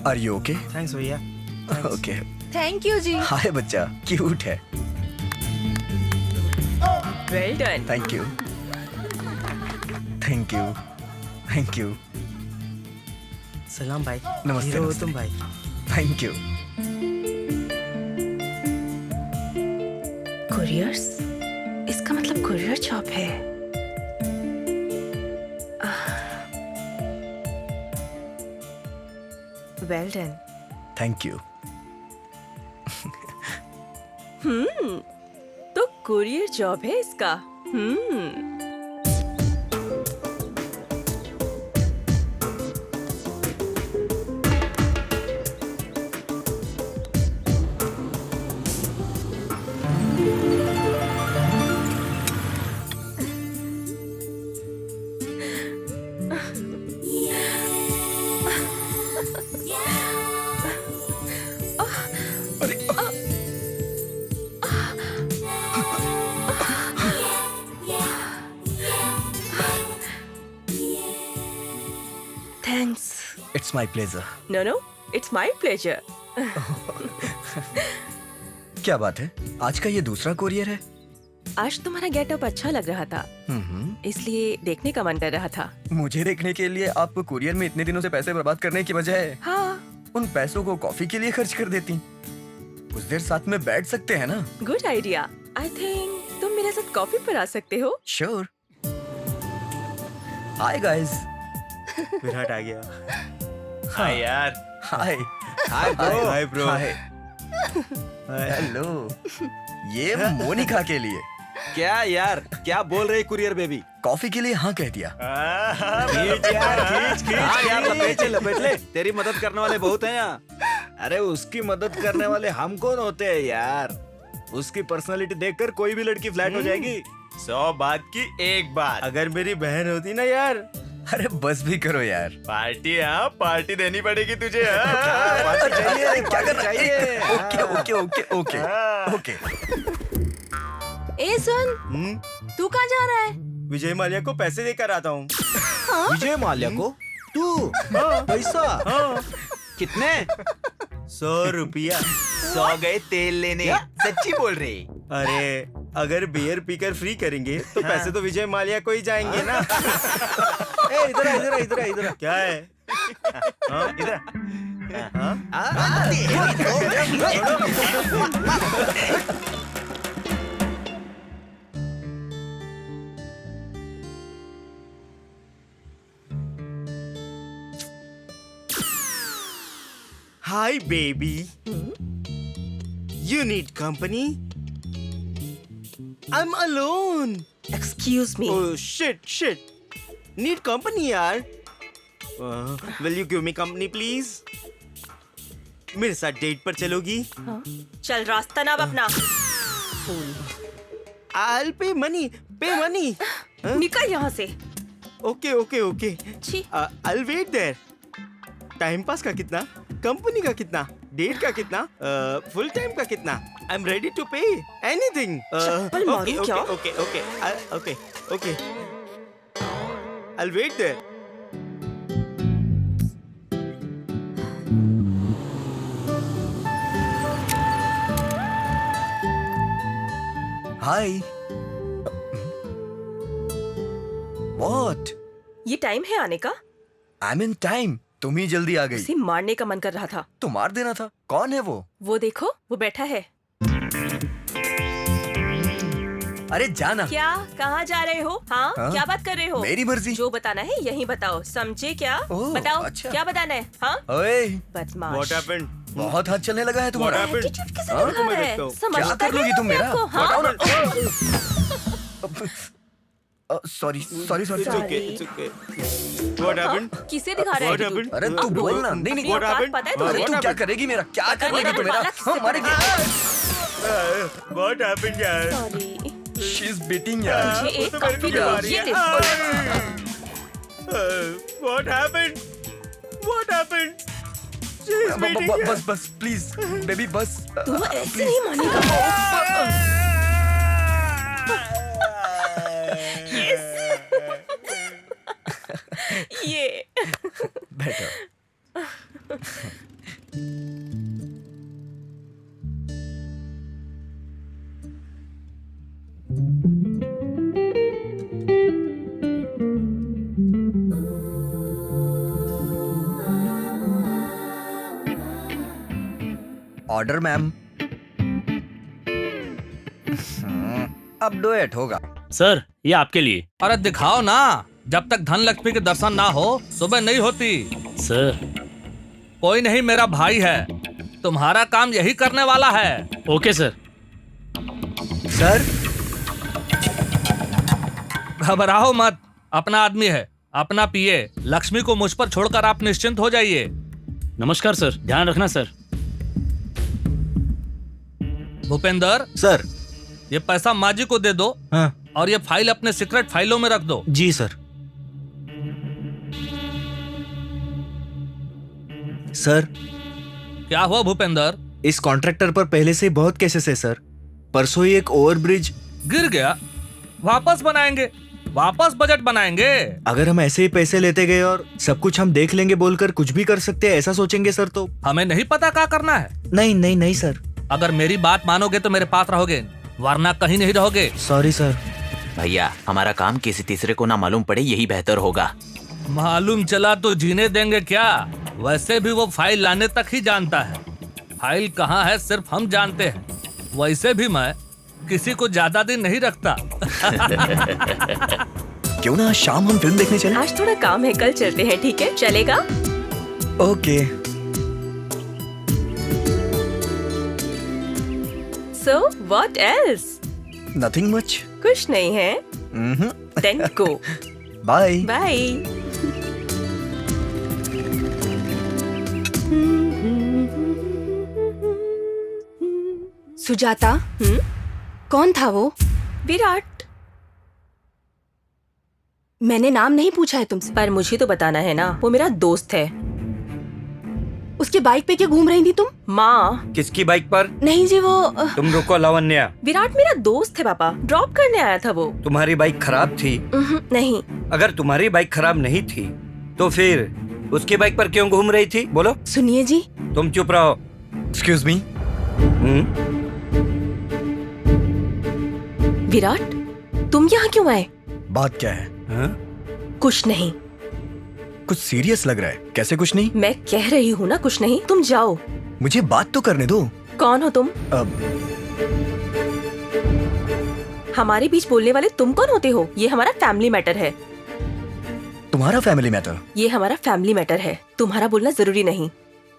Are you okay? Thanks भैया। Okay. Thank you जी। Hi बच्चा, क्यूट है। Well done. Thank you, thank you, thank you. सलाम भाई। नमस्ते, हीरो हो नमस्ते। तुम भाई। Thank you. कुरियर्स, इसका मतलब कुरियर जॉब है। Well done. Thank you. तो कुरियर जॉब है इसका। Thanks. It's my pleasure. No no, it's my pleasure. क्या बात है, आज का ये दूसरा कोरियर है? आज तुम्हारा गेटअप अच्छा लग रहा था, इसलिए देखने का मन कर रहा था। मुझे देखने के लिए आप कुरियर में इतने दिनों से पैसे बर्बाद करने की बजाय हाँ, उन पैसों को कॉफी के लिए खर्च कर देती। कुछ देर साथ में बैठ सकते हैं ना? Good idea. आई थिंक तुम मेरे साथ कॉफी पर आ सकते हो। श्योर। Hi guys. विराट आ गया। हाय यार। Hi. Hi bro. Hi bro. Hello. ये मोनिका के लिए। क्या यार, क्या बोल रही कुरियर बेबी? कॉफी के लिए हाँ कह दिया। खींच यार, खींच। हाँ यार, लपेट ले, लपेट ले। तेरी मदद करने वाले बहुत हैं यहाँ। अरे उसकी मदद करने वाले हम कौन होते हैं यार? उसकी पर्सनालिटी देखकर कोई भी लड़की फ्लैट हो जाएगी। 100 बात की एक बात। अगर मेरी बहन होती ना यार। अरे बस भी करो यार। पार्टी, हाँ पार्टी देनी पड़ेगी तुझे। हाँ। पार्टी चाहिए? क्या करना चाहिए? ओके ओके ओके ओके हाँ। ओके। ए सुन, तू कहाँ जा रहा है? विजय माल्या को पैसे देकर आता हूँ। विजय माल्या को? तू? पैसा? कितने? 100 रुपया। 100 गए तेल लेने। सच्ची बोल रही? अरे अगर बियर पीकर फ्री करेंगे तो पैसे तो विजय माल्या को ही जाएंगे ना। ए, इधर आ, इधर आ, इधर आ, इधर आ। क्या है? हाँ? इधर आ। Hi baby. You need company? I'm alone. Excuse me. Oh shit. Need company यार. Will you give me company please? मेरे साथ डेट पर चलोगी? चल रास्ता ना अपना। I'll pay money. निकल यहाँ से। Okay. छी। I'll wait there. Time pass का कितना? कंपनी का कितना? डेट का कितना? फुल टाइम का कितना? I'm ready to pay anything. चप्पल मारूं क्या? Okay. I'll wait there. Hi. What? ये टाइम है आने का? I'm in time. तुम ही जल्दी आ गई। उसे मारने का मन कर रहा था। तो मार देना था। कौन है वो? वो देखो, वो बैठा है। अरे जाना। क्या? कहाँ जा रहे हो? हाँ? हाँ? क्या बात कर रहे हो? मेरी मर्जी। जो बताना है यही बताओ, समझे क्या? ओह, बताओ, अच्छा। क्या बताना है? हाँ? ओए, बदमाश। What happened? बहुत हाथ चलने लगा है तुम्हारा। What happened? एटीट्यूड कैसे हाँ? दिखा रहा है? क्या समझता कर लोगी नहीं तुम अपने मेरा? आप को, हाँ? बताओ ना। Sorry. It's okay. What happened? किसे दिखा रहा है What attitude? happened? अरे तू अब बोल बोल। ना। नहीं अपनी What औकात happened? पता है अरे तुझे? तू क्या करेगी मेरा? क्या पता कर नहीं लेगी तू तेरा मेरा? बाला किससे हम मारेंगे। What happened यार? Sorry, She is beating यार। मुझे एक तो मेरे को कॉफी भी दो, मारी ये है। ले। What happened? She is beating me. बस प्लीज बेबी बस। तू ऐसे नहीं मानेगा। ये बेटर। Order ma'am. अब डुएट होगा। सर ये आपके लिए। अरे दिखाओ ना, जब तक धन लक्ष्मी के दर्शन ना हो सुबह नहीं होती। सर कोई नहीं, मेरा भाई है, तुम्हारा काम यही करने वाला है। Okay sir. सर घबराओ मत, अपना आदमी है, अपना पिए। लक्ष्मी को मुझ पर छोड़कर आप निश्चिंत हो जाइए। नमस्कार सर, ध्यान रखना सर। भूपेंद्र, सर। ये पैसा माँ जी को दे दो। हाँ। और ये फाइल अपने सीक्रेट फाइलों में रख दो। जी सर। सर क्या हुआ भूपेंद्र? इस कॉन्ट्रैक्टर पर पहले से ही बहुत केसेस है सर। परसों ही एक ओवरब्रिज गिर गया, वापस बनाएंगे, वापस बजट बनाएंगे। अगर हम ऐसे ही पैसे लेते गए और सब कुछ हम देख लेंगे बोलकर कुछ भी कर सकते हैं ऐसा सोचेंगे सर तो। हमें नहीं पता क्या करना है। नहीं नहीं नहीं सर। अगर मेरी बात मानोगे तो मेरे पास रहोगे, वरना कहीं नहीं रहोगे। Sorry sir. भैया हमारा काम किसी तीसरे को ना मालूम पड़े, यही बेहतर होगा। मालूम चला तो जीने देंगे क्या? वैसे भी वो फाइल लाने तक ही जानता है। फाइल कहाँ है सिर्फ हम जानते हैं। वैसे भी मैं किसी को ज्यादा दिन नहीं रखता। क्यों ना शाम हम फिल्म देखने चले? आज थोड़ा काम है, कल चलते हैं, ठीक है? चलेगा? Okay. So what else? Nothing much. कुछ नहीं है? Then go. Bye. Bye. Sujata, कौन था वो? विराट। मैंने नाम नहीं पूछा है तुमसे। पर मुझे तो बताना है ना, वो मेरा दोस्त है। उसके बाइक पे क्यों घूम रही थी तुम? माँ। किसकी बाइक पर? नहीं जी वो तुम रुको लावण्या। विराट मेरा दोस्त है पापा, ड्रॉप करने आया था वो। तुम्हारी बाइक खराब थी? नहीं। अगर तुम्हारी बाइक खराब नहीं थी तो फिर उसकी बाइक पर क्यों घूम रही थी? बोलो। सुनिए जी। तुम चुप रहो। Excuse me. विराट, तुम यहाँ क्यों आए? बात क्या है? कुछ नहीं। कुछ सीरियस लग रहा है। कैसे कुछ नहीं? मैं कह रही हूँ ना कुछ नहीं, तुम जाओ। मुझे बात तो करने दो। कौन हो तुम? हमारे बीच बोलने वाले तुम कौन होते हो? ये हमारा फैमिली मैटर है। तुम्हारा फैमिली मैटर? ये हमारा फैमिली मैटर है, तुम्हारा बोलना जरूरी नहीं।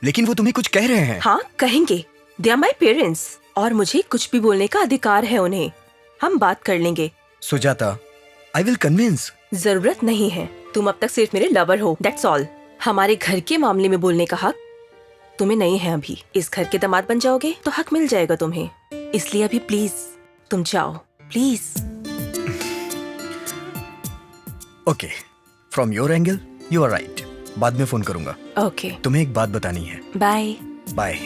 लेकिन वो तुम्हें कुछ कह रहे हैं। हाँ कहेंगे, दे आर माई पेरेंट्स और मुझे कुछ भी बोलने का अधिकार है उन्हें। हम बात कर लेंगे। Sujata, I will convince. जरूरत नहीं है, तुम अब तक सिर्फ मेरे लवर हो, दैट्स ऑल। हमारे घर के मामले में बोलने का हक तुम्हें नहीं है अभी। इस घर के दामाद बन जाओगे तो हक मिल जाएगा तुम्हें। इसलिए अभी प्लीज तुम जाओ, please. Okay, from your angle you are right. बाद में फोन करूंगा। ओके। तुम्हें एक बात बतानी है। Bye. Bye.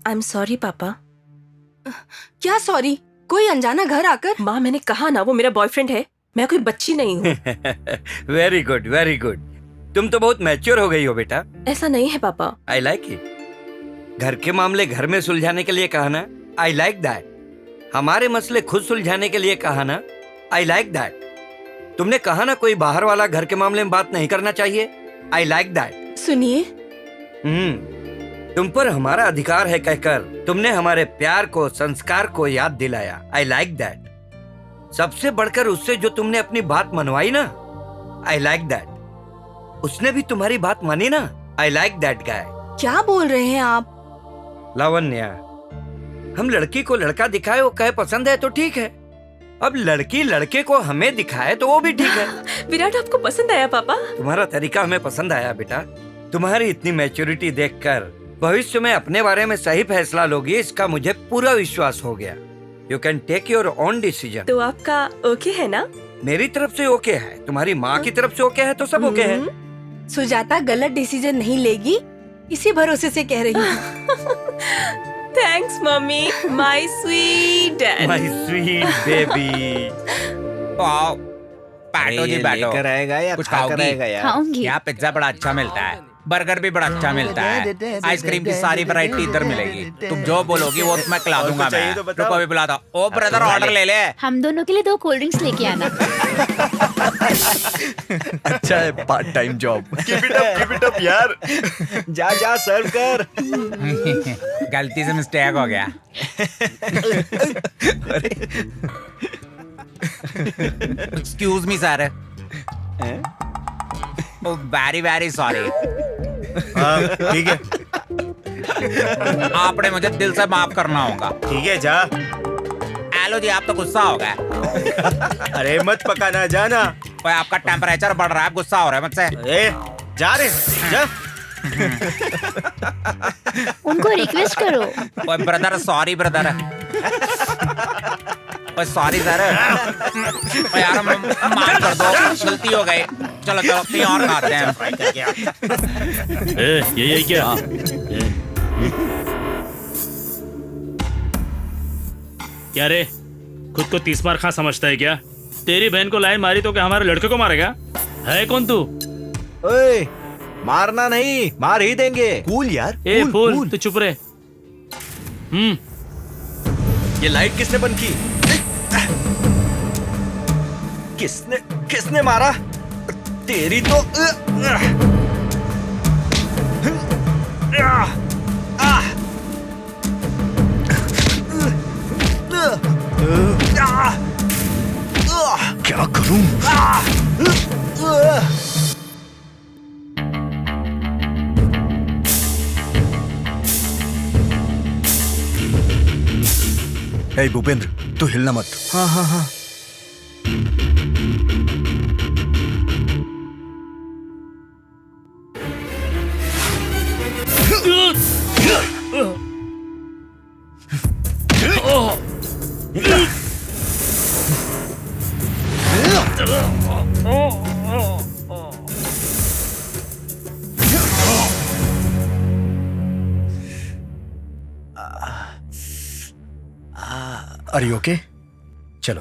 I am sorry पापा। क्या सॉरी? कोई अनजाना घर आकर? माँ मैंने कहा ना, वो मेरा बॉयफ्रेंड है, मैं कोई बच्ची नहीं हूँ। Very good very good. तुम तो बहुत मैच्योर हो गई हो बेटा। ऐसा नहीं है पापा। I like it. घर के मामले घर में सुलझाने के लिए कहा ना, आई लाइक दैट। हमारे मसले खुद सुलझाने के लिए कहा ना, आई लाइक दैट। तुमने कहा ना कोई बाहर वाला घर के मामले में बात नहीं करना चाहिए, आई लाइक दैट। सुनिए, तुम पर हमारा अधिकार है कहकर तुमने हमारे प्यार को, संस्कार को याद दिलाया, आई लाइक दैट। सबसे बढ़कर उससे जो तुमने अपनी बात मनवाई ना, आई लाइक दैट। उसने भी तुम्हारी बात मानी ना, आई लाइक दैट गाय। क्या बोल रहे हैं आप? लावण्या, हम लड़की को लड़का दिखाए, वो कहे पसंद है तो ठीक है। अब लड़की लड़के को हमें दिखाए तो वो भी ठीक है। विराट आपको पसंद आया पापा? तुम्हारा तरीका हमें पसंद आया बेटा। तुम्हारी इतनी मैच्योरिटी देखकर भविष्य में अपने बारे में सही फैसला लोगी, इसका मुझे पूरा विश्वास हो गया। You can take your own decision. तो आपका ओके है ना? मेरी तरफ से ओके है, तुम्हारी माँ की तरफ से ओके है तो सब ओके है। सुजाता गलत डिसीजन नहीं लेगी, इसी भरोसे से कह रही हूँ। Thanks mummy, my sweet dad. My sweet baby. आओ बैठो जी बैठो। लेकर आएगा या कुछ खाकर खाओगी? आएगा यार? यहाँ पिज्जा बड़ा अच्छा मिलता है। बर्गर भी बड़ा अच्छा मिलता है। आइसक्रीम की सारी वैरायटी इधर मिलेगी। तुम जो बोलोगी वो मैं खिला दूंगा। मैं रुको भी पिलाता हूँ। ओ ब्रदर ऑर्डर ले ले। हम दोनों के लिए 2 कोल्ड ड्रिंक्स लेके आना। अच्छा है part time job. Keep it up यार। जा जा सर्व कर। गलती से मिस्टेक हो गया। Excuse me sir. Very very sorry. ठीक है आपने मुझे दिल से माफ करना होगा। ठीक है जा। हेलो जी, आप तो गुस्सा हो गए। अरे मत पकाना, जाना। कोई आपका टेम्परेचर बढ़ रहा है, गुस्सा हो रहा है मुझसे। ए जा रे जा। उनको रिक्वेस्ट करो। ओए ब्रदर सॉरी ब्रदर। ओए सॉरी सर। ओए यार माफ कर दो, गलती हो गई। चलो चलो कहीं और खाते हैं। ये क्या? क्या रे, खुद को 30 बार खा समझता है क्या? तेरी बहन को लाइन मारी तो क्या हमारे लड़के को मारेगा? है कौन तू? ओए मारना नहीं, मार ही देंगे। कूल यार। A cool, fool, cool. तू चुप रहे। ये लाइट किसने बंद की? किसने मारा? तेरी तो क्या करूं? हे भूपेंद्र, तू हिलना मत। हाँ हाँ हाँ। Are you okay? चलो।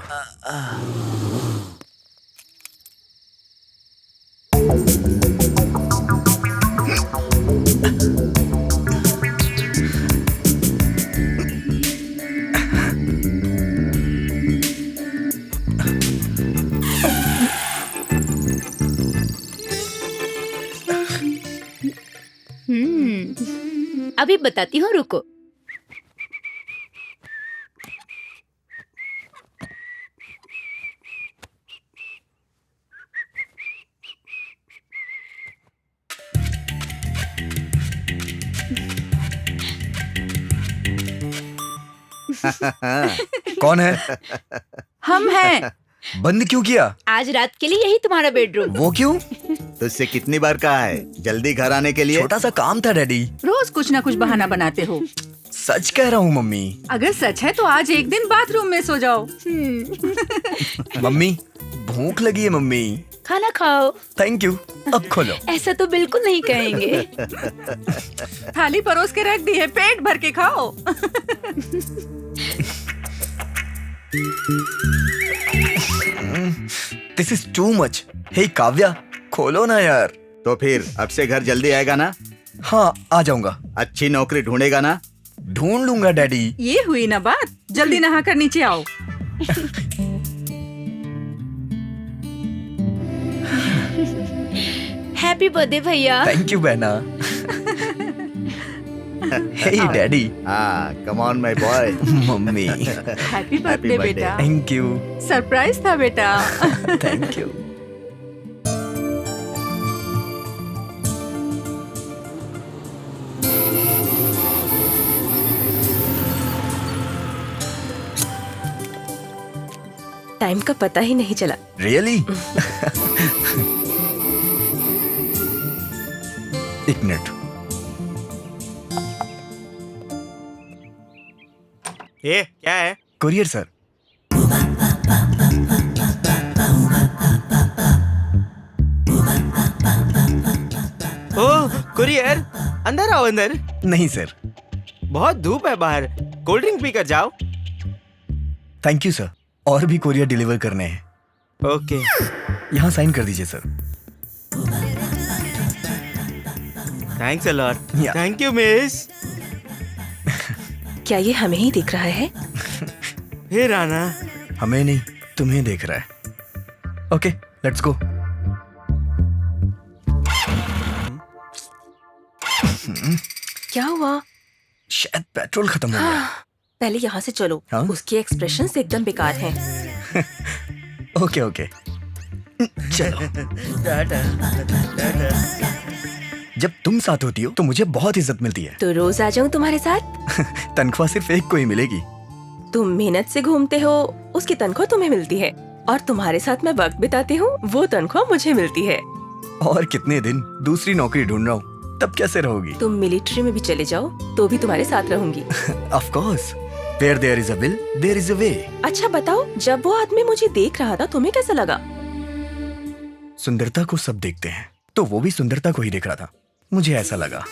अभी बताती हूँ, रुको। कौन है? हम हैं। बंद क्यों किया? आज रात के लिए यही तुम्हारा बेडरूम। वो क्यों? तुझसे कितनी बार कहा है जल्दी घर आने के लिए? छोटा सा काम था डैडी। रोज कुछ ना कुछ बहाना बनाते हो। सच कह रहा हूँ मम्मी। अगर सच है तो आज एक दिन बाथरूम में सो जाओ। मम्मी भूख लगी है मम्मी। खाना खाओ। Thank you. अब खोलो। ऐसा तो बिल्कुल नहीं कहेंगे। थाली परोस के रख दी है, पेट भर के खाओ। This is too much. Hey Kavya, खोलो ना यार। तो फिर अब से घर जल्दी आएगा ना? हाँ आ जाऊंगा। अच्छी नौकरी ढूंढेगा ना? ढूंढ लूंगा डैडी। ये हुई ना बात। जल्दी नहा कर नीचे आओ। हैप्पी बर्थडे भैया। थैंक यू बहना। Hey daddy. हाँ come on my boy. Mummy happy birthday बेटा। Thank you. सरप्राइज था बेटा। Thank you. टाइम का पता ही नहीं चला। रियली? एक मिनट। ये क्या है? Courier sir. ओह कुरियर, अंदर आओ अंदर। नहीं सर। बहुत धूप है बाहर, कोल्ड ड्रिंक पीकर जाओ। Thank you sir. और भी कुरियर डिलीवर करने हैं। ओके। यहाँ साइन कर दीजिए sir. Thanks a lot. Yeah. Thank you miss. क्या ये हमें ही दिख रहा है? हे राणा, हमें नहीं, तुम्हें देख रहा है। Okay, let's go. क्या हुआ? शायद पेट्रोल खत्म हो गया। पहले यहाँ से चलो। हाँ? उसके एक्सप्रेशंस एकदम बेकार हैं। ओके ओके, चलो। जब तुम साथ होती हो तो मुझे बहुत इज्जत मिलती है। तो रोज आ जाऊँ तुम्हारे साथ? तनख्वाह सिर्फ एक को ही मिलेगी। तुम मेहनत से घूमते हो, उसकी तनख्वाह तुम्हें मिलती है, और तुम्हारे साथ मैं वक्त बिताती हूँ, वो तनख्वाह मुझे मिलती है। और कितने दिन दूसरी नौकरी ढूंढ रहा हूँ, तब कैसे रहोगी? तुम मिलिट्री में भी चले जाओ तो भी तुम्हारे साथ रहूंगी। Of course, where there is a will, there is a way। अच्छा बताओ, जब वो आदमी मुझे देख रहा था तुम्हें कैसा लगा? सुंदरता को सब देखते हैं, तो वो भी सुंदरता को ही देख रहा था। मुझे ऐसा लगा।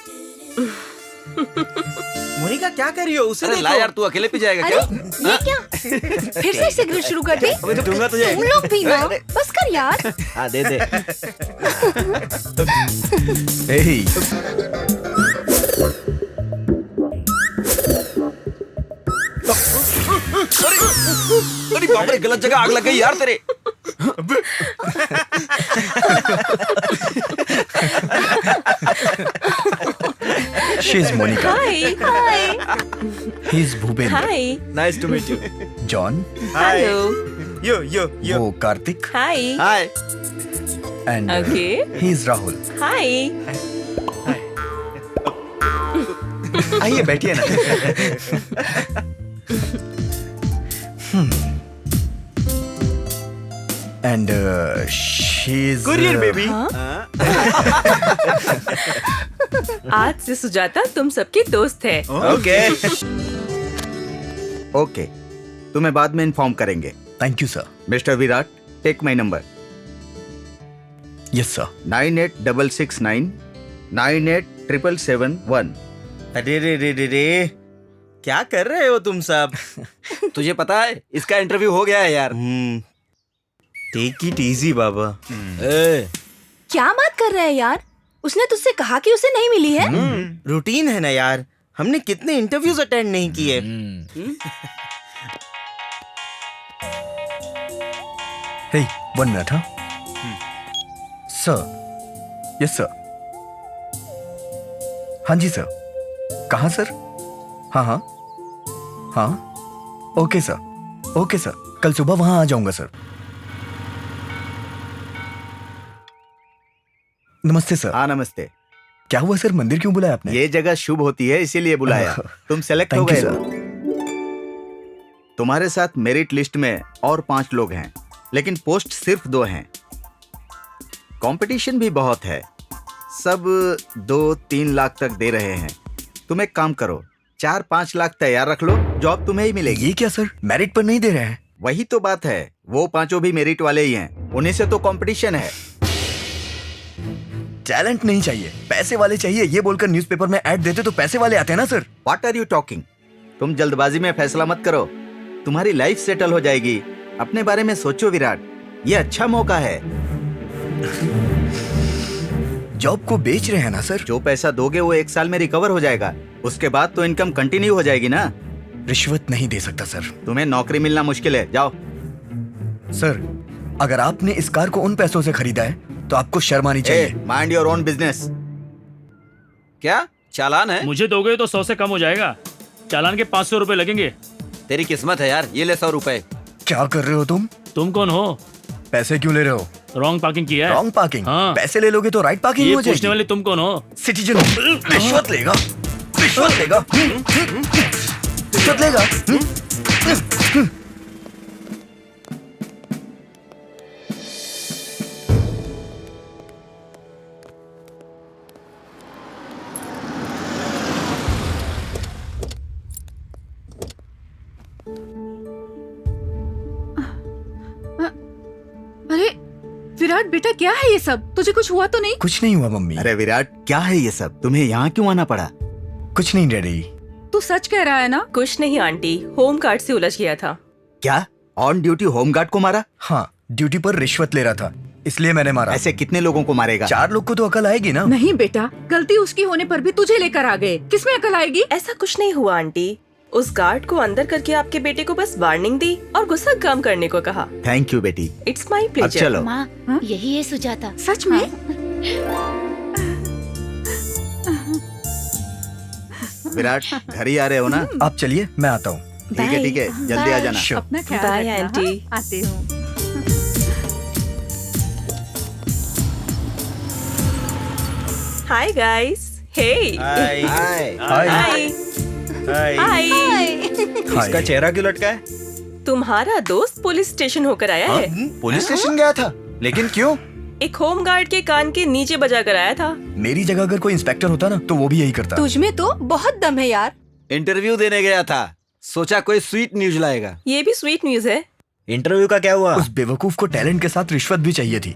मोनिका क्या कर रही हो? उसे अरे देखो। ला यार, तू अकेले पी जाएगा अरे क्या? ये क्या? फिर से सिगरेट शुरू कर दे? अबे तो दूंगा तुझे। तुम लोग भी ना, बस कर यार। हाँ दे दे। Hey, अरे बाप रे, गलत जगह आग लग गई यार तेरे। she is Monica, hi hi he is Bhupendra, hi nice to meet you. John, hello yo yo yo. वो Kartik, hi hi. And okay he is Rahul. Hi. आइए बैठिए ना। And she is courier baby. आज से सुजाता तुम सबकी दोस्त है। ओके ओके, तुम्हें बाद में इन्फॉर्म करेंगे। Thank you sir. Mister Virat, take my number yes sir. 9866998771। अरे रे रे रे रे, क्या कर रहे हो तुम सब? तुझे पता है इसका इंटरव्यू हो गया है यार। टेक इट इजी बाबा। ए, क्या बात कर रहे हैं यार? उसने तुझसे कहा कि उसे नहीं मिली है? रूटीन है ना यार, हमने कितने इंटरव्यूज अटेंड नहीं किए। हे, 1 मिनट। हाँ सर। Yes sir. हाँ जी सर। कहाँ सर? हाँ हाँ हाँ, ओके सर, ओके सर, कल सुबह वहां आ जाऊंगा सर। नमस्ते सर। हाँ नमस्ते। क्या हुआ सर, मंदिर क्यों बुलाया आपने? ये जगह शुभ होती है इसीलिए बुलाया। तुम सेलेक्ट हो Thank you, गए हो। तुम्हारे साथ मेरिट लिस्ट में और 5 लोग हैं, लेकिन पोस्ट सिर्फ 2 हैं। कंपटीशन भी बहुत है, सब 2-3 लाख तक दे रहे हैं। तुम एक काम करो, 4-5 लाख तैयार रख लो, जॉब तुम्हें ही मिलेगी। ये क्या सर, मेरिट पर नहीं दे रहे हैं? वही तो बात है, वो 5 भी मेरिट वाले ही हैं, उन्हीं से तो कंपटीशन है। टैलेंट नहीं चाहिए, पैसे वाले चाहिए, ये बोलकर न्यूज़पेपर में ऐड देते तो पैसे वाले आते हैं ना sir. What are you talking? तुम जल्दबाजी में फैसला मत करो, तुम्हारी लाइफ सेटल हो जाएगी। अपने बारे में सोचो विराट, ये अच्छा मौका है। जॉब को बेच रहे हैं ना सर? जो पैसा दोगे वो 1 साल में रिकवर हो जाएगा, उसके बाद तो इनकम कंटिन्यू हो जाएगी ना। रिश्वत नहीं दे सकता सर। तुम्हें नौकरी मिलना मुश्किल है, जाओ। सर, अगर आपने इस कार को उन पैसों से खरीदा है तो आपको शर्म आनी चाहिए। Mind your own business. क्या चालान है? मुझे दोगे तो 100 से कम हो जाएगा। चालान के 500 रुपए लगेंगे। तेरी किस्मत है यार, ये ले 100 रुपए। क्या कर रहे हो तुम? तुम कौन हो? पैसे क्यों ले रहे हो? रॉन्ग पार्किंग किया है। Wrong parking? हाँ। पैसे ले लोगे तो राइट पार्किंग ये हो जाएगी। पूछने वाले तुम कौन हो? सिटीजन हो। रिश्वत लेगा, रिश्वत लेगा, रिश्वत लेगा। अरे विराट बेटा, क्या है ये सब? तुझे कुछ हुआ तो नहीं? कुछ नहीं हुआ मम्मी। अरे विराट, क्या है ये सब? तुम्हें यहाँ क्यों आना पड़ा? कुछ नहीं डैडी। तू सच कह रहा है ना? कुछ नहीं आंटी, होम गार्ड से उलझ गया था। क्या ऑन ड्यूटी होमगार्ड को मारा? हाँ, ड्यूटी पर रिश्वत ले रहा था, इसलिए मैंने मारा। ऐसे कितने लोगों को मारेगा? 4 लोग को तो अकल आएगी ना। नहीं बेटा, गलती उसकी होने पर भी तुझे लेकर आ गए, किसमें अकल आएगी? ऐसा कुछ नहीं हुआ आंटी। उस गार्ड को अंदर करके आपके बेटे को बस वार्निंग दी और गुस्सा कम करने को कहा। थैंक यू बेटी। इट्स माई अब प्लेजर। चलो। माँ, यही है सुजाता। सच में? विराट, घर ही आ रहे हो ना? आप चलिए, मैं आता हूँ। ठीक है, जल्दी आ जाना। Sure. अपना ख्याल बाय रखना, आंटी। हाँ? आती हूँ। Hi guys. Hey hi hi. Hi hi. इसका चेहरा क्यों लटका है? तुम्हारा दोस्त पुलिस स्टेशन होकर आया है। पुलिस स्टेशन गया था, लेकिन क्यों? एक होम गार्ड के कान के नीचे बजा कर आया था। मेरी जगह अगर कोई इंस्पेक्टर होता ना तो वो भी यही करता। तुझ में तो बहुत दम है यार। इंटरव्यू देने गया था, सोचा कोई स्वीट न्यूज लाएगा। ये भी स्वीट न्यूज है। इंटरव्यू का क्या हुआ? उस बेवकूफ को टैलेंट के साथ रिश्वत भी चाहिए थी।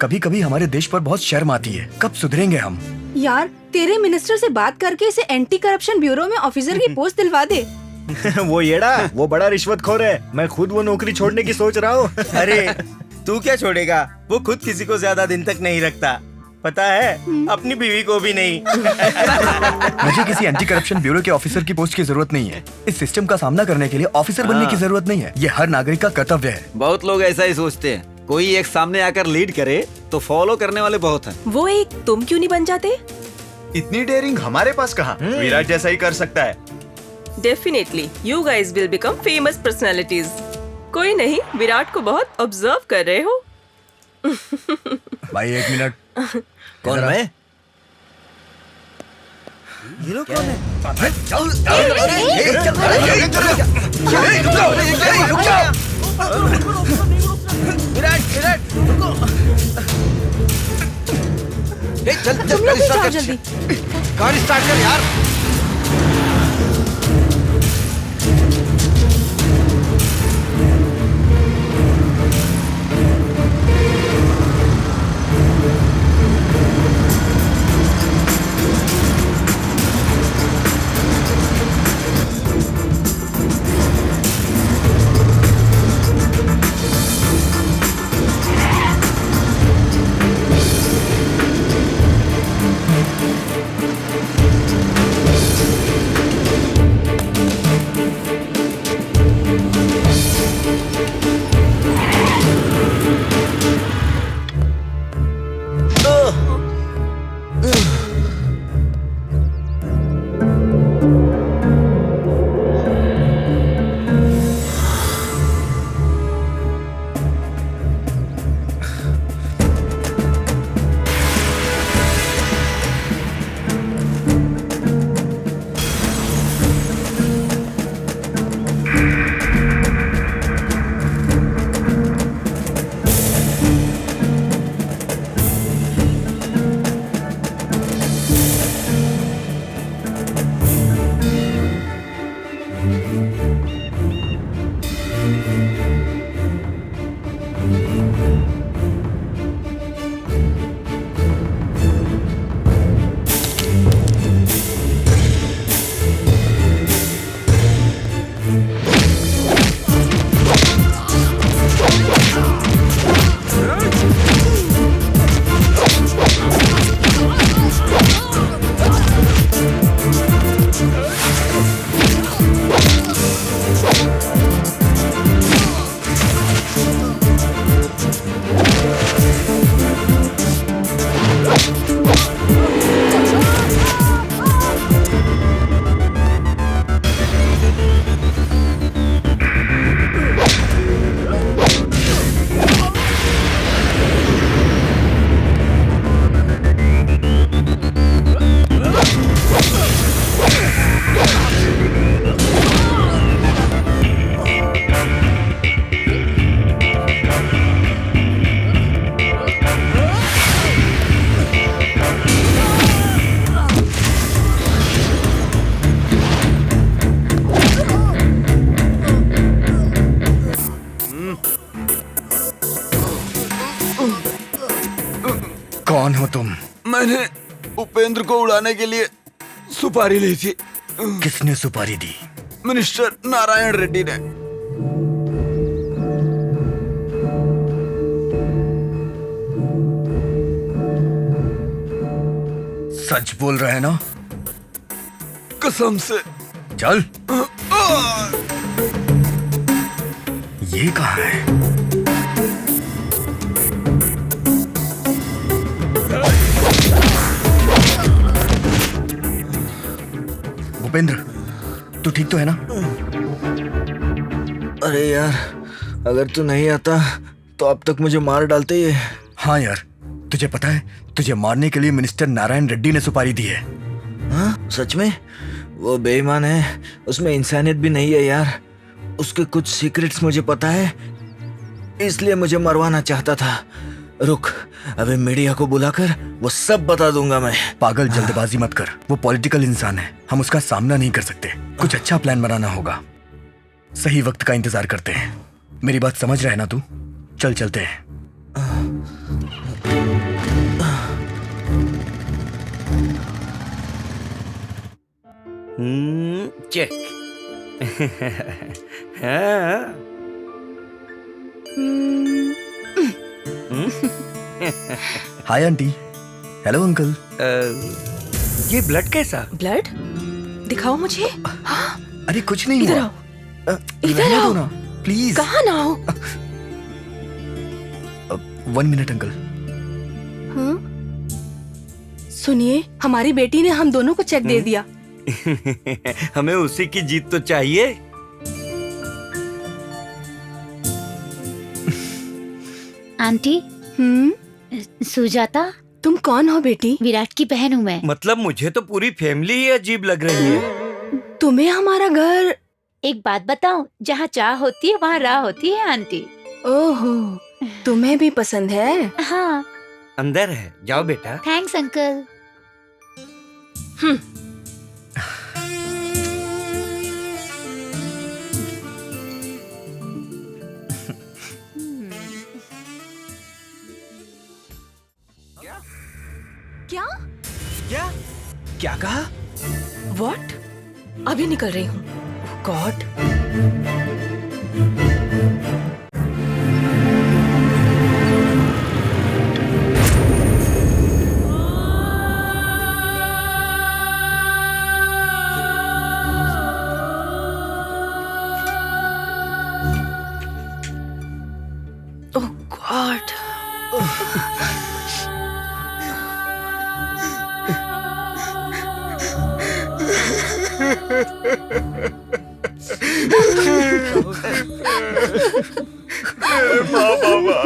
कभी कभी हमारे देश पर बहुत शर्म आती है। कब सुधरेंगे हम? यार तेरे मिनिस्टर से बात करके इसे एंटी करप्शन ब्यूरो में ऑफिसर की पोस्ट दिलवा दे। वो येड़ा, वो बड़ा रिश्वतखोर है। मैं खुद वो नौकरी छोड़ने की सोच रहा हूँ। अरे तू क्या छोड़ेगा? वो खुद किसी को ज्यादा दिन तक नहीं रखता, पता है, अपनी बीवी को भी नहीं। मुझे किसी एंटी करप्शन ब्यूरो के ऑफिसर की पोस्ट की जरूरत नहीं है। इस सिस्टम का सामना करने के लिए ऑफिसर बनने की जरूरत नहीं है। ये हर नागरिक का कर्तव्य है। बहुत लोग ऐसा ही सोचते हैं। कोई एक सामने आकर लीड करे तो फॉलो करने वाले बहुत हैं। वो एक तुम क्यों नहीं बन जाते? इतनी डेयरिंग हमारे पास कहाँ? विराट जैसा ही कर सकता है। Definitely you guys will become famous personalities. कोई नहीं, विराट को बहुत ऑब्जर्व कर रहे हो। भाई 1 मिनट। कौन मैं? ये लोग कौन है? विराट रुको। चल तुम लोग भी जाओ जल्दी। गाड़ी स्टार्ट कर यार। कौन हो तुम? मैंने उपेंद्र को उड़ाने के लिए सुपारी ली थी। किसने सुपारी दी? मिनिस्टर नारायण रेड्डी ने। सच बोल रहे हैं ना? कसम से। चल। ये कहाँ है? भूपेंद्र, तू ठीक तो है ना? अरे यार, अगर तू नहीं आता तो अब तक मुझे मार डालते ये। हाँ यार, तुझे पता है तुझे मारने के लिए मिनिस्टर नारायण रेड्डी ने सुपारी दी है। हाँ सच में? वो बेईमान है, उसमें इंसानियत भी नहीं है यार। उसके कुछ सीक्रेट्स मुझे पता है, इसलिए मुझे मरवाना चाहता था। रुक, अभी मीडिया को बुलाकर वो सब बता दूंगा मैं। पागल, जल्दबाजी मत कर। वो पॉलिटिकल इंसान है, हम उसका सामना नहीं कर सकते। कुछ अच्छा प्लान बनाना होगा। सही वक्त का इंतजार करते हैं। मेरी बात समझ रहा है ना तू? चल चलते हैं। चेक। हाँ। Hi aunty. Hello uncle. ये ब्लड कैसा? ब्लड दिखाओ मुझे। हाँ? अरे कुछ नहीं इधर हुआ। आओ, इधर आओ ना प्लीज। कहाँ ना हो? 1 मिनट अंकल। हाँ? सुनिए, हमारी बेटी ने हम दोनों को चेक दे दिया। हमें उसी की जीत तो चाहिए। आंटी। सुजाता। तुम कौन हो बेटी? विराट की बहन हूँ मैं। मतलब मुझे तो पूरी फैमिली ही अजीब लग रही है। तुम्हें हमारा घर। एक बात बताऊं, जहाँ चाह होती है वहाँ राह होती है आंटी। ओहो, तुम्हें भी पसंद है? हाँ। अंदर है, जाओ बेटा। Thanks uncle. क्या? क्या? क्या कहा? What? अभी निकल रही हूँ। गॉड। ओह गॉड। मेरे माँ बाबा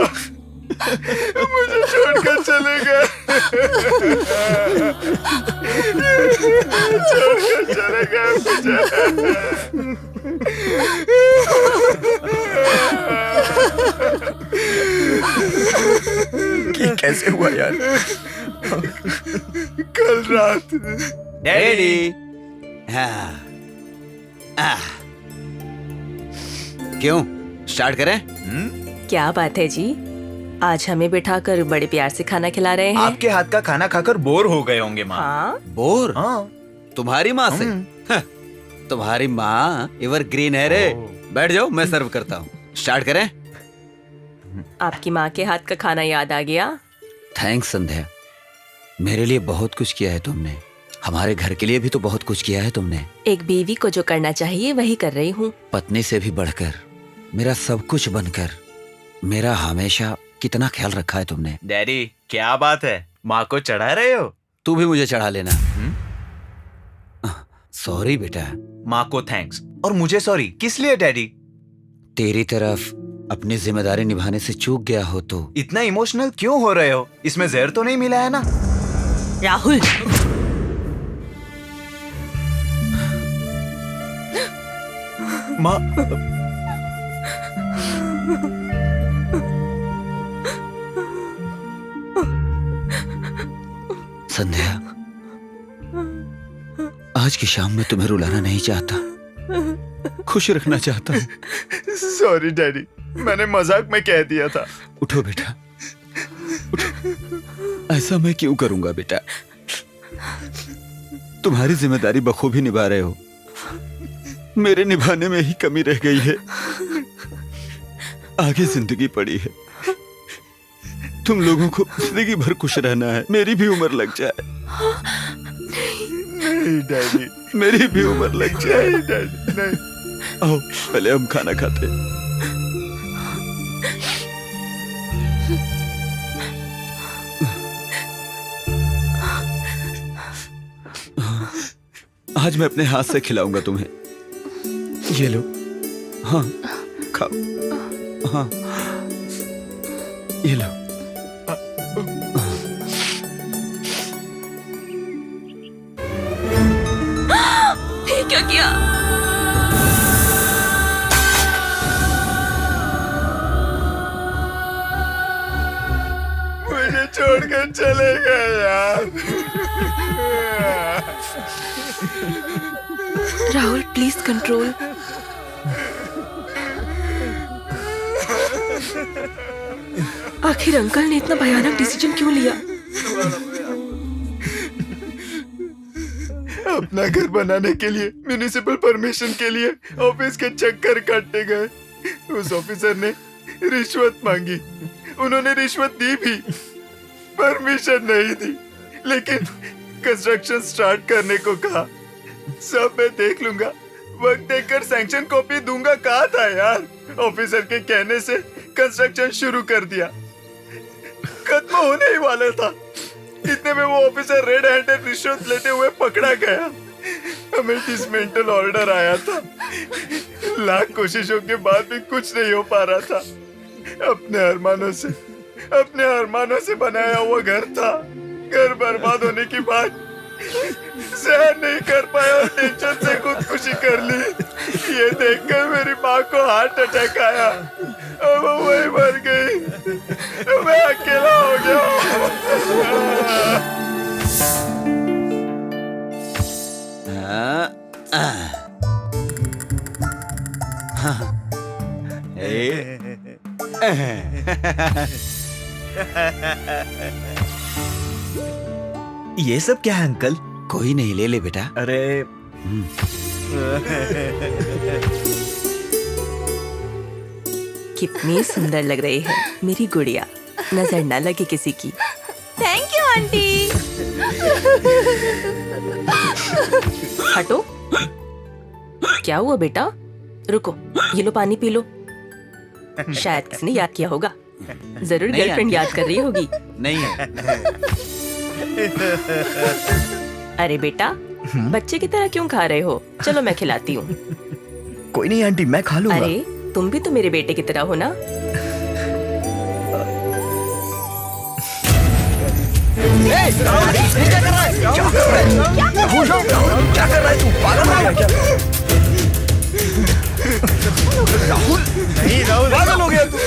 मुझे छोड़कर चले गए। छोड़कर चले गए कि कैसे हुआ यार? कल रात। डैडी। हाँ। क्यों, स्टार्ट करें? क्या बात है जी, आज हमें बिठाकर बड़े प्यार से खाना खिला रहे हैं। आपके हाथ का खाना खाकर बोर हो गए होंगे माँ। हाँ? बोर? हाँ। तुम्हारी माँ से? हाँ, तुम्हारी माँ एवरग्रीन है रे। बैठ जाओ, मैं सर्व करता हूँ। स्टार्ट करें? आपकी माँ के हाथ का खाना याद आ गया? थैंक्स संध्या, मेरे लिए बहुत कुछ किया है तुमने। हमारे घर के लिए भी तो बहुत कुछ किया है तुमने। एक बीवी को जो करना चाहिए वही कर रही हूँ। पत्नी से भी बढ़कर, मेरा सब कुछ बनकर, मेरा हमेशा कितना ख्याल रखा है तुमने। डैडी क्या बात है, माँ को चढ़ा रहे हो? तू भी मुझे चढ़ा लेना। सॉरी बेटा। माँ को थैंक्स और मुझे सॉरी किस लिए डैडी? तेरी तरफ अपनी जिम्मेदारी निभाने से चूक गया हो तो। इतना इमोशनल क्यों हो रहे हो? इसमें जहर तो नहीं मिला है ना? राहुल। माँ। संध्या, आज की शाम में तुम्हें रुलाना नहीं चाहता, खुश रखना चाहता हूँ। सॉरी डैडी, मैंने मजाक में कह दिया था। उठो बेटा, उठो। ऐसा मैं क्यों करूंगा बेटा? तुम्हारी जिम्मेदारी बखूबी निभा रहे हो, मेरे निभाने में ही कमी रह गई है। आगे जिंदगी पड़ी है, तुम लोगों को जिंदगी भर खुश रहना है। मेरी भी उम्र लग जाए नहीं डैडी, मेरी भी उम्र लग जाए डैडी। नहीं, आओ पहले हम खाना खाते हैं। आज मैं अपने हाथ से खिलाऊंगा तुम्हें। ये लो। हाँ, खाओ। हाँ, ये लो। ये क्या किया? मुझे छोड़कर चले गए यार। Rahul please control. आखिर अंकल ने इतना भयानक डिसीजन क्यों लिया? अपना घर बनाने के लिए म्युनिसिपल परमिशन के लिए ऑफिस के चक्कर काटने गए। उस ऑफिसर ने रिश्वत मांगी, उन्होंने रिश्वत दी भी, परमिशन नहीं दी, लेकिन कंस्ट्रक्शन स्टार्ट करने को कहा। सब मैं देख लूंगा, वक्त देखकर सैंक्शन कॉपी दूंगा कहा था यार। ऑफिसर के कहने से कंस्ट्रक्शन शुरू कर दिया, खत्म होने ही वाला था। इतने में वो ऑफिसर रेड हैंडेड रिश्वत लेते हुए पकड़ा गया। हमें डिसमेंटल ऑर्डर आया था। लाख कोशिशों के बाद भी कुछ नहीं हो पा रहा था। अपने अरमानों से बनाया हुआ घर था। घर बर्बाद होने की बात सहन नहीं कर पाया और टेंशन से खुदकुशी कर ली। ये देखकर मेरी माँ को हार्ट अटैक आया और वो वही मर गई। मैं अकेला हो ये सब क्या है अंकल? कोई नहीं, ले ले बेटा। अरे कितनी सुंदर लग रही है मेरी गुड़िया, नजर न लगे किसी की। Thank you aunty. हटो। क्या हुआ बेटा? रुको, ये लो पानी पी लो। शायद किसने याद किया होगा। जरूर गर्लफ्रेंड याद कर रही होगी। नहीं है। अरे बेटा, बच्चे की तरह क्यों खा रहे हो? चलो मैं खिलाती हूँ। कोई नहीं आंटी, मैं खा लूंगा। अरे तुम भी तो मेरे बेटे की तरह हो ना। क्या कर रहा है तू? पागल हो गया क्या? राहुल, नहीं राहुल, पागल हो गया तू।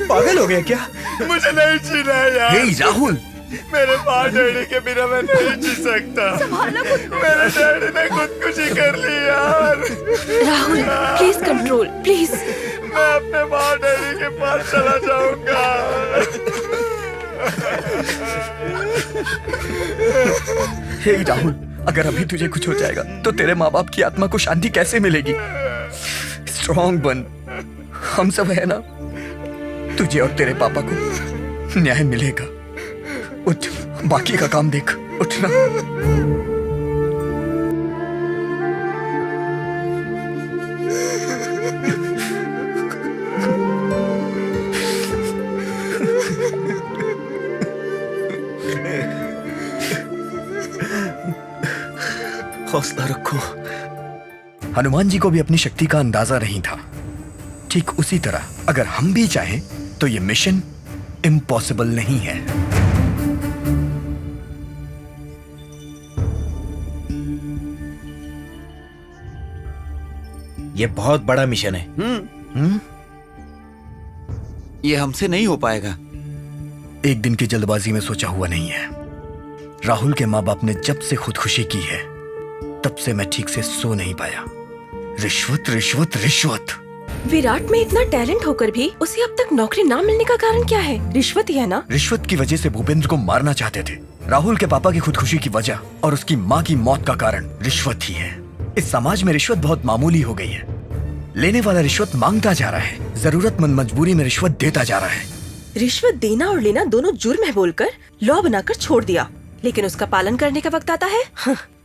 पागल हो गया क्या? मुझे नहीं जीना है यार। हे राहुल, मेरे माँ डैडी के बिना मैं नहीं जी सकता। मेरे डैडी ने खुदकुशी कर ली यार। Rahul please control, please. मैं अपने माँ डैडी के पास चला जाऊंगा। हे राहुल, अगर अभी तुझे कुछ हो जाएगा तो तेरे माँ बाप की आत्मा को शांति कैसे मिलेगी? स्ट्रॉन्ग बन, हम सब है ना। तुझे और तेरे पापा को न्याय मिलेगा। उठ, बाकी का काम देख। उठना। हौसला रखो। हनुमान जी को भी अपनी शक्ति का अंदाजा नहीं था। ठीक उसी तरह अगर हम भी चाहें तो ये मिशन इम्पॉसिबल नहीं है। ये बहुत बड़ा मिशन है। ये हमसे नहीं हो पाएगा। एक दिन की जल्दबाजी में सोचा हुआ नहीं है। राहुल के माँ बाप ने जब से खुदकुशी की है तब से मैं ठीक से सो नहीं पाया। रिश्वत रिश्वत रिश्वत। विराट में इतना टैलेंट होकर भी उसे अब तक नौकरी ना मिलने का कारण क्या है? रिश्वत ही है ना? रिश्वत की वजह से भूपेंद्र को मारना चाहते थे। राहुल के पापा की खुदकुशी की वजह और उसकी माँ की मौत का कारण रिश्वत ही है। इस समाज में रिश्वत बहुत मामूली हो गई है। लेने वाला रिश्वत मांगता जा रहा है, जरूरतमंद मजबूरी में रिश्वत देता जा रहा है। रिश्वत देना और लेना दोनों जुर्म है बोलकर लॉ बनाकर छोड़ दिया, लेकिन उसका पालन करने का वक्त आता है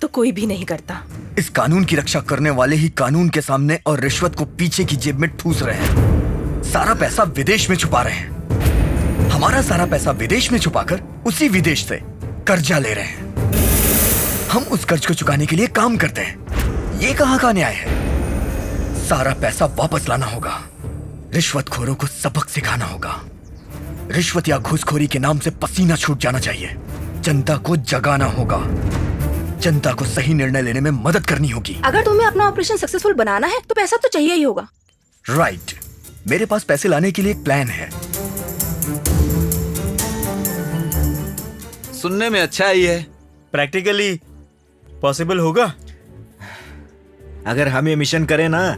तो कोई भी नहीं करता। इस कानून की रक्षा करने वाले ही कानून के सामने और रिश्वत को पीछे की जेब में ठूस रहे हैं। सारा पैसा विदेश में छुपा रहे हैं। हमारा सारा पैसा विदेश में छुपाकर उसी विदेश से कर्जा ले रहे हैं। हम उस कर्ज को चुकाने के लिए काम करते हैं। ये कहाँ का न्याय है? सारा पैसा वापस लाना होगा। रिश्वतखोरों को सबक सिखाना होगा। रिश्वत या घूसखोरी के नाम से पसीना छूट जाना चाहिए। जनता को जगाना होगा। जनता को सही निर्णय लेने में मदद करनी होगी। अगर तुम्हें अपना ऑपरेशन सक्सेसफुल बनाना है तो पैसा तो चाहिए ही होगा। राइट। मेरे पास पैसे लाने के लिए एक प्लान है। सुनने में अच्छा ही है। प्रैक्टिकली पॉसिबल होगा? अगर हम ये मिशन करें ना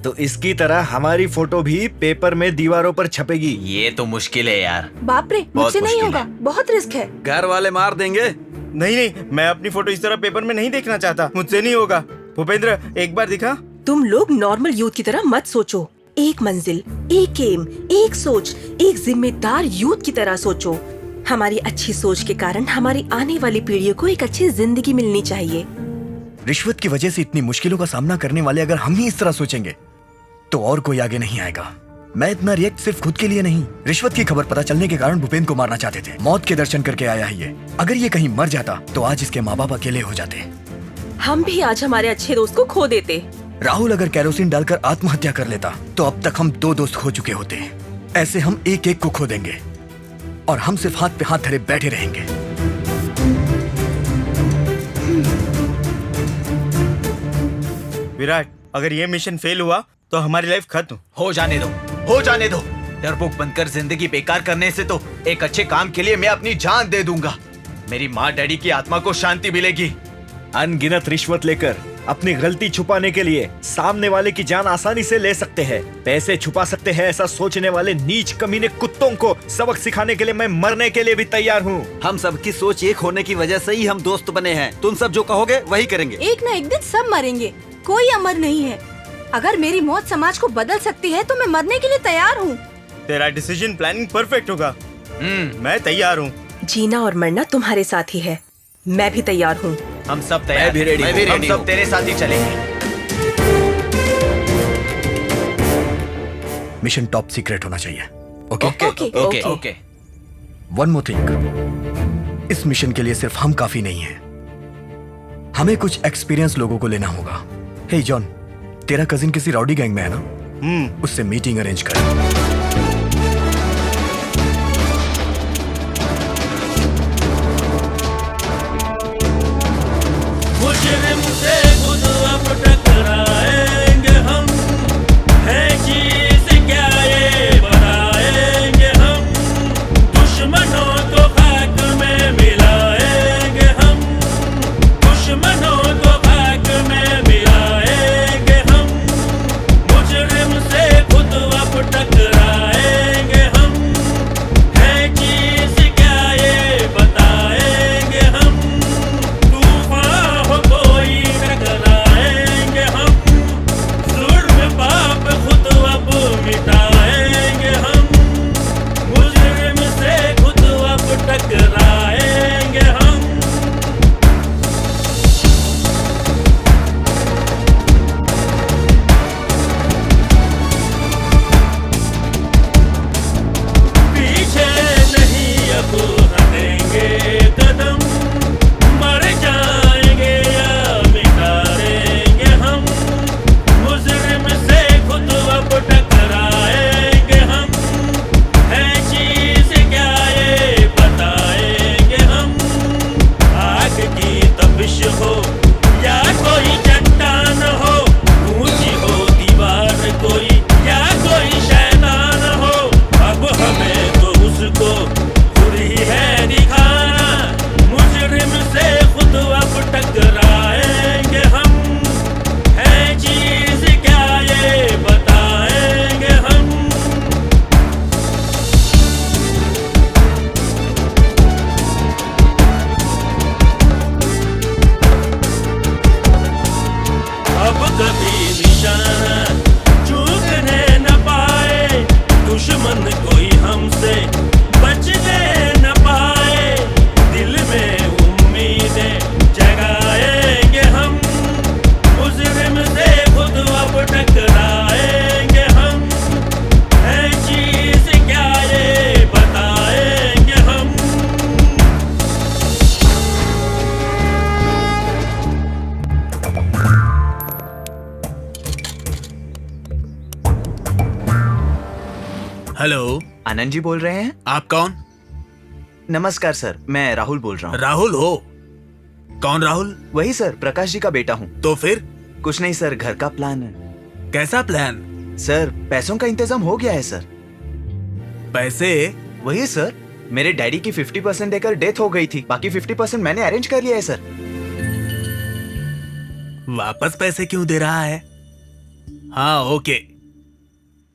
तो इसकी तरह हमारी फोटो भी पेपर में दीवारों पर छपेगी। ये तो मुश्किल है यार। बाप रे, मुझसे नहीं होगा, बहुत रिस्क है। घर वाले मार देंगे। नहीं, मैं अपनी फोटो इस तरह पेपर में नहीं देखना चाहता। मुझसे नहीं होगा। भूपेंद्र, एक बार दिखा। तुम लोग नॉर्मल यूथ की तरह मत सोचो। एक मंजिल, एक एम, एक सोच, एक जिम्मेदार यूथ की तरह सोचो। हमारी अच्छी सोच के कारण हमारी आने वाली पीढ़ियों को एक अच्छी जिंदगी मिलनी चाहिए। रिश्वत की वजह से इतनी मुश्किलों का सामना करने वाले अगर हम ही इस तरह सोचेंगे तो और कोई आगे नहीं आएगा। मैं इतना रिएक्ट सिर्फ खुद के लिए नहीं, रिश्वत की खबर पता चलने के कारण भूपेंद्र को मारना चाहते थे। मौत के दर्शन करके आया है ये। अगर ये कहीं मर जाता तो आज इसके माँ बाप अकेले हो जाते। हम भी आज हमारे अच्छे दोस्त को खो देते। राहुल अगर कैरोसिन डालकर आत्महत्या कर लेता तो अब तक हम 2 दोस्त खो चुके होते। ऐसे हम एक एक को खो देंगे और हम सिर्फ हाथ पे हाथ धरे बैठे रहेंगे। विराट, अगर ये मिशन फेल हुआ तो हमारी लाइफ खत्म। हो जाने दो। डरपोक बनकर जिंदगी बेकार करने से तो एक अच्छे काम के लिए मैं अपनी जान दे दूंगा। मेरी माँ डैडी की आत्मा को शांति मिलेगी। अनगिनत रिश्वत लेकर अपनी गलती छुपाने के लिए सामने वाले की जान आसानी से ले सकते हैं। पैसे छुपा सकते हैं, ऐसा सोचने वाले नीच कमीने कुत्तों को सबक सिखाने के लिए मैं मरने के लिए भी तैयार हूँ। हम सबकी सोच एक होने की वजह से ही हम दोस्त बने हैं। तुम सब जो कहोगे वही करेंगे। एक ना एक दिन सब मरेंगे, कोई अमर नहीं है। अगर मेरी मौत समाज को बदल सकती है तो मैं मरने के लिए तैयार हूँ। तेरा डिसीजन प्लानिंग परफेक्ट होगा। मैं तैयार हूँ। जीना और मरना तुम्हारे साथ ही है। मैं भी तैयार हूँ। हम सब तैयार। मैं भी रेडी हूँ। हम सब तेरे साथ ही चलेंगे। मिशन टॉप सीक्रेट होना चाहिए। ओके। वन मोर थिंग, इस मिशन के लिए सिर्फ हम काफी नहीं हैं। हमें कुछ एक्सपीरियंस लोगों को लेना होगा। हे जॉन, तेरा कजिन किसी राउडी गैंग में है ना? उससे मीटिंग अरेंज कर। टकराएंगे हम, हेलो, आनंद जी बोल रहे हैं? आप कौन? नमस्कार सर, मैं राहुल बोल रहा हूँ। राहुल हो? कौन राहुल? वही सर, प्रकाश जी का बेटा हूँ। तो फिर? कुछ नहीं सर, घर का प्लान है। कैसा प्लान? सर, पैसों का इंतजाम हो गया है सर। पैसे? वही सर, मेरे डैडी की 50% देकर डेथ हो गई थी, बाकी 50% मैंने अरेंज कर लिया है सर। वापस पैसे क्यों दे रहा है? हाँ ओके।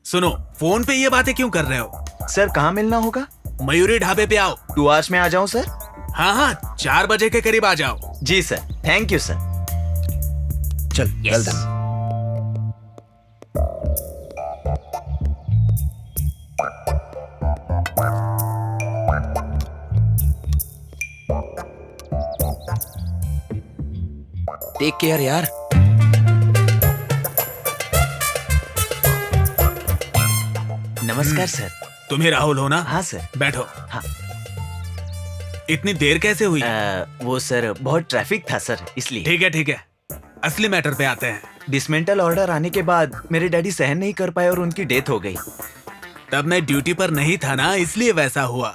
सुनो, फोन पे ये बातें क्यों कर रहे हो? सर, कहाँ मिलना होगा? मयूरी ढाबे पे आओ। 2 आवर्स में आ जाऊं सर? हाँ, 4 बजे के करीब आ जाओ। जी सर, थैंक यू सर। चल, वेल डन। टेक केयर यार। नमस्कार सर। तुम्ही राहुल हो ना? हाँ सर। बैठो। हाँ। इतनी देर कैसे हुई? वो सर, बहुत ट्रैफिक था सर, इसलिए। ठीक है, असली मैटर पे आते हैं। डिसमेंटल ऑर्डर आने के बाद मेरे डैडी सहन नहीं कर पाए और उनकी डेथ हो गई। तब मैं ड्यूटी पर नहीं था ना, इसलिए वैसा हुआ।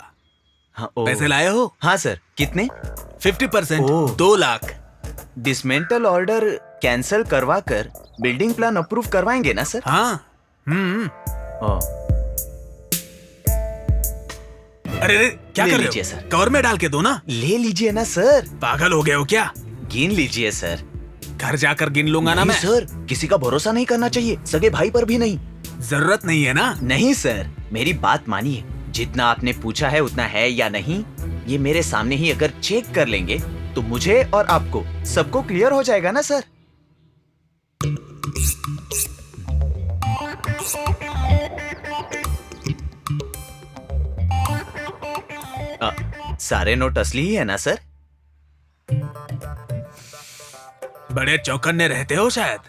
हाँ, पैसे लाए हो? हाँ सर। कितने? 50%, 2 लाख। डिसमेंटल ऑर्डर कैंसिल करवा कर बिल्डिंग प्लान अप्रूव करवाएंगे ना सर? हाँ। अरे क्या कर रहे हो? सर, कवर में डाल के दो ना। ले लीजिए ना सर। पागल हो गए हो क्या? गिन लीजिए सर। घर जाकर गिन लूंगा ना मैं। सर, किसी का भरोसा नहीं करना चाहिए, सगे भाई पर भी नहीं। जरूरत नहीं है ना? नहीं सर, मेरी बात मानिए। जितना आपने पूछा है उतना है या नहीं, ये मेरे सामने ही अगर चेक कर लेंगे तो मुझे और आपको सबको क्लियर हो जाएगा ना सर। सारे नोट असली ही है ना सर? बड़े चौकन्ने रहते हो शायद।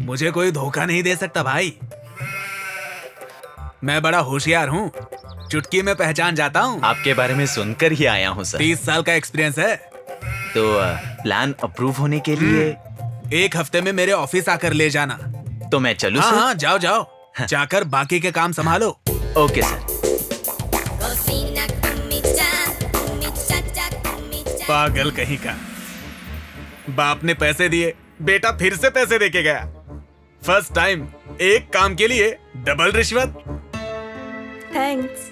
मुझे कोई धोखा नहीं दे सकता भाई। मैं बड़ा होशियार हूँ, चुटकी में पहचान जाता हूँ। आपके बारे में सुनकर ही आया हूँ सर। 30 साल का एक्सपीरियंस है। तो प्लान अप्रूव होने के लिए 1 हफ्ते में मेरे ऑफिस आकर ले जाना। तो मैं चलूं सर? हाँ, जाओ। जाकर बाकी के काम संभालो। Okay sir. पागल कहीं का। बाप ने पैसे दिए, बेटा फिर से पैसे देके गया। फर्स्ट टाइम एक काम के लिए डबल रिश्वत। थैंक्स।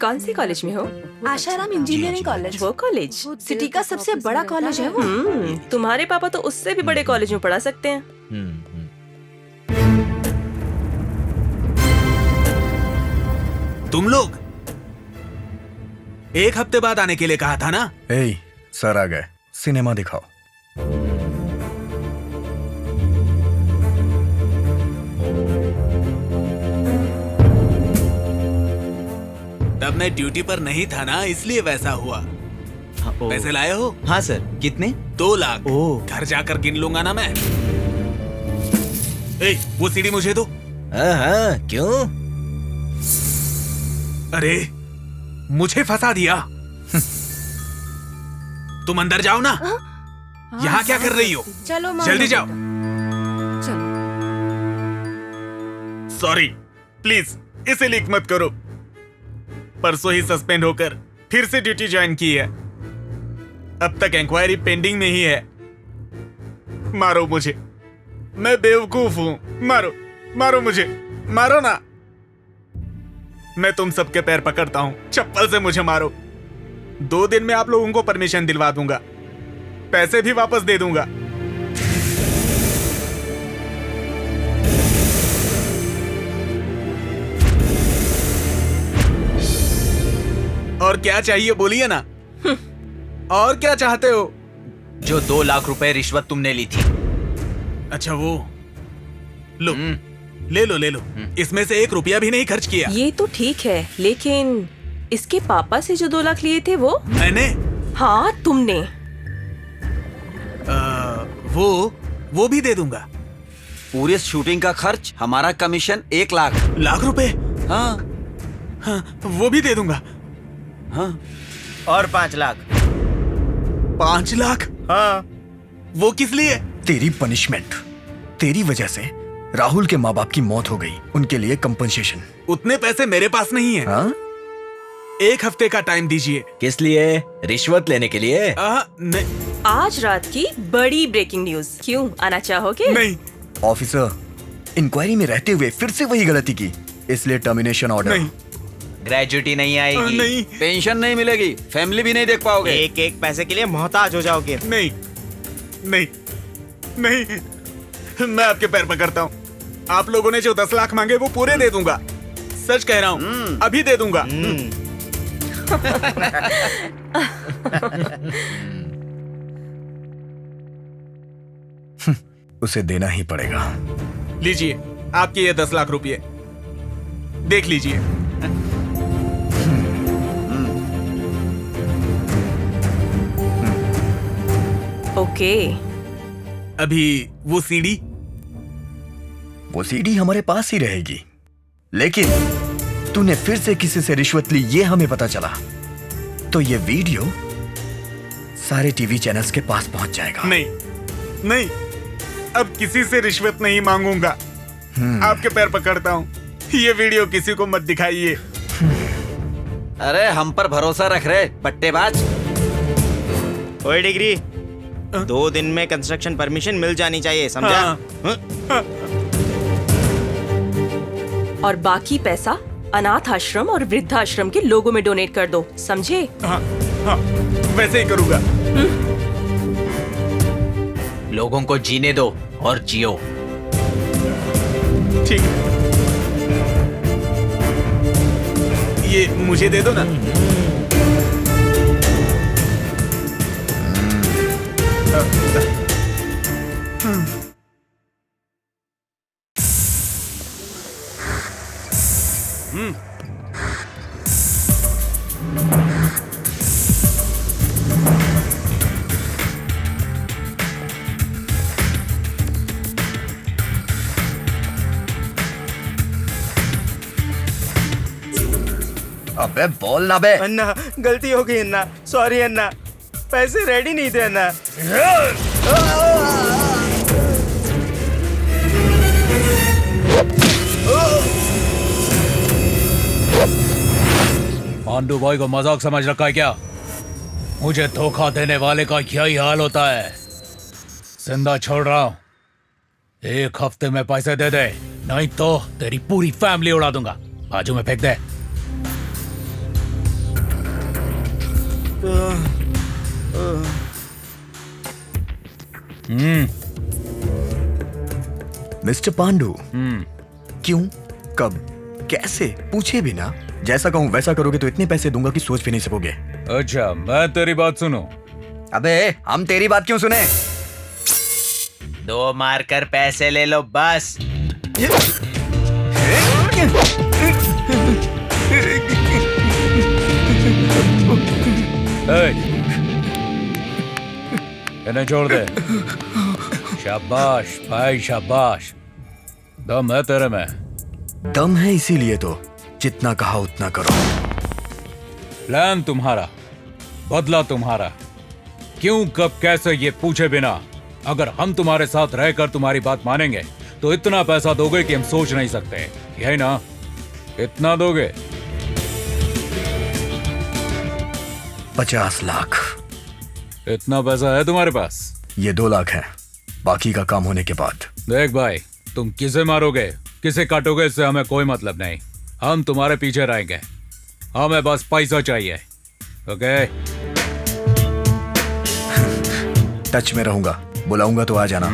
कौन सी कॉलेज में हो? Asharam engineering college. वो कॉलेज सिटी का सबसे बड़ा कॉलेज है वो। तुम्हारे पापा तो उससे भी बड़े कॉलेज में पढ़ा सकते हैं। तुम लोग 1 हफ्ते बाद आने के लिए कहा था ना? सर आ गए, सिनेमा दिखाओ। तब मैं ड्यूटी पर नहीं था ना, इसलिए वैसा हुआ। पैसे लाए हो? हाँ सर। कितने? 2 लाख। घर जाकर गिन लूंगा ना मैं। वो सीढ़ी मुझे दो। हाँ, क्यों? अरे मुझे फंसा दिया। तुम अंदर जाओ ना। यहाँ क्या कर रही हो? चलो जल्दी जाओ। चलो। सॉरी, प्लीज इसे लीक मत करो। परसों ही सस्पेंड होकर फिर से ड्यूटी ज्वाइन की है। अब तक इंक्वायरी पेंडिंग में ही है। मारो मुझे, मैं बेवकूफ हूं। मारो मुझे, मारो ना। मैं तुम सबके पैर पकड़ता हूं, चप्पल से मुझे मारो। 2 दिन में आप लोगों को परमिशन दिलवा दूंगा, पैसे भी वापस दे दूंगा। और क्या चाहिए बोलिए ना। और क्या चाहते हो? जो 2 लाख रुपए रिश्वत तुमने ली थी। अच्छा वो लो, ले लो। इसमें से 1 रुपया भी नहीं खर्च किया। ये तो ठीक है, लेकिन इसके पापा से जो 2 लाख लिए थे वो? मैंने? हाँ, तुमने। वो भी दे दूंगा। पूरे शूटिंग का खर्च, हमारा कमीशन 1 लाख। लाख रुपए? हाँ, वो भी दे दूंगा। हाँ। और 5 लाख। 5 लाख? हाँ। वो किस लिए? तेरी पनिशमेंट। तेरी वजह से राहुल के माँ बाप की मौत हो गई, उनके लिए कंपनसेशन। उतने पैसे मेरे पास नहीं है। हाँ? 1 हफ्ते का टाइम दीजिए। किस लिए? रिश्वत लेने के लिए? नहीं। आज रात की बड़ी ब्रेकिंग न्यूज। क्यों, आना चाहोगे? नहीं। ऑफिसर, इंक्वायरी में रहते हुए फिर से वही गलती की, इसलिए टर्मिनेशन ऑर्डर। नहीं। ग्रेजुटी नहीं आएगी, नहीं। पेंशन नहीं मिलेगी, फैमिली भी नहीं देख पाओगे। एक एक पैसे के लिए मोहताज हो जाओगे। नहीं नहीं नहीं, मैं आपके पैर पकड़ता हूँ। आप लोगों ने जो 10 लाख मांगे वो पूरे दे दूंगा। सच कह रहा हूँ, अभी दे दूंगा। उसे देना ही पड़ेगा। लीजिए आपके ये 10 लाख रुपए, देख लीजिए। ओके। अभी वो सीडी हमारे पास ही रहेगी, लेकिन तूने फिर से किसी से रिश्वत ली ये हमें पता चला तो ये वीडियो सारे टीवी चैनल्स के पास पहुंच जाएगा। नहीं नहीं, अब किसी से रिश्वत नहीं मांगूंगा। आपके पैर पकड़ता हूँ, ये वीडियो किसी को मत दिखाइए। अरे हम पर भरोसा रख रहे बट्टेबाज। ओए डिग्री, 2 दिन में कंस्ट्रक्शन परमिशन मिल जानी चाहिए, समझा? हाँ। और बाकी पैसा अनाथ आश्रम और वृद्धाश्रम के लोगों में डोनेट कर दो, समझे? हाँ, हाँ, वैसे ही करूंगा। लोगों को जीने दो और जियो। ठीक, ये मुझे दे दो ना। अबे बोल ना बे। अन्ना, गलती हो गई अन्ना, सॉरी अन्ना, पैसे रेडी नहीं थे अन्ना। पांडु भाई को मजाक समझ रखा है क्या? मुझे धोखा देने वाले का यही हाल होता है। जिंदा छोड़ रहा हूं, 1 हफ्ते में पैसे दे दे, नहीं तो तेरी पूरी फैमिली उड़ा दूंगा। बाजू में फेंक दे। मिस्टर पांडु, क्यों, कब, कैसे पूछे बिना जैसा कहूँ वैसा करोगे तो इतने पैसे दूंगा कि सोच भी नहीं सकोगे। अच्छा, मैं तेरी बात सुनूं? अबे हम तेरी बात क्यों सुने? 2 मारकर पैसे ले लो बस। इन्हें छोड़ दे। शाबाश भाई शाबाश, दम है तेरे में। दम है, इसीलिए तो जितना कहा उतना करो। प्लान तुम्हारा, बदला तुम्हारा, क्यों कब कैसे ये पूछे बिना अगर हम तुम्हारे साथ रहकर तुम्हारी बात मानेंगे तो इतना पैसा दोगे कि हम सोच नहीं सकते, यही ना? इतना दोगे? 50 लाख। इतना पैसा है तुम्हारे पास? ये 2 लाख है, बाकी का काम होने के बाद। देख भाई, तुम किसे मारोगे किसे काटोगे इससे हमें कोई मतलब नहीं। हम तुम्हारे पीछे रहेंगे, हमें बस पैसा चाहिए। ओके? टच में रहूंगा, बुलाऊंगा तो आ जाना।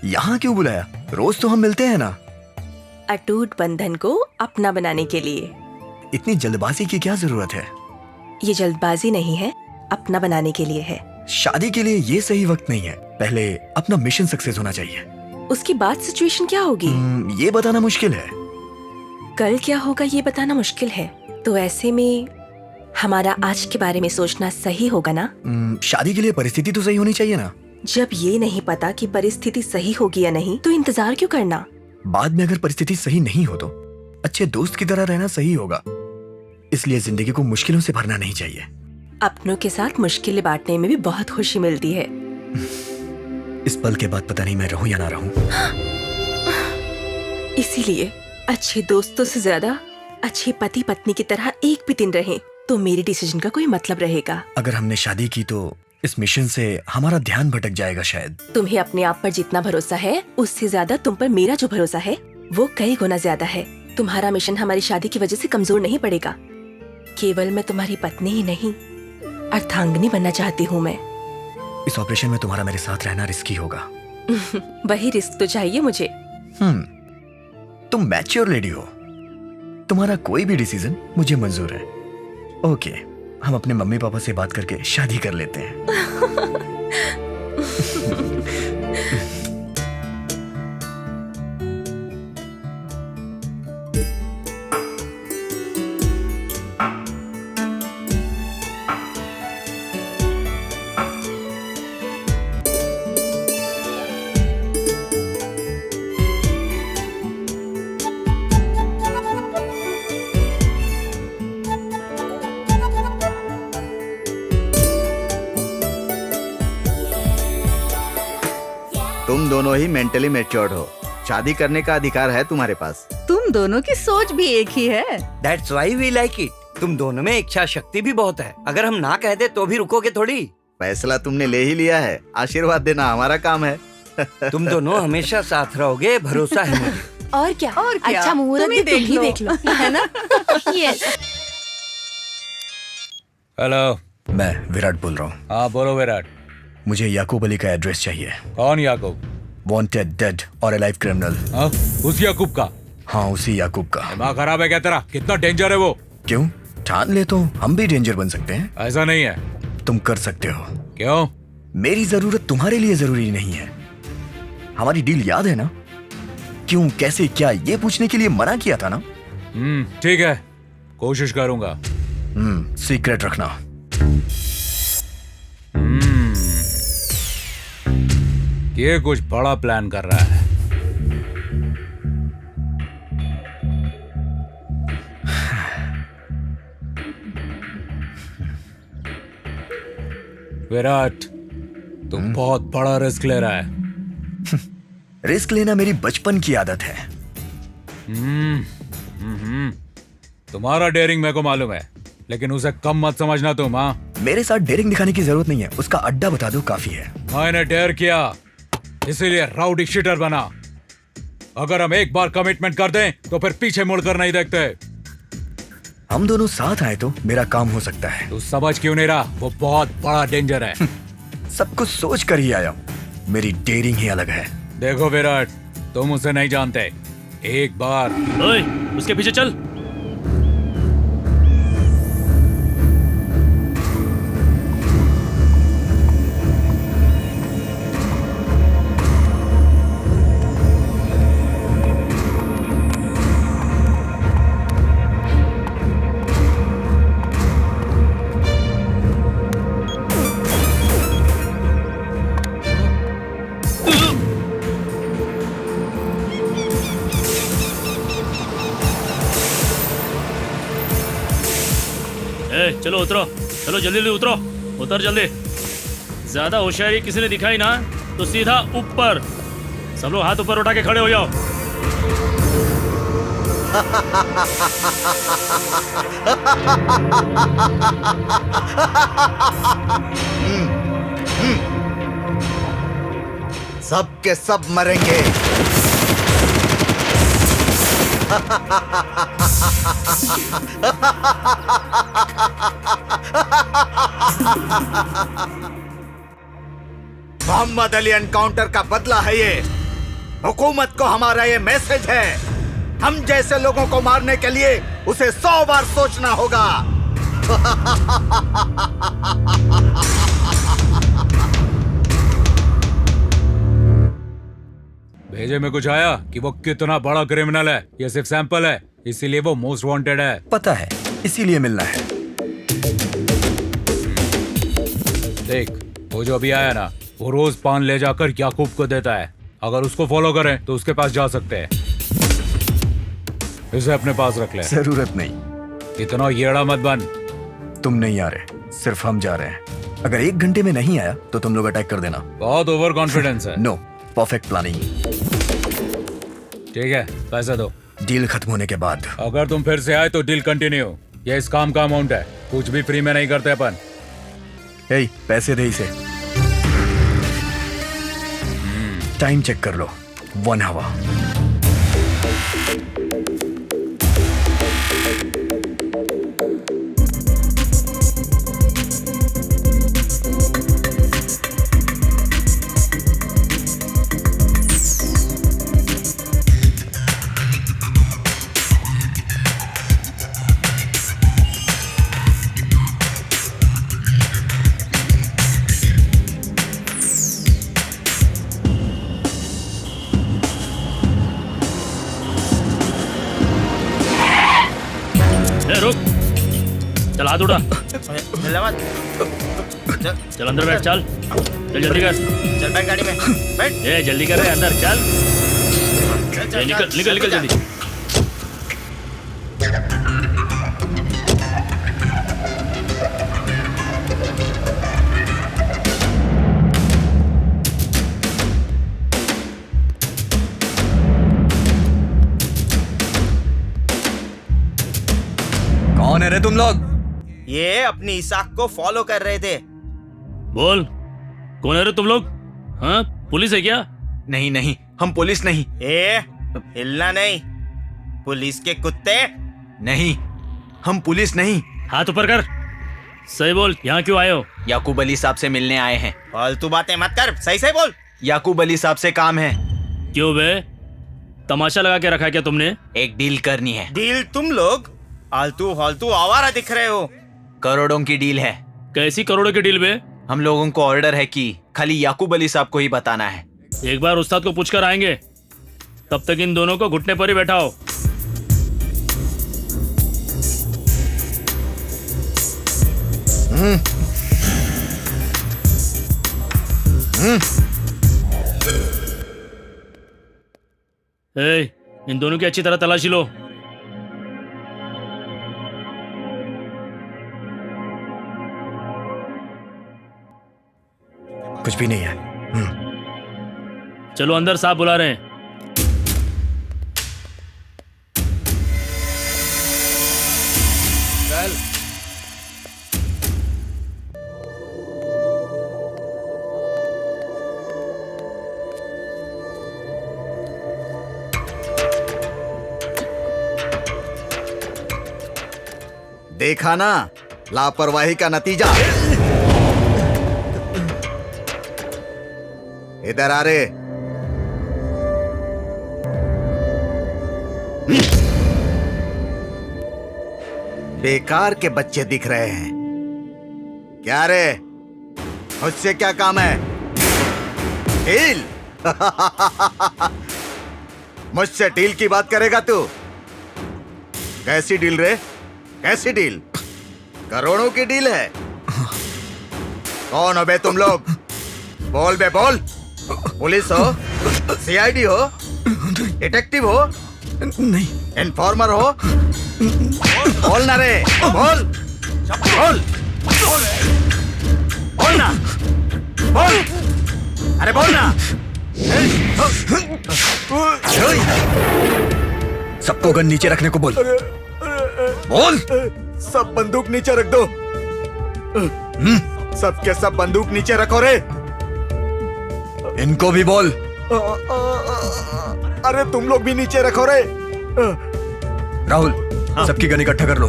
यहाँ क्यों बुलाया? रोज तो हम मिलते हैं ना। अटूट बंधन को अपना बनाने के लिए। इतनी जल्दबाजी की क्या जरूरत है? ये जल्दबाजी नहीं है, अपना बनाने के लिए है। शादी के लिए ये सही वक्त नहीं है, पहले अपना मिशन सक्सेस होना चाहिए। उसके बाद सिचुएशन क्या होगी? ये बताना मुश्किल है। कल क्या होगा ये बताना मुश्किल है। तो ऐसे में हमारा आज के बारे में सोचना सही होगा ना? शादी के लिए परिस्थिति तो सही होनी चाहिए ना। जब ये नहीं पता कि परिस्थिति सही होगी या नहीं, तो इंतजार क्यों करना? बाद में अगर परिस्थिति सही नहीं हो तो अच्छे दोस्त की तरह रहना सही होगा। इसलिए जिंदगी को मुश्किलों से भरना नहीं चाहिए। अपनों के साथ मुश्किलें बांटने में भी बहुत खुशी मिलती है। इस पल के बाद पता नहीं मैं रहूं या ना रहूं। इसीलिए अच्छे दोस्तों से ज्यादा अच्छे पति पत्नी की तरह एक भी दिन रहें, तो मेरी डिसीजन का कोई मतलब रहेगा। अगर हमने शादी की तो इस मिशन से हमारा ध्यान भटक जाएगा शायद। तुम्हें अपने आप पर जितना भरोसा है, उससे ज्यादा तुम पर मेरा जो भरोसा है वो कई गुना ज्यादा है। तुम्हारा मिशन हमारी शादी की वजह से कमजोर नहीं पड़ेगा। केवल मैं तुम्हारी पत्नी ही नहीं, अर्धांगिनी बनना चाहती हूँ मैं। इस ऑपरेशन में तुम्हारा मेरे साथ रहना रिस्की होगा। वही रिस्क तो चाहिए मुझे। तुम मैच्योर लेडी हो, तुम्हारा कोई भी डिसीजन मुझे मंजूर है। ओके, हम अपने मम्मी पापा से बात करके शादी कर लेते हैं। तुम दोनों ही मेंटली मैच्योर्ड हो, शादी करने का अधिकार है तुम्हारे पास। तुम दोनों की सोच भी एक ही है। That's why we like it. तुम दोनों में इच्छा शक्ति भी बहुत है। अगर हम ना कह दे तो भी रुकोगे थोड़ी। फैसला तुमने ले ही लिया है, आशीर्वाद देना हमारा काम है। तुम दोनों हमेशा साथ रहोगे, भरोसा है मुझे। और क्या? अच्छा मुहूर्त तुम ही भी तुम ही देख लो, है ना? यस। हेलो, मैं विराट बोल रहा हूँ। हाँ बोलो विराट। मुझे याकूब अली का एड्रेस चाहिए। कौन याकूब? वांटेड, डेड और अलाइव क्रिमिनल। उस याकूब का? हाँ उसी याकूब का। दिमाग खराब है क्या तेरा? कितना डेंजर है वो? क्यों? ठान ले तो हम भी डेंजर बन सकते हैं। ऐसा नहीं है। तुम कर सकते हो। क्यों? मेरी जरूरत तुम्हारे लिए जरूरी नहीं है। हमारी डील याद है ना? क्यों, कैसे, क्या, ये पूछने के लिए मना किया था ना? ठीक है, कोशिश करूंगा। सीक्रेट रखना। ये कुछ बड़ा प्लान कर रहा है। विराट, तुम बहुत बड़ा रिस्क ले रहा है। रिस्क लेना मेरी बचपन की आदत है। तुम्हारा डेयरिंग मेरे को मालूम है, लेकिन उसे कम मत समझना तुम। हाँ, मेरे साथ डेयरिंग दिखाने की जरूरत नहीं है, उसका अड्डा बता दो काफी है। मैंने डेयर किया, इसीलिए राउडी शीटर बना। अगर हम एक बार कमिटमेंट कर दें तो फिर पीछे मुड़कर नहीं देखते। हम दोनों साथ आए तो मेरा काम हो सकता है। तू समझ क्यों नहीं रहा? वो बहुत बड़ा डेंजर है। सब कुछ सोच कर ही आया हूँ। मेरी डेयरिंग ही अलग है। देखो विराट, तुम उसे नहीं जानते। एक बार ओए, उसके पीछे चल। चलो उतरो, चलो जल्दी जल्दी उतरो, उतर जल्दी। ज्यादा होशियारी किसी ने दिखाई ना तो सीधा ऊपर। सब लोग हाथ ऊपर उठा के खड़े हो जाओ। सब के सब मरेंगे। मोहम्मद अली एनकाउंटर का बदला है ये। हुकूमत को हमारा ये मैसेज है, हम जैसे लोगों को मारने के लिए उसे 100 बार सोचना होगा। भेजे में कुछ आया कि वो कितना बड़ा क्रिमिनल है? ये सिर्फ सैंपल है, इसीलिए वो मोस्ट वांटेड है। पता है, इसीलिए मिलना है। देख, वो जो अभी आया ना, वो रोज पान ले जाकर याकूब को देता है। अगर उसको फॉलो करें तो उसके पास जा सकते हैं। इसे अपने पास रख ले। जरूरत नहीं। इतना येड़ा मत बन। तुम नहीं आ रहे, सिर्फ हम जा रहे हैं। अगर 1 घंटे में नहीं आया तो तुम लोग अटैक कर देना। बहुत ओवर कॉन्फिडेंस है। No, perfect planning. ठीक है, पैसे दो। डील खत्म होने के बाद। अगर तुम फिर से आए तो डील कंटिन्यू। ये इस काम का अमाउंट है, कुछ भी फ्री में नहीं करते अपन। पैसे दे इसे। टाइम चेक कर लो, 1 आवर। रुक, चल हाथ उठा। चल अंदर बैठ, चल जल्दी कर। चल बैठ गाड़ी में, बैठ। जल्दी कर रहे, अंदर चल। निकल जल्दी। कौन है रे तुम लोग? ये अपनी इसाक को फॉलो कर रहे थे। बोल, कौन है रे तुम लोग? हाँ, पुलिस है क्या? नहीं नहीं, हम पुलिस नहीं। हिलना नहीं। पुलिस के कुत्ते। नहीं, हम पुलिस नहीं। हाथ ऊपर कर। सही बोल, यहाँ क्यों आए हो? याकूब अली साहब से मिलने आए हैं। फालतू बातें मत कर, सही सही बोल। याकूब अली साहब से काम है। क्यों बे, तमाशा लगा के रखा है क्या तुमने? एक डील करनी है। डील? तुम लोग फालतू फालतू आवारा दिख रहे हो। करोड़ों की डील है। कैसी करोड़ों की डील बे? हम लोगों को ऑर्डर है कि खाली याकूब अली साहब को ही बताना है। एक बार उस्ताद को पूछकर आएंगे, तब तक इन दोनों को घुटने पर ही बैठाओ। इन दोनों की अच्छी तरह तलाशी लो। कुछ भी नहीं है। चलो अंदर, साहब बुला रहे हैं। चल। देखा ना लापरवाही का नतीजा। इधर आ रे। बेकार के बच्चे दिख रहे हैं क्या रे? मुझसे क्या काम है? डील? मुझसे डील की बात करेगा तू? कैसी डील रे? कैसी डील? करोड़ों की डील है। कौन हो बे तुम लोग? बोल बे बोल। पुलिस हो? सीआईडी हो? डिटेक्टिव हो? नहीं। इन्फॉर्मर हो? बोल ना रे, बोल बोल बोल ना, बोल। अरे बोल ना। सबको गन नीचे रखने को बोल। बोल। सब बंदूक नीचे रख दो। सबके सब बंदूक नीचे रखो रे। इनको भी बोल। अरे तुम लोग भी नीचे रखो रे। राहुल, सबकी गन इकट्ठा कर लो।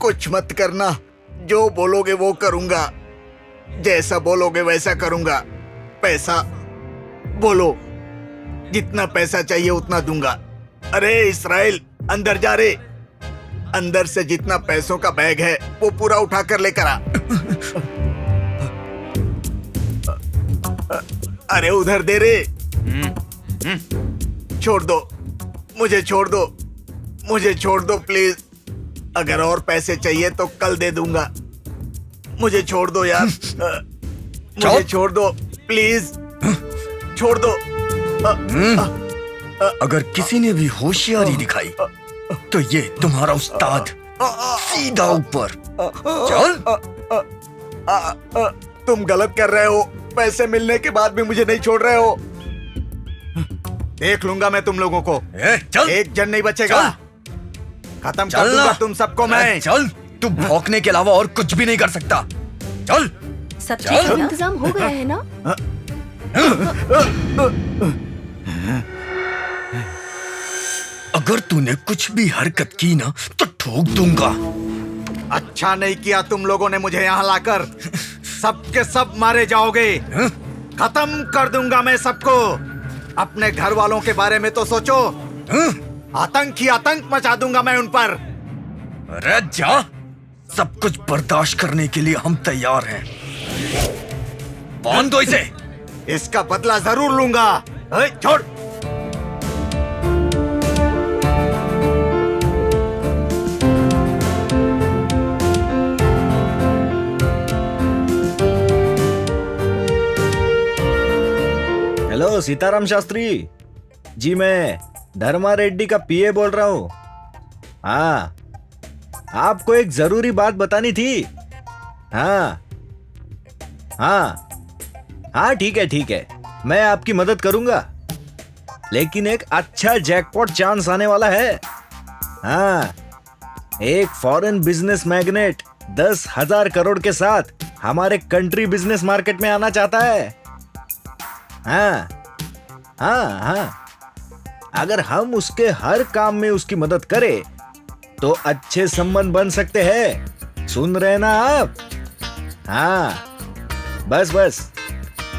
कुछ मत करना, जो बोलोगे वो करूंगा, जैसा बोलोगे वैसा करूंगा। पैसा बोलो, जितना पैसा चाहिए उतना दूंगा। अरे इसराइल, अंदर जा रे। अंदर से जितना पैसों का बैग है वो पूरा उठा कर लेकर आ। अरे उधर दे रे। छोड़ दो, मुझे छोड़ दो, मुझे छोड़ दो प्लीज। अगर और पैसे चाहिए तो कल दे दूंगा। मुझे छोड़ दो यार, मुझे छोड़ दो प्लीज, छोड़ दो। अगर किसी ने भी होशियारी दिखाई तो ये तुम्हारा उस्ताद सीधा ऊपर। चल। तुम गलत कर रहे हो। पैसे मिलने के बाद भी मुझे नहीं छोड़ रहे हो। देख लूंगा मैं तुम लोगों को। चल। एक जन नहीं बचेगा। खत्म कर दूंगा तुम सबको मैं। चल, तू भौंकने के अलावा और कुछ भी नहीं कर सकता। चल। सब चीज का इंतजाम हो गया है ना? अगर तूने कुछ भी हरकत की ना तो ठोक दूंगा। अच्छा नहीं किया तुम लोगों ने मुझे यहाँ लाकर। सबके सब मारे जाओगे। खत्म कर दूंगा मैं सबको। अपने घर वालों के बारे में तो सोचो। आतंक ही आतंक मचा दूंगा मैं उन पर। अरे जा, सब कुछ बर्दाश्त करने के लिए हम तैयार हैं। बांध दो इसे। इसका बदला जरूर लूंगा। छोड़। हेलो सीताराम शास्त्री जी, मैं धर्मा रेड्डी का पीए बोल रहा हूँ। हाँ, आपको एक जरूरी बात बतानी थी। हाँ हाँ हाँ, ठीक है, मैं आपकी मदद करूंगा। लेकिन एक अच्छा जैकपॉट चांस आने वाला है। हाँ, एक फॉरेन बिजनेस मैग्नेट 10,000 करोड़ के साथ हमारे कंट्री बिजनेस मार्केट में आना चाहता है। हाँ हाँ हाँ, अगर हम उसके हर काम में उसकी मदद करें तो अच्छे संबंध बन सकते हैं। सुन रहे ना आप? हाँ, बस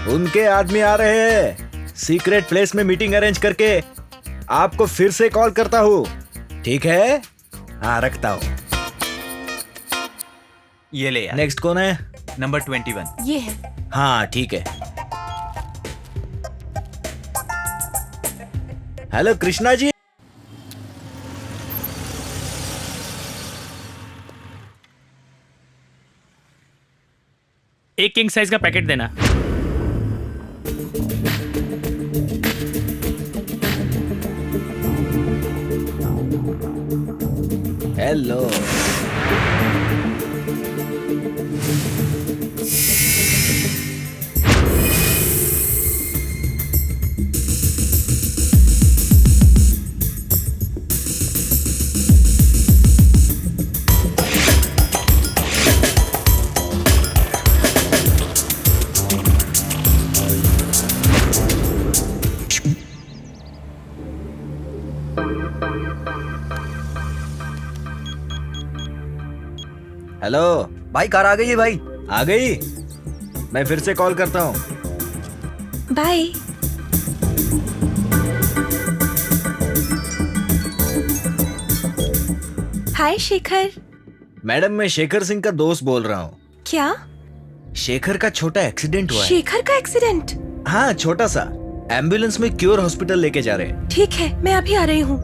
उनके आदमी आ रहे हैं। सीक्रेट प्लेस में मीटिंग अरेंज करके आपको फिर से कॉल करता हूँ। ठीक है? हाँ, रखता हूँ। ये ले यार। नेक्स्ट कौन है? नंबर 21। ये है। हाँ, ठीक है। हेलो कृष्णा जी। एक किंग साइज का पैकेट देना। हेलो। हेलो भाई, कार आ गई है भाई। आ गई? मैं फिर से कॉल करता हूँ। बाय। हाय शेखर। मैडम, मैं शेखर सिंह का दोस्त बोल रहा हूँ। क्या? शेखर का छोटा एक्सीडेंट हुआ है। शेखर का एक्सीडेंट? हाँ, छोटा सा। एम्बुलेंस में क्योर हॉस्पिटल लेके जा रहे हैं। ठीक है, मैं अभी आ रही हूँ।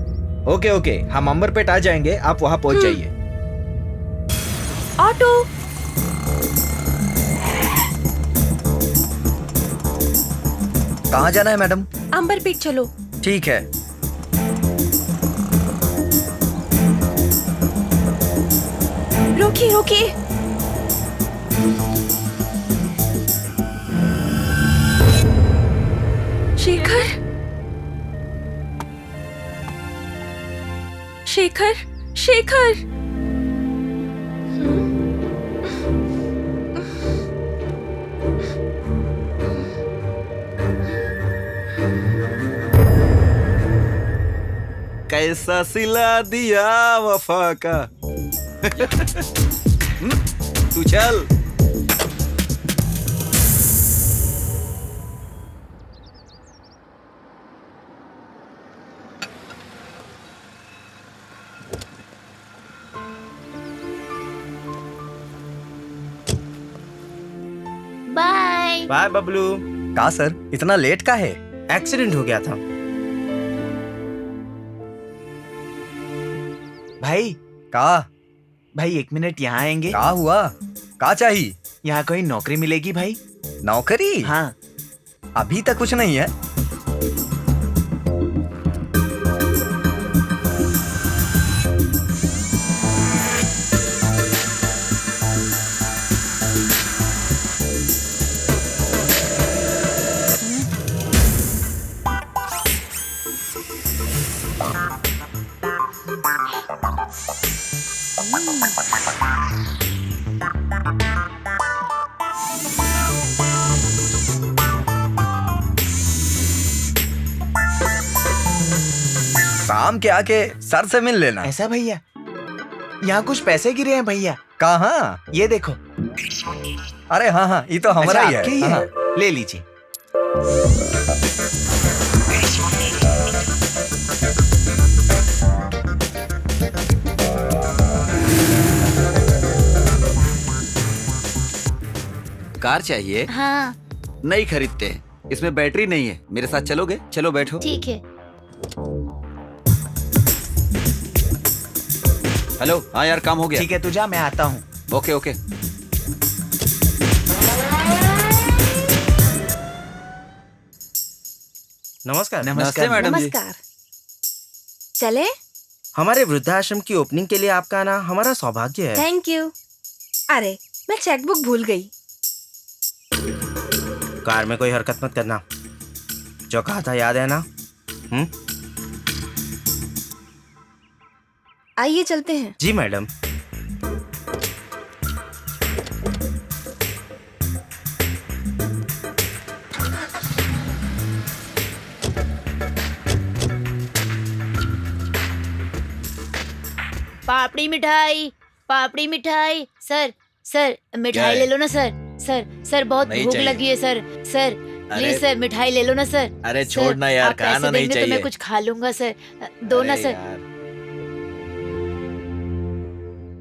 ओके, हम अंबरपेट आ जाएंगे, आप वहाँ पहुँच जाइए। ऑटो। कहाँ जाना है मैडम? अंबरपेट चलो। ठीक है। रोकिए। शेखर। कैसा सिला दिया वफा का। तू चल। बाय बबलू। का सर इतना लेट का है? एक्सीडेंट हो गया था। भाई का भाई 1 मिनट यहाँ आएंगे? का हुआ? का चाहिए? यहाँ कोई नौकरी मिलेगी भाई? नौकरी? हाँ। अभी तक कुछ नहीं है। शाम के आके सर से मिल लेना। ऐसा भैया? यहाँ कुछ पैसे गिरे हैं भैया। कहाँ? ये देखो। अरे हाँ हाँ, ये तो हमारा अच्छा, ही आपके ही है। है? हाँ। ले लीजिए। कार चाहिए? हाँ नहीं खरीदते हैं, इसमें बैटरी नहीं है। मेरे साथ चलोगे? चलो बैठो। ठीक है। हेलो, हाँ यार काम हो गया। ठीक है तू जा, मैं आता हूँ। Okay okay. नमस्कार। नमस्ते मैडम जी। नमस्कार। चले? हमारे वृद्धाश्रम की ओपनिंग के लिए आपका आना हमारा सौभाग्य है। Thank you. अरे मैं चेकबुक भूल गई। कार में कोई हरकत मत करना। जो कहा था याद है ना? आइए चलते हैं। जी मैडम। पापड़ी मिठाई, पापड़ी मिठाई। सर सर क्या मिठाई है? ले लो ना सर। सर सर बहुत नहीं भूख चाहिए। लगी है सर। सर अरे- प्लीज सर मिठाई ले लो ना सर। अरे सर, छोड़ ना यार, आप कहा ना पैसे नहीं देंगे तो चाहिए। मैं कुछ खा लूंगा सर। दो ना अरे सर। यार।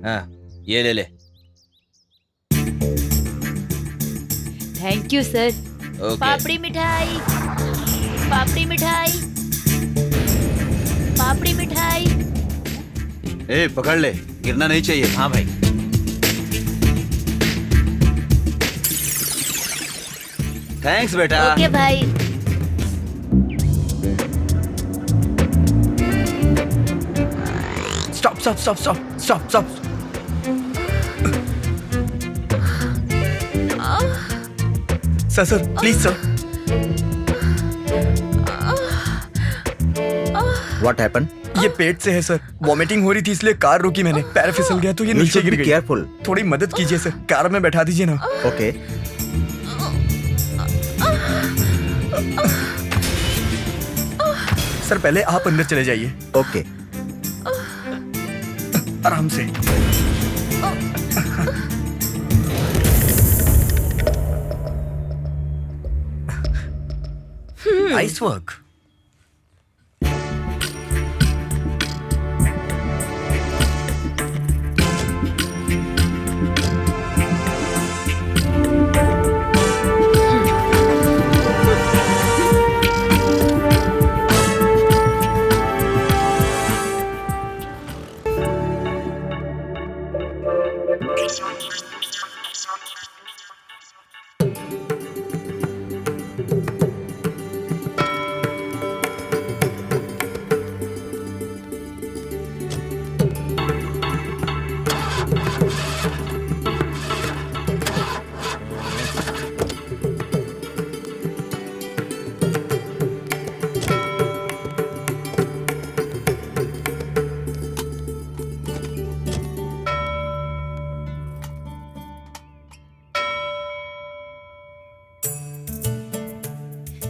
हाँ, ये ले ले। Thank you sir. ओके। पापड़ी मिठाई, पापड़ी मिठाई, पापड़ी मिठाई। ए पकड़ ले, गिरना नहीं चाहिए। हाँ भाई। थैंक्स बेटा। ओके भाई। Stop stop stop stop stop stop. Sir sir please sir. What happen? ये पेट से है सर। वॉमिटिंग हो रही थी इसलिए कार रोकी मैंने। पैर फिसल गया तो ये नीचे गिर गई। केयरफुल। थोड़ी मदद कीजिए सर, कार में बैठा दीजिए ना। ओके। सर पहले आप अंदर चले जाइए। ओके। आराम से। Nice work.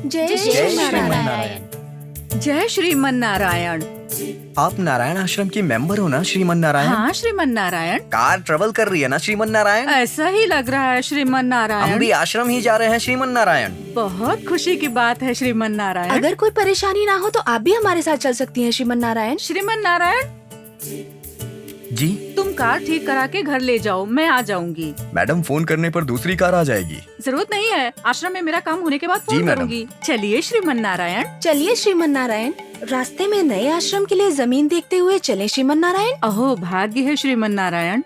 जय श्रीमन्नारायण। जय श्रीमन नारायण। आप नारायण आश्रम की मेंबर हो ना श्रीमन नारायण? हाँ श्रीमन नारायण। कार ट्रेवल कर रही है ना श्रीमन नारायण? ऐसा ही लग रहा है श्रीमन हम नारायण। भी आश्रम ही जा रहे हैं श्रीमन नारायण। बहुत खुशी की बात है श्रीमन नारायण। अगर कोई परेशानी ना हो तो आप भी हमारे साथ चल सकती हैं श्रीमन नारायण। श्रीमन नारायण जी तुम कार ठीक करा के घर ले जाओ, मैं आ जाऊंगी। मैडम फोन करने पर दूसरी कार आ जाएगी। जरूरत नहीं है, आश्रम में मेरा काम होने के बाद जी फोन मैडम। करूंगी। चलिए श्रीमन नारायण। चलिए श्रीमन नारायण, रास्ते में नए आश्रम के लिए जमीन देखते हुए चले श्रीमन नारायण। अहो भाग्य है श्रीमन नारायण।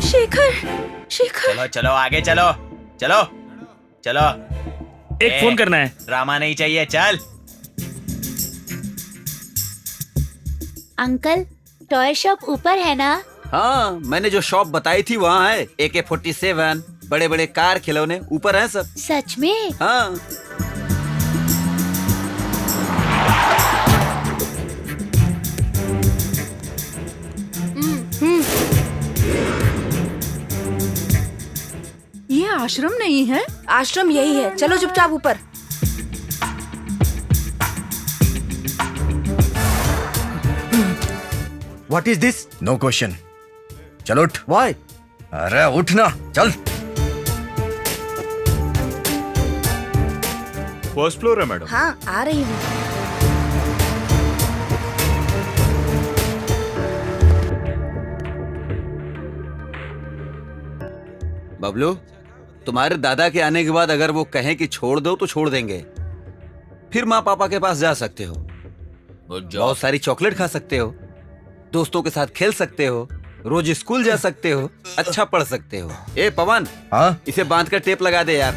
शेखर, शेखर। चलो चलो आगे चलो, चलो चलो। एक फोन करना है। ड्रामा नहीं चाहिए, चल। अंकल, टॉय शॉप ऊपर है ना? हाँ, मैंने जो शॉप बताई थी वहाँ है। AK-47, बड़े बड़े कार खिलौने ऊपर हैं सब। सच में? हाँ। ये आश्रम नहीं है? आश्रम यही है, चलो चुपचाप ऊपर। What is this? No question. चल उठ। Why? अरे उठ ना, चल। फर्स्ट फ्लोर है मैडम। हाँ, आ रही हूँ। बबलू, तुम्हारे दादा के आने के बाद अगर वो कहें कि छोड़ दो तो छोड़ देंगे। फिर माँ पापा के पास जा सकते हो, बहुत सारी चॉकलेट खा सकते हो, दोस्तों के साथ खेल सकते हो, रोज स्कूल जा सकते हो, अच्छा पढ़ सकते हो। ए पवन, हाँ? इसे बांध कर टेप लगा दे यार।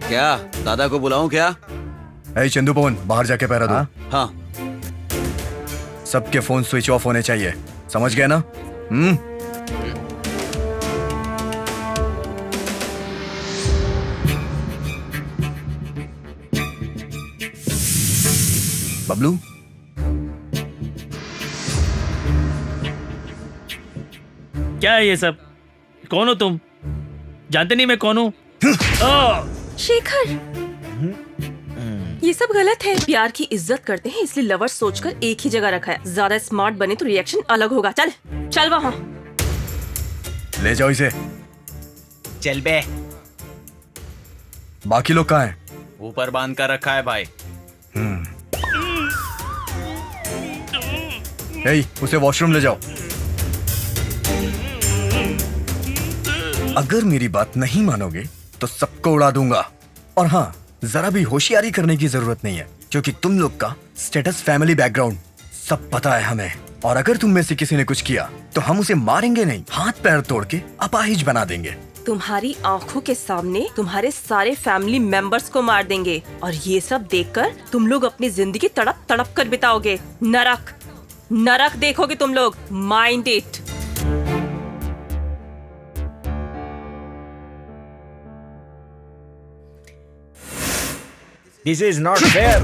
क्या दादा को बुलाऊं क्या? ए चंदू पवन, बाहर जाके पैरा दो। हाँ। सबके फोन स्विच ऑफ होने चाहिए, समझ गए ना? बबलू, क्या है ये सब? कौन हो तुम? जानते नहीं मैं कौन हूँ? शेखर, ये सब गलत है। प्यार की इज्जत करते हैं इसलिए लवर्स सोचकर एक ही जगह रखा है। ज्यादा स्मार्ट बने तो रिएक्शन अलग होगा। चल चल वहाँ। ले जाओ इसे। चल बे। बाकी लोग कहाँ हैं? ऊपर बांध कर रखा है भाई। ए, उसे वॉशरूम ले जाओ। अगर मेरी बात नहीं मानोगे तो सबको उड़ा दूंगा। और हाँ, जरा भी होशियारी करने की जरूरत नहीं है, क्योंकि तुम लोग का स्टेटस, फैमिली बैकग्राउंड सब पता है हमें। और अगर तुम में से किसी ने कुछ किया तो हम उसे मारेंगे नहीं, हाथ पैर तोड़ के अपाहिज बना देंगे। तुम्हारी आंखों के सामने तुम्हारे सारे फैमिली मेंबर्स को मार देंगे। और ये सब देखकर तुम लोग अपनी जिंदगी तड़प तड़प कर बिताओगे। नरक नरक देखोगे तुम लोग। Mind it. This is not fair.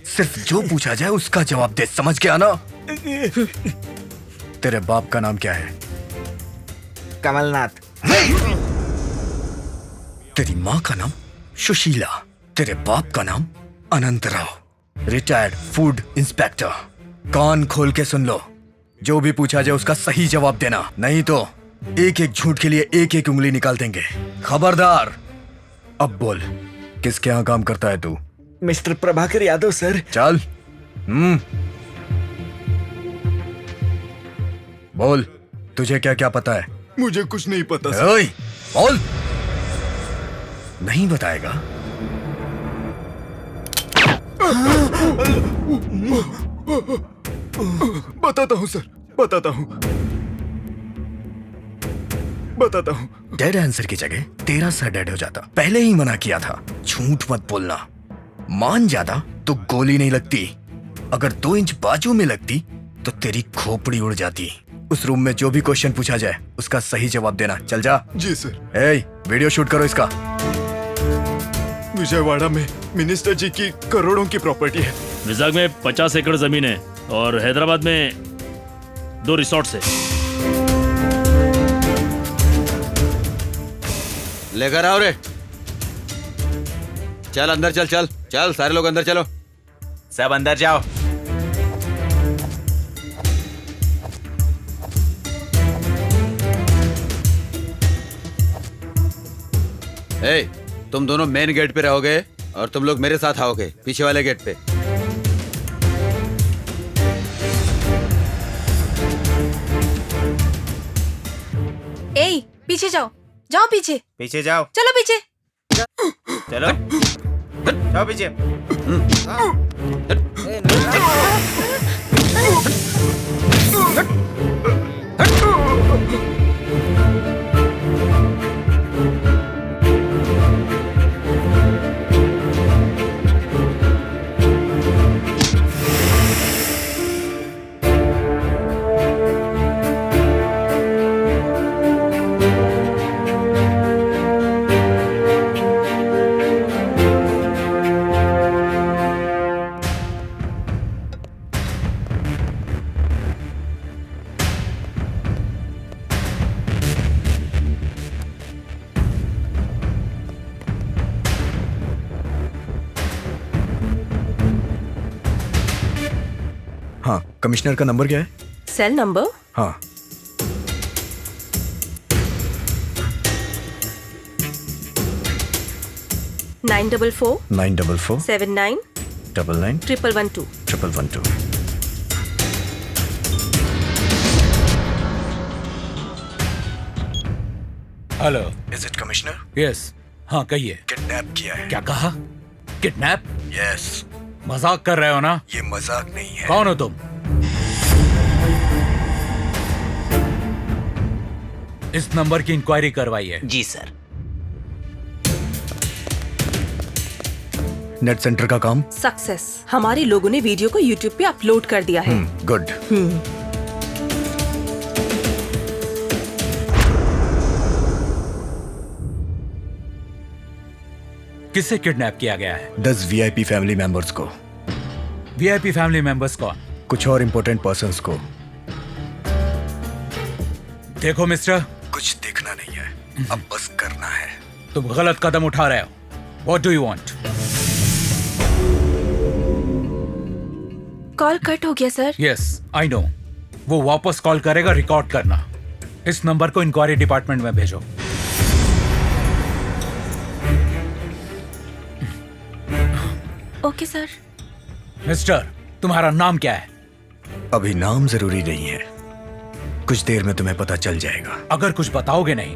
सिर्फ जो पूछा जाए उसका जवाब दे, समझ गया ना? तेरे बाप का नाम क्या है? कमलनाथ। तेरी माँ का नाम सुशीला। तेरे बाप का नाम अनंत राव, रिटायर्ड फूड इंस्पेक्टर। कान खोल के सुन लो, जो भी पूछा जाए उसका सही जवाब देना, नहीं तो एक एक झूठ के लिए एक एक उंगली निकाल देंगे। खबरदार। अब बोल, किसके यहाँ काम करता है तू? Mister Prabhakar Yadav sir. चल। बोल, तुझे क्या क्या पता है? मुझे कुछ नहीं पता ओए, बोल। नहीं बताएगा? बताता हूँ सर, बताता हूँ। डेड आंसर की जगह तेरा सर डेड हो जाता। पहले ही मना किया था, झूठ मत बोलना। मान जाता तो गोली नहीं लगती, अगर 2 इंच बाजू में लगती तो तेरी खोपड़ी उड़ जाती। उस रूम में जो भी क्वेश्चन पूछा जाए उसका सही जवाब देना। चल जा। जी सर। ए, वीडियो शूट करो इसका। विजयवाड़ा में मिनिस्टर जी की करोड़ों की प्रॉपर्टी है। विजाग में 50 एकड़ जमीन है और हैदराबाद में 2 रिसोर्ट्स है। लेकर आओ रे। चल अंदर चल चल चल, सारे लोग अंदर चलो। सब अंदर जाओ। ए, तुम दोनों मेन गेट पे रहोगे और तुम लोग मेरे साथ आओगे पीछे वाले गेट पे। ए, पीछे जाओ, जाओ पीछे, पीछे जाओ, चलो पीछे। चलो जाओ पीछे। हाँ, कमिश्नर का नंबर क्या है? Cell number? हाँ, nine 944 79 99 112 112। Hello, is it commissioner? Yes. हाँ कहिए। किडनैप किया है। क्या कहा? किडनैप? यस। मजाक कर रहे हो ना? ये मजाक नहीं है। कौन हो तुम? इस नंबर की इंक्वायरी करवाई है। जी सर। नेट सेंटर का काम सक्सेस। हमारे लोगों ने वीडियो को यूट्यूब पे अपलोड कर दिया है। गुड। किससे किडनैप किया गया है? 10 वीआईपी फैमिली मेंबर्स को। वीआईपी फैमिली मेंबर्स कौन? कुछ और इम्पोर्टेंट पर्संस को। देखो मिस्टर, कुछ देखना नहीं है, अब बस करना है। तुम गलत कदम उठा रहे हो। What do you want? Call cut हो गया सर। Yes, I know. वो वापस कॉल करेगा, रिकॉर्ड करना। इस नंबर को इंक्वायरी डिपार्टमेंट में भेजो। Okay sir. मिस्टर, तुम्हारा नाम क्या है? अभी नाम जरूरी नहीं है, कुछ देर में तुम्हें पता चल जाएगा। अगर कुछ बताओगे नहीं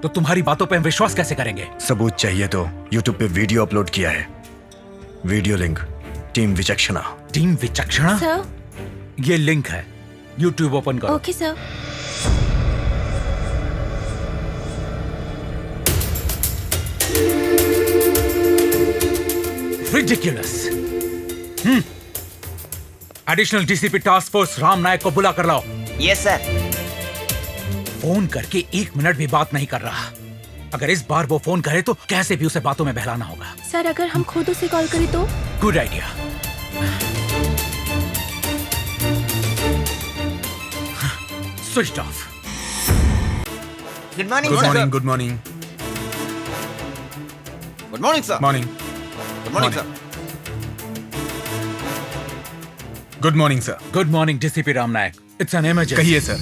तो तुम्हारी बातों पे हम विश्वास कैसे करेंगे? सबूत चाहिए तो यूट्यूब पे वीडियो अपलोड किया है। Video link team Vichakshana. Team Vichakshana? Sir, ये लिंक है, यूट्यूब ओपन करो। Okay sir. Ridiculous. Additional DCP task force Ram Nayak को बुला कर लाओ। Yes sir. फोन करके 1 मिनट भी बात नहीं कर रहा। अगर इस बार वो फोन करे तो कैसे भी उसे बातों में बहलाना होगा। सर, अगर हम खुद उसे कॉल करें तो? Good idea. Switch off. Good morning good sir. Morning, good morning, good morning sir. Morning, good morning sir. Good morning sir. Good morning DCP Ram Nayak. It's an emergency. कहिए सर।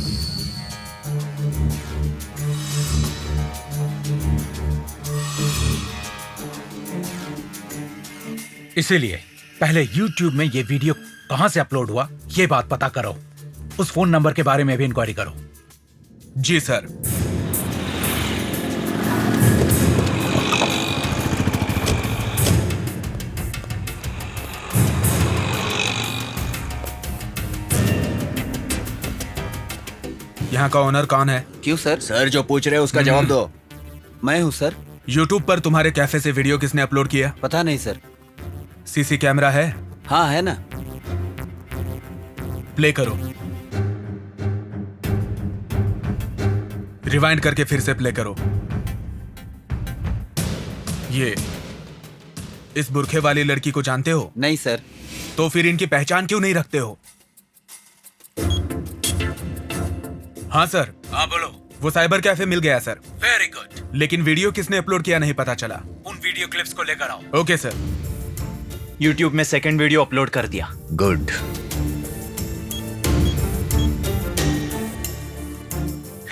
इसीलिए पहले YouTube में ये वीडियो कहां से upload हुआ, ये बात पता करो। उस फोन नंबर के बारे में भी इंक्वायरी करो। जी सर। यहाँ का ओनर कौन है? क्यों सर? सर जो पूछ रहे हैं उसका जवाब दो। मैं हूँ सर। यूट्यूब पर तुम्हारे कैफे से वीडियो किसने अपलोड किया? पता नहीं सर। सीसी कैमरा है? हाँ है ना। प्ले करो। रिवाइंड करके फिर से प्ले करो। ये इस बुरखे वाली लड़की को जानते हो? नहीं सर। तो फिर इनकी पहचान क्यों नहीं रखते हो? हाँ सर। हाँ बोलो। वो साइबर कैफे मिल गया सर। Very good. लेकिन वीडियो किसने अपलोड किया नहीं पता चला। उन वीडियो क्लिप्स को लेकर आओ। Okay sir. यूट्यूब में सेकंड वीडियो अपलोड कर दिया। गुड।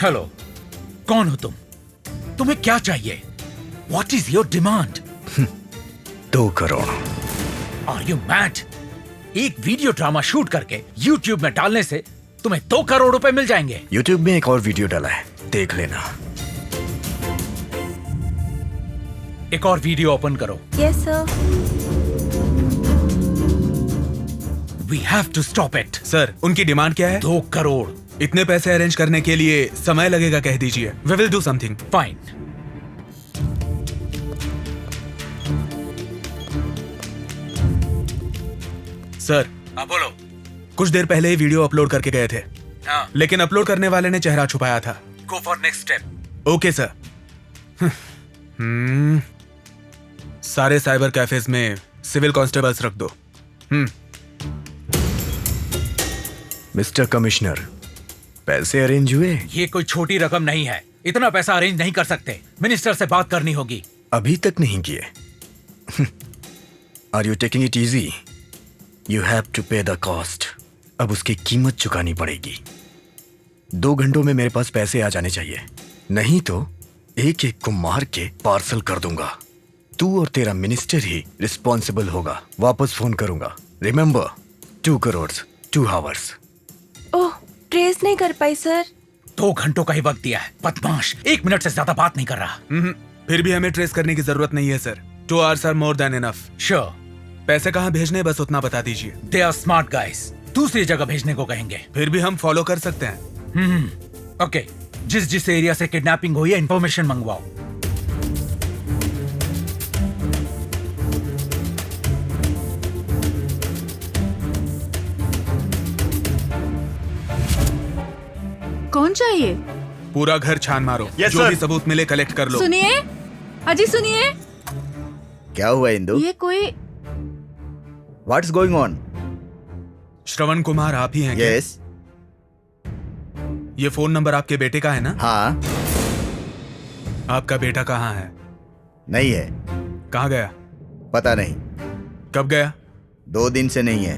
हेलो, कौन हो तुम? तुम्हें क्या चाहिए? What is your demand? 2 crore. Are you mad? एक वीडियो ड्रामा शूट करके YouTube में डालने से तुम्हें 2 करोड़ रुपए मिल जाएंगे। YouTube में एक और वीडियो डाला है, देख लेना। एक और वीडियो ओपन करो। Yes sir. We have to stop it. Sir, उनकी डिमांड क्या है? 2 करोड़। इतने पैसे अरेंज करने के लिए समय लगेगा, कह दीजिए। We will do something. Fine. Sir. हाँ बोलो। कुछ देर पहले ही वीडियो अपलोड करके गए थे। हाँ। लेकिन अपलोड करने वाले ने चेहरा छुपाया था। Go for next step. Okay sir. सारे साइबर कैफेज में सिविल कांस्टेबल्स रख दो। मिस्टर कमिश्नर, पैसे अरेंज हुए? ये कोई छोटी रकम नहीं है, इतना पैसा अरेंज नहीं कर सकते। मिनिस्टर से बात करनी होगी। अभी तक नहीं किए। Are you taking it easy? You have to pay the cost. अब उसकी कीमत चुकानी पड़ेगी। 2 घंटों में मेरे पास पैसे आ जाने चाहिए, नहीं तो एक एक को मार के पार्सल कर दूंगा। तू और तेरा मिनिस्टर ही रिस्पॉन्सिबल होगा। वापस फोन करूंगा। Remember, 2 crore 2 hours. Oh, trace नहीं कर पाई सर। 2 घंटों का ही वक्त दिया है। बदमाश, 1 मिनट से ज्यादा बात नहीं कर रहा। फिर भी हमें ट्रेस करने की जरूरत नहीं है sir. 2 hours are more than enough. Sure. पैसे कहाँ भेजने, बस उतना बता दीजिए। दे आर स्मार्ट गाइस, दूसरी जगह भेजने को कहेंगे। फिर भी हम फॉलो कर सकते हैं। ओके, जिस एरिया से किडनैपिंग हुई है इंफॉर्मेशन मंगवाओ। कौन चाहिए? पूरा घर छान मारो। जो भी सबूत मिले कलेक्ट कर लो। सुनिए अजी, सुनिए। क्या हुआ इंदु? ये कोई What's going on? Shravan Kumar आप ही हैं क्या? Yes. ये फोन नंबर आपके बेटे का है ना? हाँ। आपका बेटा कहाँ है? नहीं है। कहाँ गया? पता नहीं। कब गया? 2 दिन से नहीं है।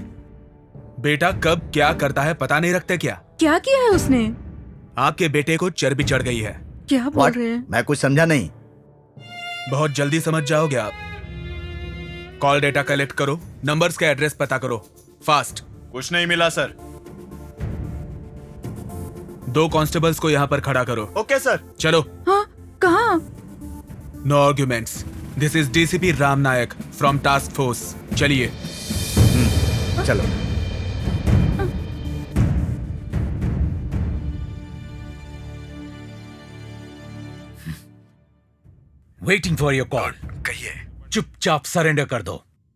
बेटा कब क्या करता है पता नहीं रखते क्या? क्या किया है उसने? आपके बेटे को चर्बी चढ़ गई है। क्या बोल रहे हैं? मैं कुछ समझा नहीं। बहुत जल्दी समझ जाओगे आप। कॉल डेटा कलेक्ट करो, नंबर्स का एड्रेस पता करो, फास्ट। कुछ नहीं मिला सर। 2 कांस्टेबल्स को यहाँ पर खड़ा करो। Okay sir. चलो। हाँ, कहाँ? No arguments. This is DCP Ram Nayak from task force. चलिए। चलो। Waiting for your call. कहिए। चुपचाप सरेंडर कर दो।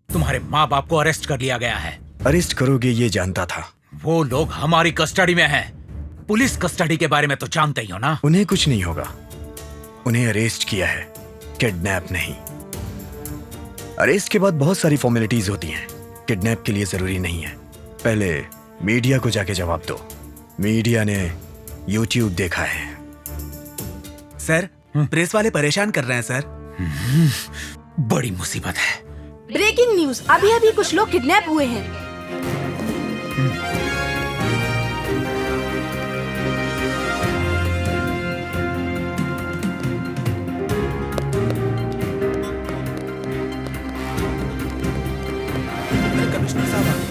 तुम्हारे माँ बाप को अरेस्ट कर लिया गया है। अरेस्ट करोगे ये जानता था। वो लोग हमारी कस्टडी में हैं। पुलिस कस्टडी के बारे में तो जानते ही हो ना। उन्हें कुछ नहीं होगा। उन्हें अरेस्ट किया है, किडनैप नहीं। अरेस्ट के बाद बहुत सारी फॉर्मेलिटीज होती हैं, किडनैप के लिए जरूरी नहीं है। पहले मीडिया को जाके जवाब दो। मीडिया ने यूट्यूब देखा है। सर, प्रेस वाले परेशान कर रहे हैं सर। बड़ी मुसीबत है। ब्रेकिंग न्यूज, अभी अभी कुछ लोग किडनैप हुए हैं।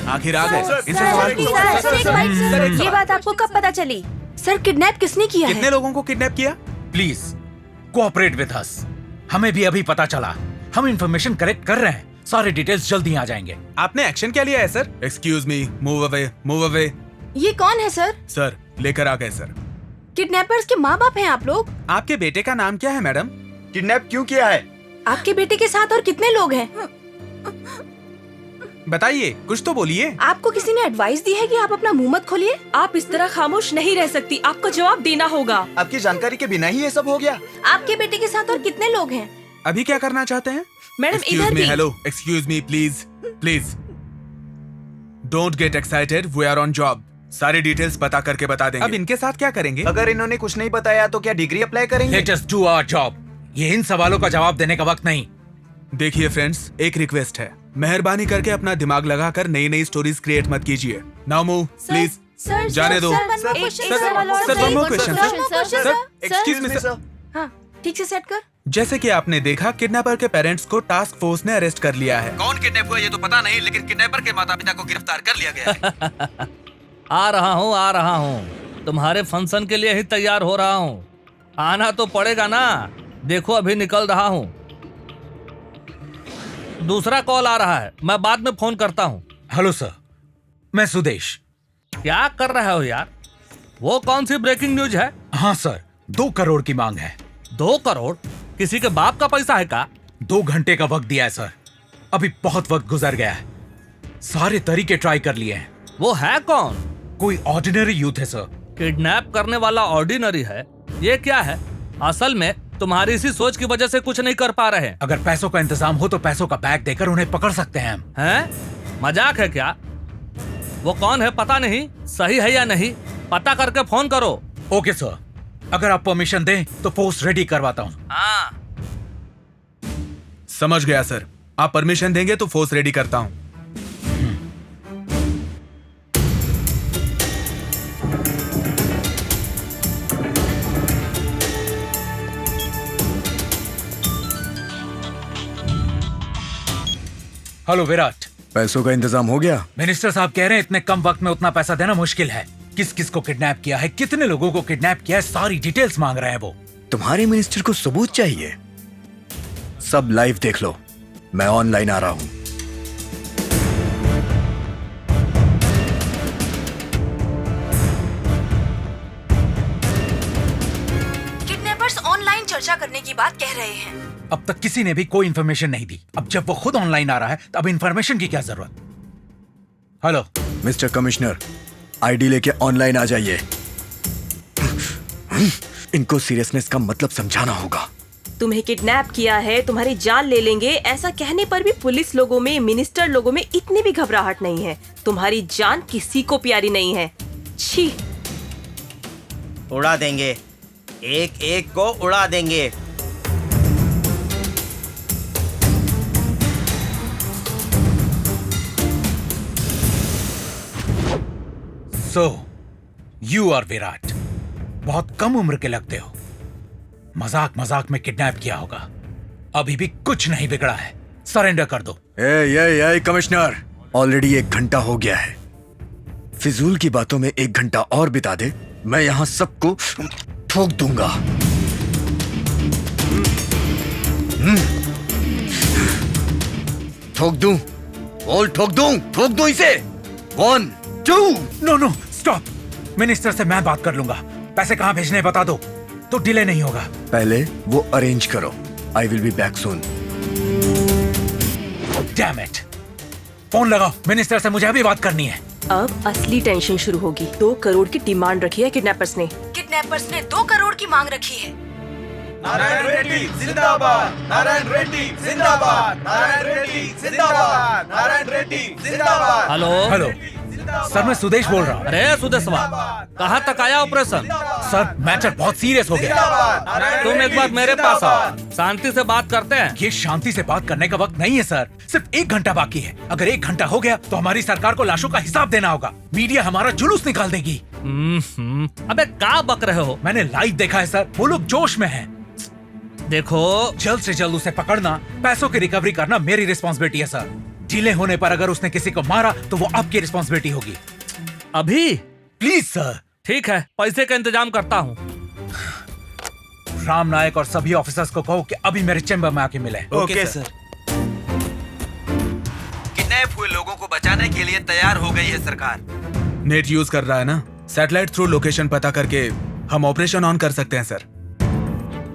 आखिर आ गए। इनसे सवाल पूछो। सर, ये बात आपको कब पता चली? सर, किडनैप किसने किया है? कितने लोगों को किडनैप किया? Please cooperate with us. हमें भी अभी पता चला। हम इंफॉर्मेशन कलेक्ट कर रहे हैं। सारे डिटेल्स जल्दी आ जाएंगे। आपने एक्शन क्या लिया है sir? Excuse me, move away, move away. ये कौन है सर? सर, लेकर आ गए सर। किडनैपर्स के माँ बाप हैं आप लोग? आपके बेटे का नाम क्या है मैडम? किडनैप क्यों किया है? आपके बेटे के साथ और कितने लोग हैं? बताइए, कुछ तो बोलिए। आपको किसी ने एडवाइस दी है कि आप अपना मुंह मत खोलिए? आप इस तरह खामोश नहीं रह सकती, आपको जवाब देना होगा। आपकी जानकारी के बिना ही ये सब हो गया। आपके बेटे के साथ और कितने लोग हैं? अभी क्या करना चाहते हैं? मैडम, एक्सक्यूज इधर मी, भी। Hello, excuse me, please please don't get excited, we are on job. सारी डिटेल्स पता करके बता देंगे। अब इनके साथ क्या करेंगे? अगर इन्होंने कुछ नहीं बताया तो क्या डिग्री अप्लाई करेंगे? Let us do our job. ये इन सवालों का जवाब देने का वक्त नहीं। देखिए फ्रेंड्स, एक रिक्वेस्ट है, मेहरबानी करके अपना दिमाग लगाकर नई नई स्टोरीज क्रिएट मत कीजिए। Now move please. जाने दो। Sir, one more question, sir. Excuse me sir. हाँ, ठीक से सेट कर। जैसे कि आपने देखा, किडनैपर के पेरेंट्स को टास्क फोर्स ने अरेस्ट कर लिया है। कौन किडनैप हुआ ये तो पता नहीं, लेकिन किडनैपर के माता पिता को गिरफ्तार कर लिया गया है। आ रहा हूँ। तुम्हारे फंक्शन के लिए ही तैयार हो रहा हूँ। आना तो पड़ेगा ना। देखो अभी निकल रहा हूँ। दूसरा कॉल आ रहा है, मैं बाद में फोन करता हूँ। हेलो सर, मैं सुदेश। क्या कर रहे हो यार? वो कौन सी ब्रेकिंग न्यूज है? हाँ सर, 2 करोड़ की मांग है। 2 करोड़? किसी के बाप का पैसा है का? 2 घंटे का वक्त दिया है सर। अभी बहुत वक्त गुजर गया है। सारे तरीके ट्राई कर लिए हैं। वो है कौन? कोई ऑर्डिनरी यूथ है सर। किडनैप करने वाला ऑर्डिनरी है? ये क्या है? असल में तुम्हारी इसी सोच की वजह से कुछ नहीं कर पा रहे हैं। अगर पैसों का इंतजाम हो तो पैसों का बैग देकर उन्हें पकड़ सकते हैं हम। हैं? मजाक है क्या? वो कौन है पता नहीं, सही है या नहीं, पता करके फोन करो। ओके सर, अगर आप परमिशन दें तो पोस्ट रेडी करवाता हूँ। हाँ। समझ गया सर, आप परमिशन देंगे तो फोर्स रेडी करता हूँ। हेलो विराट, पैसों का इंतजाम हो गया? मिनिस्टर साहब कह रहे हैं इतने कम वक्त में उतना पैसा देना मुश्किल है। किस किस को किडनैप किया है, कितने लोगों को किडनैप किया है, सारी डिटेल्स मांग रहे हैं वो। तुम्हारे मिनिस्टर को सबूत चाहिए? सब लाइव देख लो, मैं ऑनलाइन आ रहा हूं। किडनैपर्स ऑनलाइन चर्चा करने की बात कह रहे हैं। अब तक किसी ने भी कोई इंफॉर्मेशन नहीं दी। अब जब वो खुद ऑनलाइन आ रहा है तो अब इंफॉर्मेशन की क्या जरूरत? हेलो मिस्टर कमिश्नर, आईडी लेके ऑनलाइन आ जाइए। इनको सीरियसनेस का मतलब समझाना होगा। तुम्हें किडनैप किया है, तुम्हारी जान ले लेंगे, ऐसा कहने पर भी पुलिस लोगों में, मिनिस्टर लोगों में इतनी भी घबराहट नहीं है। तुम्हारी जान किसी को प्यारी नहीं है। छी। उड़ा देंगे, एक एक को उड़ा देंगे। So you are Virat. बहुत कम उम्र के लगते हो। मजाक मजाक में किडनैप किया होगा। अभी भी कुछ नहीं बिगड़ा है। सरेंडर कर दो। ए कमिश्नर, ऑलरेडी 1 घंटा हो गया है। फिजूल की बातों में 1 घंटा और बिता दे, मैं यहाँ सबको ठोक दूंगा। ठोक दूं? बोल, ठोक दूं इसे। 1 2। No stop. मिनिस्टर से मैं बात कर लूंगा। पैसे कहाँ भेजने बता दो तो डिले नहीं होगा। पहले वो अरेंज करो। I will be back soon. Damn it. Phone लगाओ, मिनिस्टर से मुझे अभी बात करनी है। अब असली टेंशन शुरू होगी। 2 करोड़ की डिमांड रखी है किडनैपर्स ने। 2 करोड़ की मांग रखी है। नारायण रेड्डी जिंदाबाद, नारायण रेड्डी जिंदाबाद, नारायण रेड्डी जिंदाबाद, नारायण रेड्डी जिंदाबाद। हेलो सर, मैं सुदेश बोल रहा हूँ। अरे सुदेशवा, कहाँ तक आया ऑपरेशन? सर, मैटर बहुत सीरियस हो गया। तुम एक बार मेरे पास आओ, शांति से बात करते हैं। ये शांति से बात करने का वक्त नहीं है सर। सिर्फ 1 घंटा बाकी है। अगर 1 घंटा हो गया तो हमारी सरकार को लाशों का हिसाब देना होगा। मीडिया हमारा जुलूस निकाल देगी। अबे क्या बक रहे हो? मैंने लाइव देखा है सर, वो लोग जोश में हैं। देखो, जल्द से जल्द उसे पकड़ना, पैसों की रिकवरी करना मेरी रिस्पॉन्सिबिलिटी है सर। डिले होने पर अगर उसने किसी को मारा तो वो आपकी रिस्पॉन्सिबिलिटी होगी। अभी? Please sir. ठीक है, पैसे का इंतजाम करता हूँ। राम नायक और सभी ऑफिसर्स को कहो कि अभी मेरे चेंबर में आके मिले। Okay sir. किडनैप हुए लोगों को बचाने के लिए तैयार हो गई है सरकार। नेट यूज कर रहा है ना? सैटेलाइट थ्रू लोकेशन पता करके हम ऑपरेशन ऑन कर सकते हैं सर।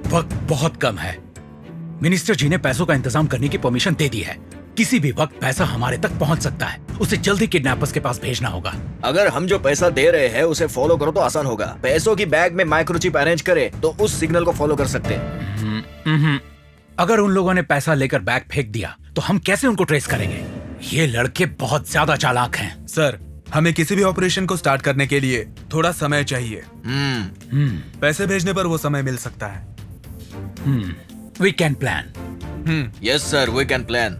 वक्त बहुत कम है। मिनिस्टर जी ने पैसों का इंतजाम करने की परमिशन दे दी है। किसी भी वक्त पैसा हमारे तक पहुंच सकता है। उसे जल्दी किडनैपर्स के पास भेजना होगा। अगर हम जो पैसा दे रहे हैं उसे फॉलो करो तो आसान होगा। पैसों की बैग में माइक्रोचिप अरेंज करे तो उस सिग्नल को फॉलो कर सकते हैं। अगर उन लोगों ने पैसा लेकर बैग फेंक दिया तो हम कैसे उनको ट्रेस करेंगे? ये लड़के बहुत ज्यादा चालाक हैं। सर, हमें किसी भी ऑपरेशन को स्टार्ट करने के लिए थोड़ा समय चाहिए। पैसे भेजने पर वो समय मिल सकता है। We can plan. Yes sir, we can plan.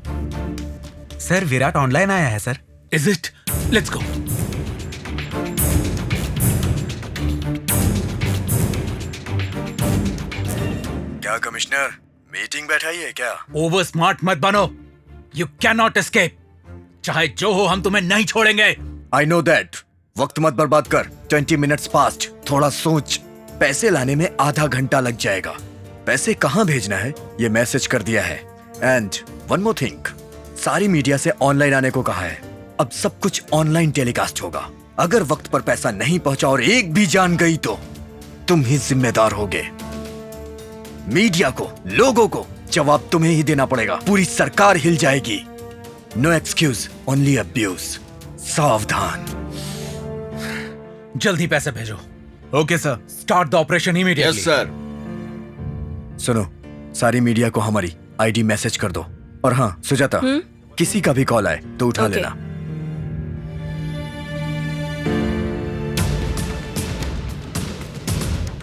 Sir, Virat online आया है sir. Is it? Let's go. क्या कमिश्नर, मीटिंग बैठाई है क्या? ओवर स्मार्ट मत बनो। You can not escape. चाहे जो हो, हम तुम्हें नहीं छोड़ेंगे। I know that. वक्त मत बर्बाद कर। 20 मिनट्स पास्ट। थोड़ा सोच। पैसे लाने में आधा घंटा लग जाएगा। पैसे कहाँ भेजना है ये मैसेज कर दिया है। एंड वन मोर थिंग, सारी मीडिया से ऑनलाइन आने को कहा है। अब सब कुछ ऑनलाइन टेलीकास्ट होगा। अगर वक्त पर पैसा नहीं पहुंचा और एक भी जान गई तो तुम ही जिम्मेदार होगे। मीडिया को, लोगों को जवाब तुम्हें ही देना पड़ेगा। पूरी सरकार हिल जाएगी। No excuse, only abuse. सावधान। जल्दी पैसे भेजो। Okay sir. Start the operation immediately. Yes sir. सुनो, सारी मीडिया को हमारी आईडी मैसेज कर दो। और हाँ सुजाता, किसी का भी कॉल आए तो उठा लेना।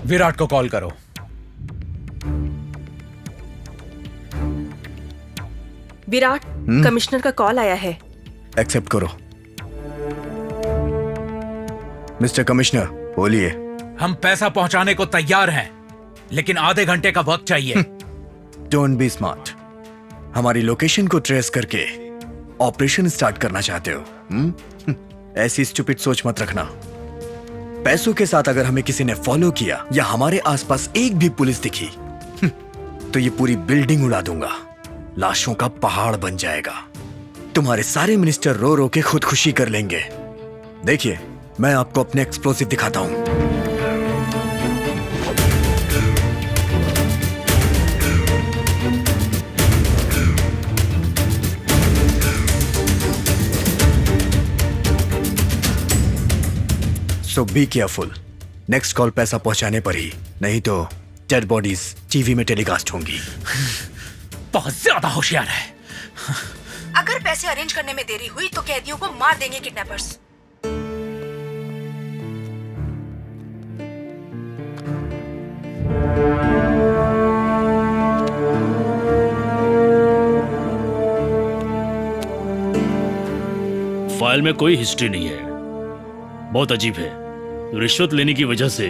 विराट को कॉल करो। विराट, कमिश्नर का कॉल आया है। एक्सेप्ट करो। मिस्टर कमिश्नर, बोलिए। हम पैसा पहुंचाने को तैयार हैं, लेकिन आधे घंटे का वक्त चाहिए। Don't be smart. हमारी लोकेशन को ट्रेस करके ऑपरेशन स्टार्ट करना चाहते हो? ऐसी स्टूपिड सोच मत रखना। पैसों के साथ अगर हमें किसी ने फॉलो किया या हमारे आसपास एक भी पुलिस दिखी तो ये पूरी बिल्डिंग उड़ा दूंगा। लाशों का पहाड़ बन जाएगा। तुम्हारे सारे मिनिस्टर रो रो के खुदकुशी कर लेंगे। देखिए, मैं आपको अपने एक्सप्लोसिव दिखाता हूं। सो बी केयरफुल। नेक्स्ट कॉल पैसा पहुंचाने पर ही, नहीं तो डेड बॉडीज टीवी में टेलीकास्ट होंगी। बहुत ज्यादा होशियार है। अगर पैसे अरेंज करने में देरी हुई तो कैदियों को मार देंगे किडनैपर्स। फाइल में कोई हिस्ट्री नहीं है। बहुत अजीब है। रिश्वत लेने की वजह से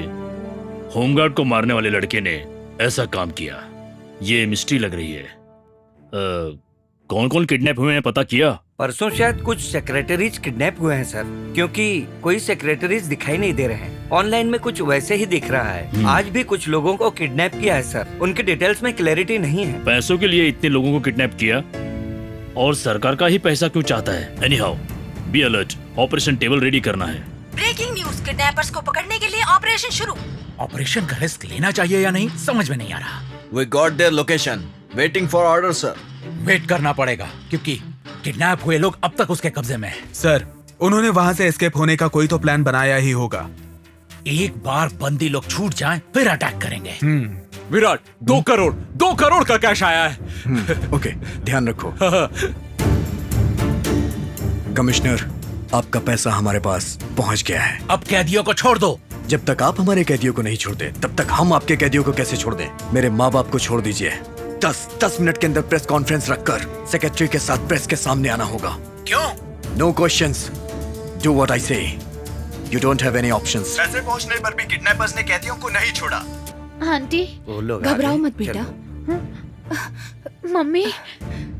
होमगार्ड को मारने वाले लड़के ने ऐसा काम किया। ये मिस्ट्री लग रही है। कौन कौन किडनैप हुए हैं पता किया? परसों शायद कुछ सेक्रेटरीज किडनैप हुए हैं सर, क्योंकि कोई सेक्रेटरीज दिखाई नहीं दे रहे हैं। ऑनलाइन में कुछ वैसे ही दिख रहा है। आज भी कुछ लोगों को किडनैप किया है सर। उनके डिटेल्स में क्लैरिटी नहीं है। पैसों के लिए इतने लोगों को किडनैप किया और सरकार का ही पैसा क्यों चाहता है? Anyhow, be alert. Operation table ready करना है। ब्रेकिंग न्यूज, किडनैपर्स को पकड़ने के लिए ऑपरेशन शुरू। ऑपरेशन का रिस्क लेना चाहिए या नहीं समझ में नहीं आ रहा। We got their location. Waiting for order, sir. Wait करना पड़ेगा क्योंकि किडनैप हुए लोग अब तक उसके कब्जे में हैं। सर, उन्होंने वहां से एस्केप होने का कोई तो प्लान बनाया ही होगा। एक बार बंदी लोग छूट जाएं, फिर अटैक करेंगे। विराट, 2 करोड़ का कैश आया है। ओके, ध्यान रखो। कमिश्नर, आपका पैसा हमारे पास पहुंच गया है। अब कैदियों को छोड़ दो। जब तक आप हमारे कैदियों को नहीं छोड़ते, तब तक हम आपके कैदियों को कैसे छोड़ दें? मेरे माँ बाप को छोड़ दीजिए। 10 मिनट के अंदर प्रेस कॉन्फ्रेंस रखकर सेक्रेटरी के साथ प्रेस के सामने आना होगा। क्यों? No questions. Do what I say. You don't have any options. पैसे पहुंचने पर भी किडनैपर्स ने कैदियों को नहीं छोड़ा। आंटी, घबराओ मत बेटा। मम्मी,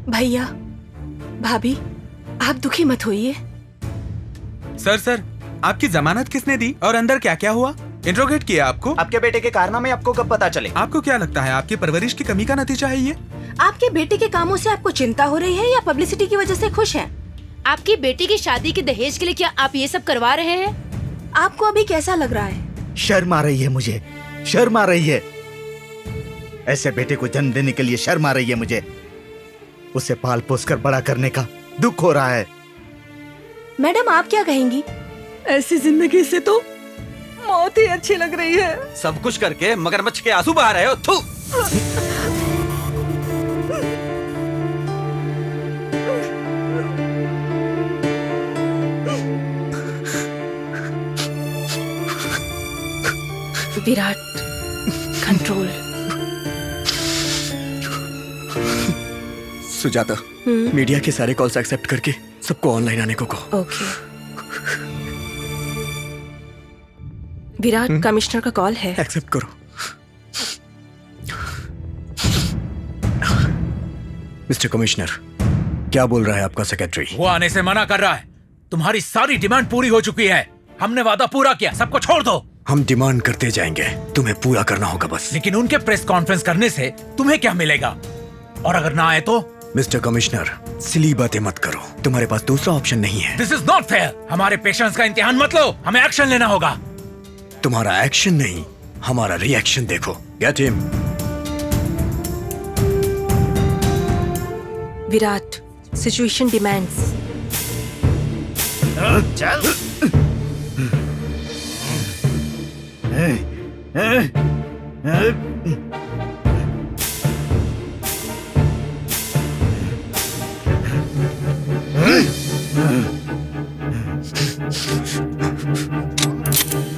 भैया, भाभी, आप दुखी मत होइए। सर, आपकी जमानत किसने दी और अंदर क्या क्या हुआ? इंट्रोगेट किया आपको? आपके बेटे के कारनामे आपको कब पता चले? आपको क्या लगता है आपकी परवरिश की कमी का नतीजा है ये? आपके बेटे के कामों से आपको चिंता हो रही है या पब्लिसिटी की वजह से खुश हैं? आपकी बेटी की शादी के दहेज के लिए क्या आप ये सब करवा रहे हैं? आपको अभी कैसा लग रहा है? शर्म आ रही है मुझे, शर्म आ रही है। ऐसे बेटे को जन्म देने के लिए शर्म आ रही है मुझे। उसे पाल पोस कर बड़ा करने का दुख हो रहा है। मैडम, आप क्या कहेंगी? ऐसी जिंदगी से तो मौत ही अच्छी लग रही है। सब कुछ करके मगरमच्छ के आंसू बहा रहे हो। थू। विराट, कंट्रोल। सुजाता, मीडिया के सारे कॉल्स एक्सेप्ट करके सबको ऑनलाइन आने को कहो। ओके। विराट, कमिश्नर का कॉल है। एक्सेप्ट करो। मिस्टर कमिश्नर, क्या बोल रहा है आपका सेक्रेटरी? वो आने से मना कर रहा है। तुम्हारी सारी डिमांड पूरी हो चुकी है। हमने वादा पूरा किया, सबको छोड़ दो। हम डिमांड करते जाएंगे, तुम्हें पूरा करना होगा बस। लेकिन उनके प्रेस कॉन्फ्रेंस करने से तुम्हें क्या मिलेगा? और अगर ना आए तो? मिस्टर कमिश्नर, सिली बातें मत करो, तुम्हारे पास दूसरा ऑप्शन नहीं है। This is not fair. हमारे पेशेंस का इम्तिहान मत लो, हमें एक्शन लेना होगा। तुम्हारा एक्शन नहीं, हमारा रिएक्शन देखो। Get him. Virat, situation demands. चल।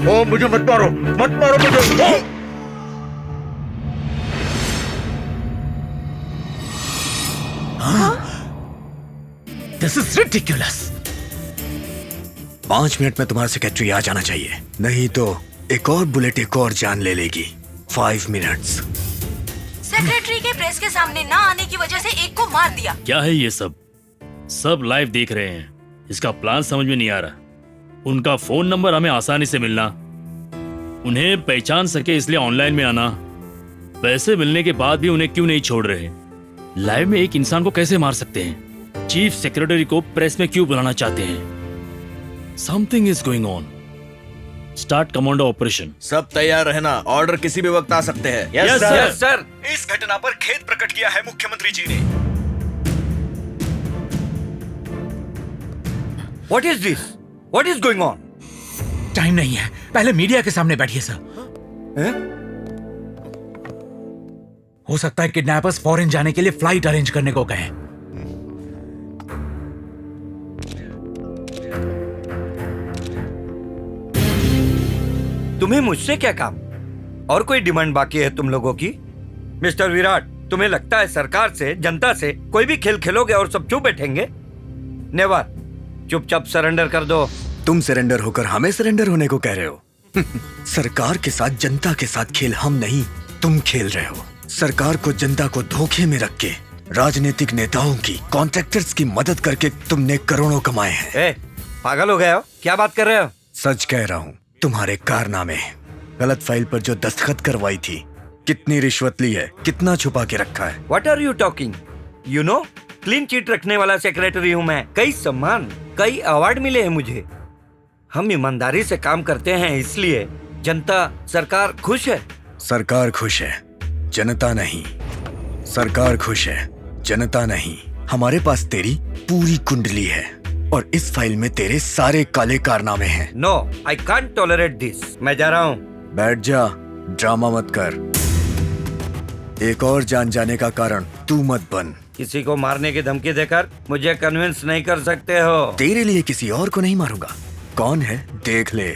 ओ मुझे मत मारो, मत मारो मुझे। This is ridiculous. 5 मिनट में तुम्हारा सेक्रेटरी आ जाना चाहिए, नहीं तो एक और बुलेट एक और जान ले लेगी। 5 मिनट्स। सेक्रेटरी के प्रेस के सामने ना आने की वजह से एक को मार दिया। क्या है ये सब लाइव देख रहे हैं। इसका प्लान समझ में नहीं आ रहा। उनका फोन नंबर हमें आसानी से मिलना, उन्हें पहचान सके इसलिए ऑनलाइन में आना, पैसे मिलने के बाद भी उन्हें क्यों नहीं छोड़ रहे? लाइव में एक इंसान को कैसे मार सकते हैं? चीफ सेक्रेटरी को प्रेस में क्यों बुलाना चाहते हैं? Something is going on. Start commando operation. सब तैयार रहना, ऑर्डर किसी भी वक्त आ सकते हैं। Yes sir. इस घटना पर खेद प्रकट किया है मुख्यमंत्री जी ने। What is this? What is going on? Time नहीं है, पहले मीडिया के सामने बैठिए सर। हो सकता है किडनैपर्स फॉरेन जाने के लिए फ्लाइट अरेंज करने को कहें। तुम्हें मुझसे क्या काम? और कोई डिमांड बाकी है तुम लोगों की? मिस्टर विराट, तुम्हें लगता है सरकार से, जनता से कोई भी खेल खेलोगे और सब चुप बैठेंगे? नेवर। चुपचाप सरेंडर कर दो। तुम सरेंडर होकर हमें सरेंडर होने को कह रहे हो? सरकार के साथ, जनता के साथ खेल हम नहीं, तुम खेल रहे हो। सरकार को, जनता को धोखे में रख के राजनीतिक नेताओं की, कॉन्ट्रैक्टर्स की मदद करके तुमने करोड़ों कमाए हैं। पागल हो गए हो? क्या बात कर रहे हो? सच कह रहा हूँ। तुम्हारे कारनामे, गलत फाइल पर जो दस्तखत करवाई थी, कितनी रिश्वत ली है, कितना छुपा के रखा है। What are you talking? You know, clean chit रखने वाला सेक्रेटरी हूँ मैं। कई सम्मान, कई अवार्ड मिले हैं मुझे। हम ईमानदारी से काम करते हैं, इसलिए जनता, सरकार खुश है। सरकार खुश है, जनता नहीं। सरकार खुश है, जनता नहीं। हमारे पास तेरी पूरी कुंडली है और इस फाइल में तेरे सारे काले कारनामे हैं। No, I can't tolerate this. मैं जा रहा हूँ। बैठ जा, ड्रामा मत कर। एक और जान जाने का कारण तू मत बन। किसी को मारने की धमकी देकर मुझे कन्विंस नहीं कर सकते हो। तेरे लिए किसी और को नहीं मारूंगा। कौन है देख ले।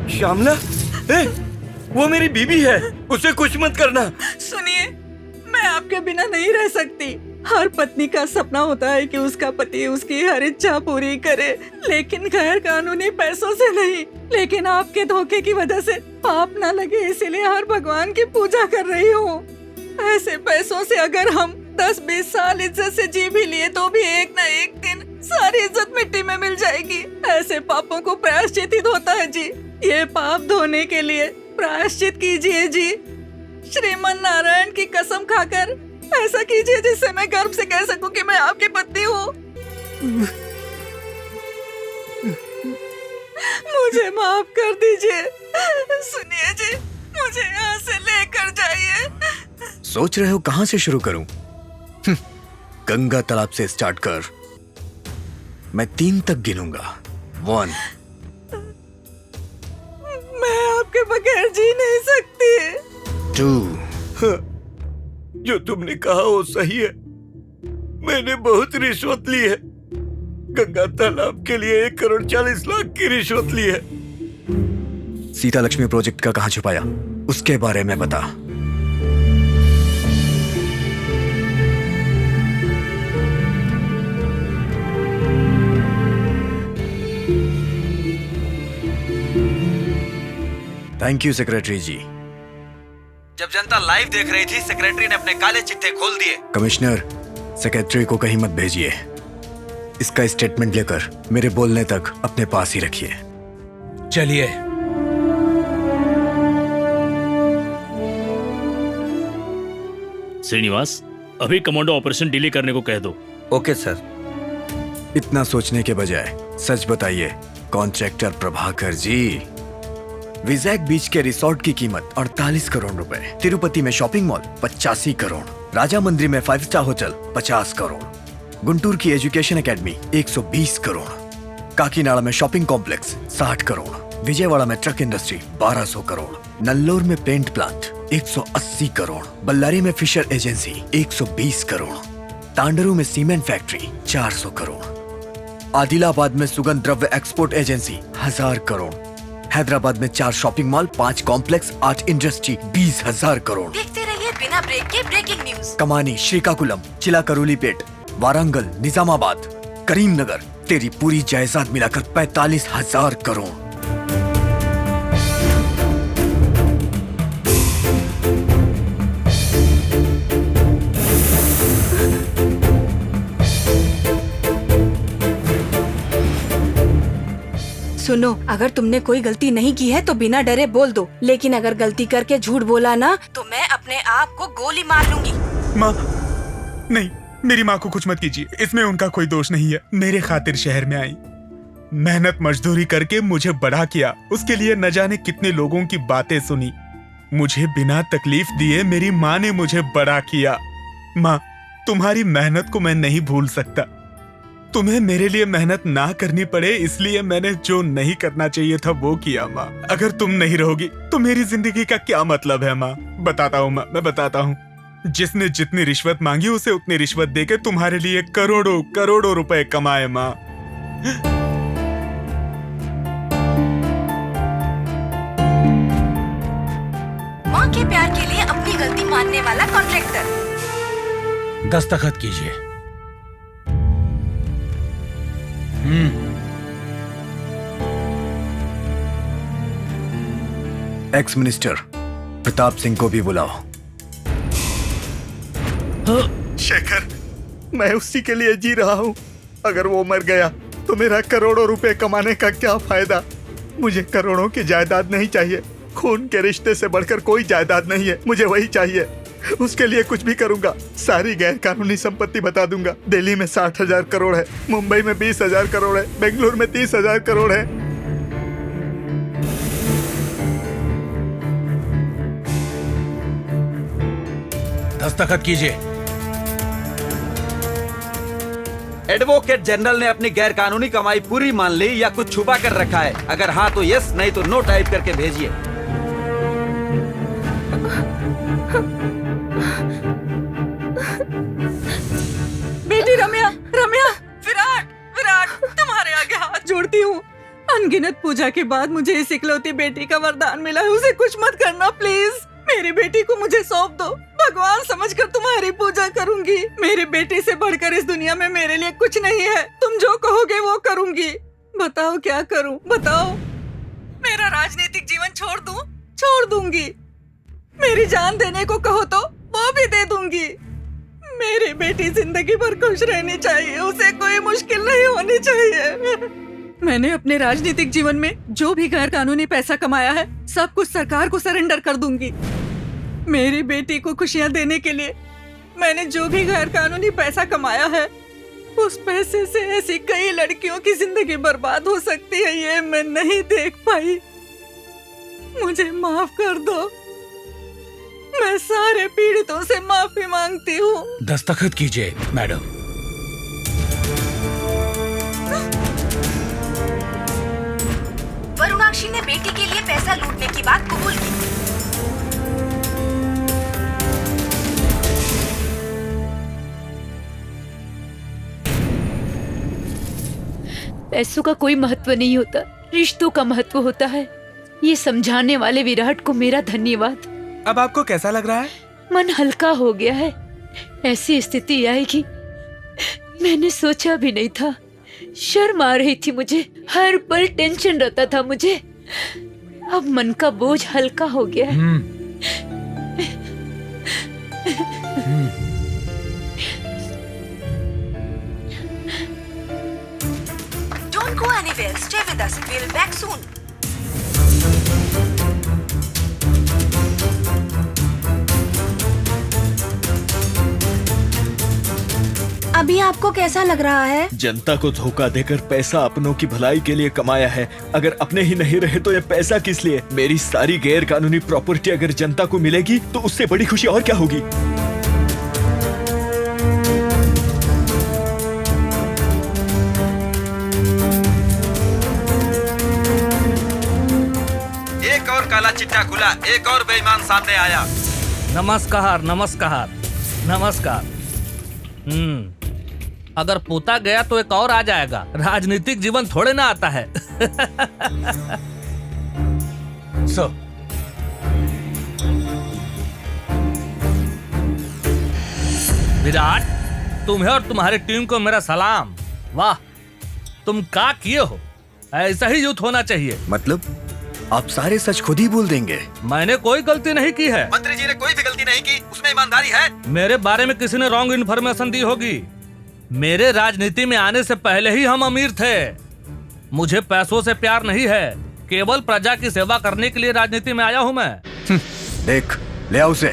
श्यामला, वो मेरी बीबी है, उसे कुछ मत करना। सुनिए, मैं आपके बिना नहीं रह सकती। हर पत्नी का सपना होता है कि उसका पति उसकी हर इच्छा पूरी करे, लेकिन गैर कानूनी पैसों से नहीं। लेकिन आपके धोखे की वजह से पाप न लगे, इसीलिए हर भगवान की पूजा कर रही हूँ। ऐसे पैसों से अगर हम 10-20 साल इज्जत से जी भी लिए तो भी एक न एक दिन सारी इज्जत मिट्टी में मिल जाएगी। ऐसे पापों को प्रायश्चित होता है जी। ये पाप धोने के लिए प्रायश्चित कीजिए जी। श्रीमन नारायण की कसम खाकर ऐसा कीजिए जिससे मैं गर्व से कह सकूं कि मैं आपकी पत्नी हूँ। मुझे माफ कर दीजिए। सुनिए जी, मुझे यहाँ से लेकर जाइए। सोच रहे हो कहाँ से शुरू करूं? गंगा तालाब से स्टार्ट कर। मैं 3 तक गिनूंगा। 1। मैं आपके बगैर जी नहीं सकती। 2। जो तुमने कहा वो सही है। मैंने बहुत रिश्वत ली है। गंगा तालाब के लिए 1,40,00,000 की रिश्वत ली है। सीता लक्ष्मी प्रोजेक्ट का कहाँ छुपाया, उसके बारे में बता। थैंक यू सेक्रेटरी जी। जब जनता लाइव देख रही थी, सेक्रेटरी ने अपने काले चिट्ठे खोल दिए। कमिश्नर, सेक्रेटरी को कहीं मत भेजिए। इसका स्टेटमेंट लेकर मेरे बोलने तक अपने पास ही रखिए। चलिए। श्रीनिवास, अभी कमांडो ऑपरेशन डिले करने को कह दो। Okay sir. इतना सोचने के बजाय सच बताइए कॉन्ट्रैक्टर प्रभाकर जी। विजैक बीच के रिसोर्ट की कीमत 48 करोड़ रुपए, तिरुपति में शॉपिंग मॉल 85 करोड़, राजा मंदिर में 5 स्टार होटल 50 करोड़, गुंटूर की एजुकेशन एकेडमी 120 करोड़, काकीनाड़ा में शॉपिंग कॉम्प्लेक्स 60 करोड़, विजयवाड़ा में ट्रक इंडस्ट्री 1200 करोड़, नल्लोर में पेंट प्लांट 180 करोड़, बल्लारी में फिशर एजेंसी 120 करोड़, तांडरू में सीमेंट फैक्ट्री 400 करोड़, आदिलाबाद में सुगंध द्रव्य एक्सपोर्ट एजेंसी 1000 करोड़, हैदराबाद में 4 shopping mall, 5 complex, 8 industry 20,000 crore. देखते रहिए बिना ब्रेक के ब्रेकिंग न्यूज। कमानी, श्रीकाकुलम, चिलाकरोलीपेट, वारंगल, निजामाबाद, करीमनगर, तेरी पूरी जायदाद मिलाकर 45,000 करोड़। सुनो, अगर तुमने कोई गलती नहीं की है तो बिना डरे बोल दो, लेकिन अगर गलती करके झूठ बोला ना तो मैं अपने आप को गोली मार लूंगी। माँ, नहीं, मेरी माँ को कुछ मत कीजिए। इसमें उनका कोई दोष नहीं है। मेरे खातिर शहर में आई, मेहनत मजदूरी करके मुझे बड़ा किया। उसके लिए न जाने कितने लोगों की बातें सुनी। मुझे बिना तकलीफ दिए मेरी माँ ने मुझे बड़ा किया। माँ, तुम्हारी मेहनत को मैं नहीं भूल सकता। तुम्हें मेरे लिए मेहनत ना करनी पड़े, इसलिए मैंने जो नहीं करना चाहिए था वो किया। माँ, अगर तुम नहीं रहोगी तो मेरी जिंदगी का क्या मतलब है? माँ, बताता हूँ माँ, मैं बताता हूँ। जिसने जितनी रिश्वत मांगी उसे उतनी रिश्वत देके तुम्हारे लिए करोड़ों करोड़ों रुपए कमाए। माँ, माँ के प्यार के लिए अपनी गलती मानने वाला कॉन्ट्रैक्टर। दस्तखत कीजिए। एक्स मिनिस्टर प्रताप सिंह को भी बुलाओ। शेखर, मैं उसी के लिए जी रहा हूँ। अगर वो मर गया तो मेरा करोड़ों रुपए कमाने का क्या फायदा? मुझे करोड़ों की जायदाद नहीं चाहिए। खून के रिश्ते से बढ़कर कोई जायदाद नहीं है। मुझे वही चाहिए। उसके लिए कुछ भी करूंगा। सारी गैर कानूनी संपत्ति बता दूंगा। दिल्ली में 60,000 करोड़ है, मुंबई में 20,000 करोड़ है, बेंगलुरु में 30,000 करोड़ है। दस्तखत कीजिए। एडवोकेट जनरल ने अपनी गैर कानूनी कमाई पूरी मान ली या कुछ छुपा कर रखा है? अगर हाँ तो यस, नहीं तो नो टाइप करके भेजिए। बेटी रम्या, रम्या, विराट, विराट, तुम्हारे आगे हाथ जोड़ती हूँ। अनगिनत पूजा के बाद मुझे इस इकलौती बेटी का वरदान मिला है। उसे कुछ मत करना प्लीज। मेरी बेटी को मुझे सौंप दो। भगवान समझकर तुम्हारी पूजा करूंगी। मेरी बेटी से बढ़कर इस दुनिया में मेरे लिए कुछ नहीं है। तुम जो कहोगे वो करूंगी। बताओ क्या करूं, बताओ। मेरा राजनीतिक जीवन छोड़ दूं? छोड़ दूंगी। मेरी जान देने को कहो तो वो भी दे दूंगी। मेरी बेटी जिंदगी भर खुश रहनी चाहिए। उसे कोई मुश्किल नहीं होनी चाहिए। मैंने अपने राजनीतिक जीवन में जो भी गैर कानूनी पैसा कमाया है सब कुछ सरकार को सरेंडर कर दूंगी। मेरी बेटी को खुशियां देने के लिए मैंने जो भी गैर कानूनी पैसा कमाया है उस पैसे से ऐसी कई लड़कियों की जिंदगी बर्बाद हो सकती है, ये मैं नहीं देख पाई। मुझे माफ कर दो। मैं सारे पीड़ितों से माफी मांगती हूँ। दस्तखत कीजिए मैडम। वरुणाक्षी ने बेटी के लिए पैसा लूटने की बात कबूल की। पैसों का कोई महत्व नहीं होता, रिश्तों का महत्व होता है। ये समझाने वाले विराट को मेरा धन्यवाद। अब आपको कैसा लग रहा है? मन हल्का हो गया है। ऐसी स्थिति आएगी मैंने सोचा भी नहीं था। शर्म आ रही थी मुझे, हर पल टेंशन रहता था मुझे। अब मन का बोझ हल्का हो गया है। Don't go anywhere. Stay with us. We'll be back soon. अभी आपको कैसा लग रहा है? जनता को धोखा देकर पैसा अपनों की भलाई के लिए कमाया है। अगर अपने ही नहीं रहे तो ये पैसा किस लिए? मेरी सारी गैर कानूनी प्रॉपर्टी अगर जनता को मिलेगी तो उससे बड़ी खुशी और क्या होगी? एक और काला चिट्ठा खुला, एक और बेईमान सामने आया। नमस्कार नमस्कार नमस्कार। अगर पोता गया तो एक और आ जाएगा। राजनीतिक जीवन थोड़े ना आता है। विराट, तुम्हें और तुम्हारी टीम को मेरा सलाम। वाह, तुम क्या किए हो? ऐसा ही यूथ होना चाहिए। मतलब आप सारे सच खुद ही बोल देंगे? मैंने कोई गलती नहीं की है। मंत्री जी ने कोई भी गलती नहीं की, उसमें ईमानदारी है। मेरे बारे में किसी ने रॉन्ग इन्फॉर्मेशन दी होगी। मेरे राजनीति में आने से पहले ही हम अमीर थे। मुझे पैसों से प्यार नहीं है, केवल प्रजा की सेवा करने के लिए राजनीति में आया हूँ मैं। देख, ले आओ उसे।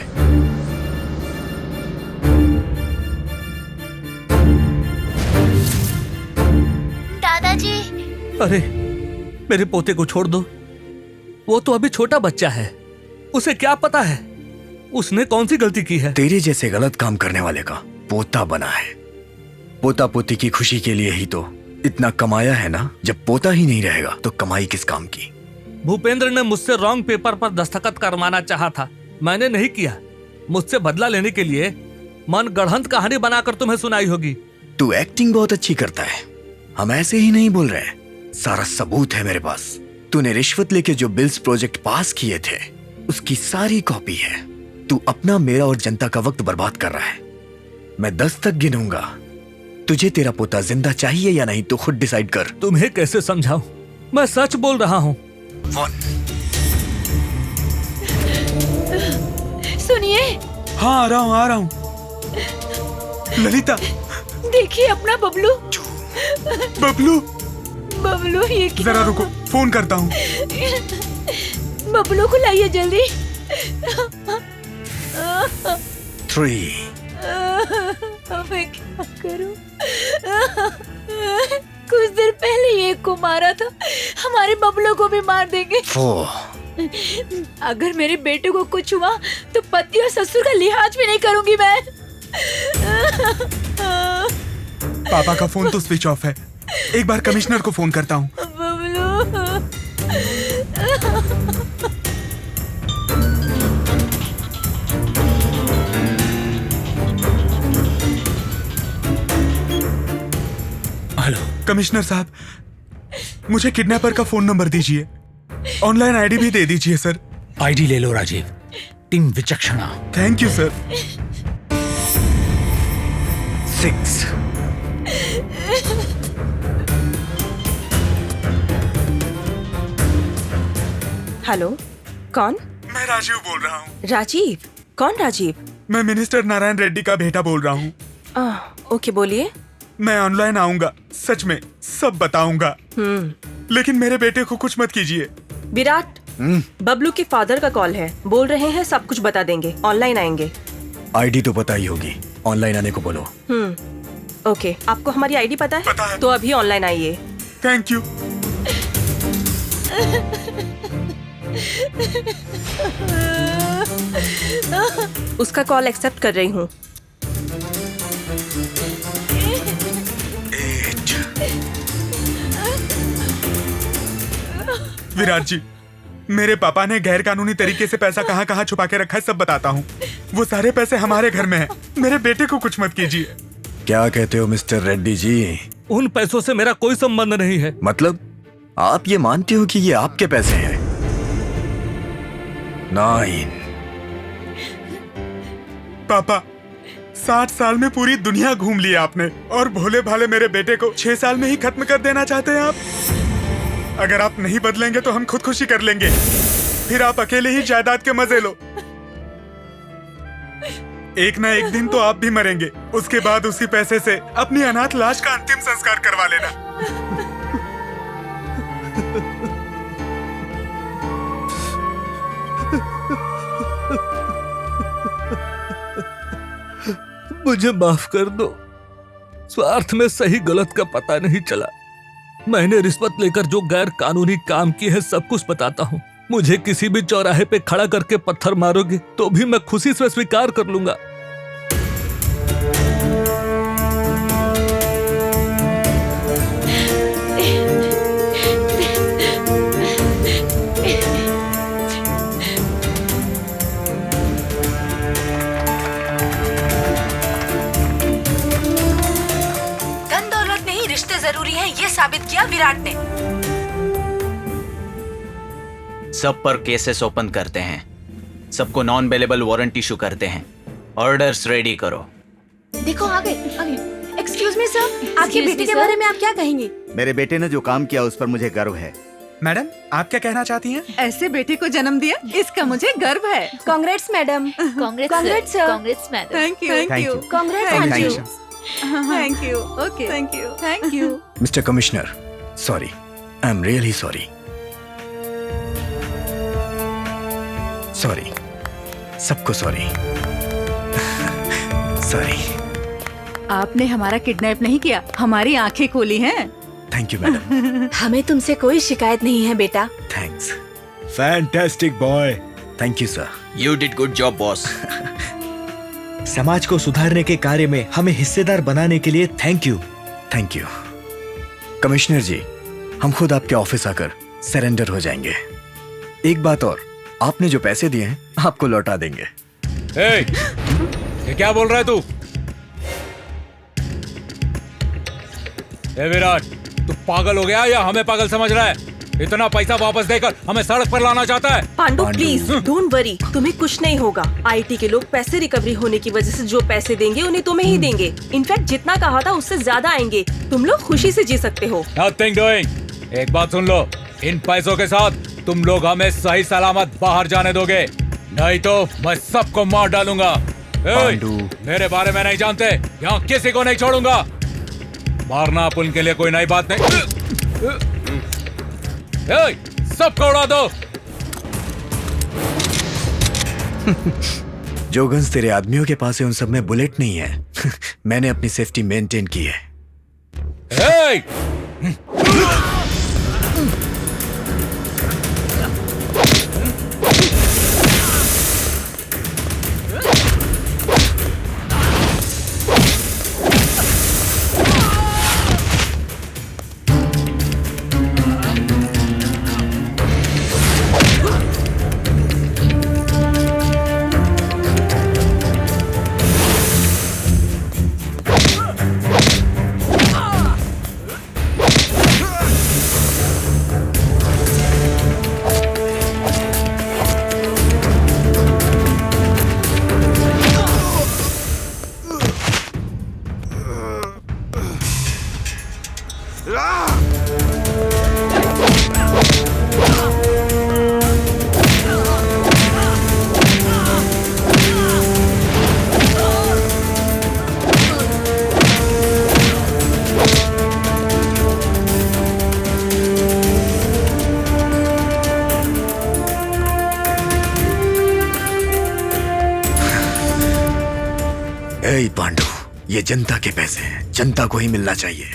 दादाजी। अरे, मेरे पोते को छोड़ दो। वो तो अभी छोटा बच्चा है, उसे क्या पता है उसने कौन सी गलती की है। तेरे जैसे गलत काम करने वाले का पोता बना है। पोता पोती की खुशी के लिए ही तो इतना कमाया है ना। जब पोता ही नहीं रहेगा तो कमाई किस काम की? भूपेंद्र ने मुझसे रॉन्ग पेपर पर दस्तखत करवाना चाहा था, मैंने नहीं किया। मुझसे बदला लेने के लिए मन गढ़ंत कहानी बनाकर तुम्हें सुनाई होगी। तू एक्टिंग बहुत अच्छी करता है, हम ऐसे ही नहीं बोल रहे। सारा सबूत है मेरे पास। तूने रिश्वत लेके जो बिल्स प्रोजेक्ट पास किए थे उसकी सारी कॉपी है। तू अपना, मेरा और जनता का वक्त बर्बाद कर रहा है। मैं 10 तक गिनूंगा। तुझे तेरा पोता जिंदा चाहिए या नहीं तो खुद डिसाइड कर। तुम्हें कैसे समझाऊं? मैं सच बोल रहा हूँ। सुनिए। हाँ, आ रहा हूँ। ललिता, देखिए अपना बबलू। बबलू ये क्या? जरा रुको, फोन करता हूँ। बबलू को लाइए जल्दी। 3 मैं क्या करूं? कुछ देर पहले ये को मारा था, हमारे बबलू को भी मार देंगे। 4 अगर मेरे बेटे को कुछ हुआ तो पति और ससुर का लिहाज भी नहीं करूंगी मैं। पापा का फोन तो स्विच ऑफ है। एक बार कमिश्नर को फोन करता हूँ। हेलो कमिश्नर साहब, मुझे किडनैपर का फोन नंबर दीजिए। ऑनलाइन आईडी भी दे दीजिए सर। आईडी ले लो Rajeev, team Vichakshana. Thank you sir. 6 hello, कौन? मैं राजीव बोल रहा हूँ। राजीव? कौन राजीव? मैं मिनिस्टर नारायण रेड्डी का बेटा बोल रहा हूँ। ओके, बोलिए। मैं ऑनलाइन आऊंगा, सच में सब बताऊंगा। लेकिन मेरे बेटे को कुछ मत कीजिए। विराट, बबलू के फादर का कॉल है, बोल रहे हैं सब कुछ बता देंगे, ऑनलाइन आएंगे। आईडी तो पता ही होगी, ऑनलाइन आने को बोलो। ओके, आपको हमारी आईडी पता है? पता है। तो अभी ऑनलाइन आइए। Thank you. उसका कॉल एक्सेप्ट कर रही हूँ। 8 विराट जी, मेरे पापा ने गैर कानूनी तरीके से पैसा कहाँ कहाँ छुपा के रखा है सब बताता हूँ। वो सारे पैसे हमारे घर में हैं। मेरे बेटे को कुछ मत कीजिए। क्या कहते हो मिस्टर रेड्डी जी? उन पैसों से मेरा कोई संबंध नहीं है। मतलब आप ये मानते हो कि ये आपके पैसे हैं? 9। पापा, 60 साल में पूरी दुनिया घूम ली आपने और भोले भाले मेरे बेटे को 6 साल में ही खत्म कर देना चाहते हैं आप? अगर आप नहीं बदलेंगे तो हम खुदकुशी कर लेंगे, फिर आप अकेले ही जायदाद के मजे लो। एक ना एक दिन तो आप भी मरेंगे, उसके बाद उसी पैसे से अपनी अनाथ लाश का अंतिम संस्कार करवा लेना। मुझे माफ कर दो, स्वार्थ में सही गलत का पता नहीं चला। मैंने रिश्वत लेकर जो गैर कानूनी काम किए हैं सब कुछ बताता हूँ। मुझे किसी भी चौराहे पे खड़ा करके पत्थर मारोगे तो भी मैं खुशी से स्वीकार कर लूंगा। धन दौलत नहीं, रिश्ते जरूरी हैं, ये साबित किया विराट ने। सब पर केसेस ओपन करते हैं, सबको नॉन बेलेबल वारंट इशू करते हैं। ऑर्डर्स रेडी करो। देखो आ गए, आ गए। एक्सक्यूज मी सर, आपके बेटे के बारे में आप क्या कहेंगे? मेरे बेटे ने जो काम किया उस पर मुझे गर्व है। मैडम, आप क्या कहना चाहती हैं? ऐसे बेटे को जन्म दिया, इसका मुझे गर्व है। Congrats madam. Congrats sir. Congrats madam. Thank you, Thank you. Congrats Congratulations. Thank you. Okay, thank you. Mister commissioner, sorry, I am really sorry. Sorry, सबको सॉरी। सॉरी। आपने हमारा किडनैप नहीं किया, हमारी आंखें खोली हैं। Thank you madam. हमें तुमसे कोई शिकायत नहीं है बेटा। Thanks. Fantastic boy. Thank you sir. You did good job boss. समाज को सुधारने के कार्य में हमें हिस्सेदार बनाने के लिए thank you. Thank you commissioner ji, हम खुद आपके ऑफिस आकर सरेंडर हो जाएंगे। एक बात और, आपने जो पैसे दिए हैं आपको लौटा देंगे। ये क्या बोल रहा है तू? विराट, तू पागल हो गया या हमें पागल समझ रहा है? इतना पैसा वापस देकर हमें सड़क पर लाना चाहता है? पांडु प्लीज डोंट वरी, तुम्हें कुछ नहीं होगा। आईटी के लोग पैसे रिकवरी होने की वजह से जो पैसे देंगे उन्हें तुम्हें ही देंगे। इनफैक्ट जितना कहा था उससे ज्यादा आएंगे। तुम लोग खुशी से जी सकते हो। Nothing doing. एक बात सुन लो, इन पैसों के साथ तुम लोग हमें सही सलामत बाहर जाने दोगे, नहीं तो मैं सबको मार डालूंगा। मेरे बारे में नहीं जानते, यहाँ किसी को नहीं छोड़ूंगा। मारना आप उनके लिए कोई नई बात नहीं। सबको उड़ा दो। जो गन्स तेरे आदमियों के पास है उन सब में बुलेट नहीं है। मैंने अपनी सेफ्टी मेंटेन की है। ए पांडु, ये जनता के पैसे हैं, जनता को ही मिलना चाहिए।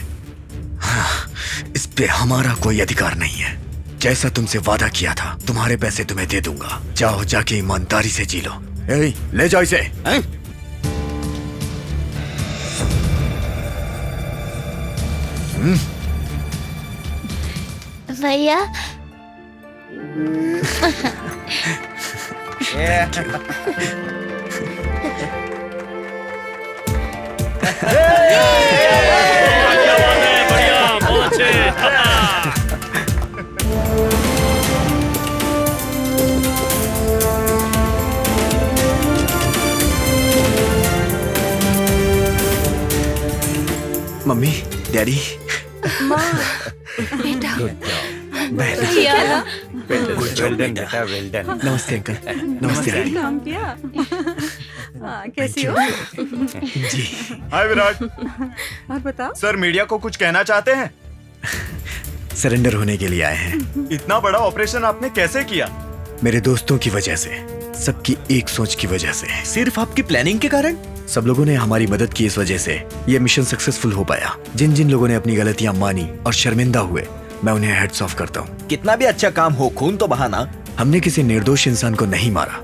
हाँ, इस पे हमारा कोई अधिकार नहीं है। जैसा तुमसे वादा किया था, तुम्हारे पैसे तुम्हें दे दूंगा। जाओ, जाके ईमानदारी से जी लो। ए, ले जाओ इसे। भैया मम्मी, डैडी, बेटा वेल डन बेटा, वेल डन। नमस्ते अंकल, नमस्ते डैडी। काम किया। हाँ, कैसी हो? जी। हाय विराट। और बताओ। सर मीडिया को कुछ कहना चाहते हैं? सरेंडर होने के लिए आए हैं। इतना बड़ा ऑपरेशन आपने कैसे किया? मेरे दोस्तों की वजह से, सबकी एक सोच की वजह से। सिर्फ आपकी प्लानिंग के कारण? सब लोगों ने हमारी मदद की, इस वजह से ये मिशन सक्सेसफुल हो पाया। जिन जिन लोगों ने अपनी गलतियां मानी और शर्मिंदा हुए, मैं उन्हें हेड्स ऑफ करता हूँ। कितना भी अच्छा काम हो, खून तो बहाना। हमने किसी निर्दोष इंसान को नहीं मारा,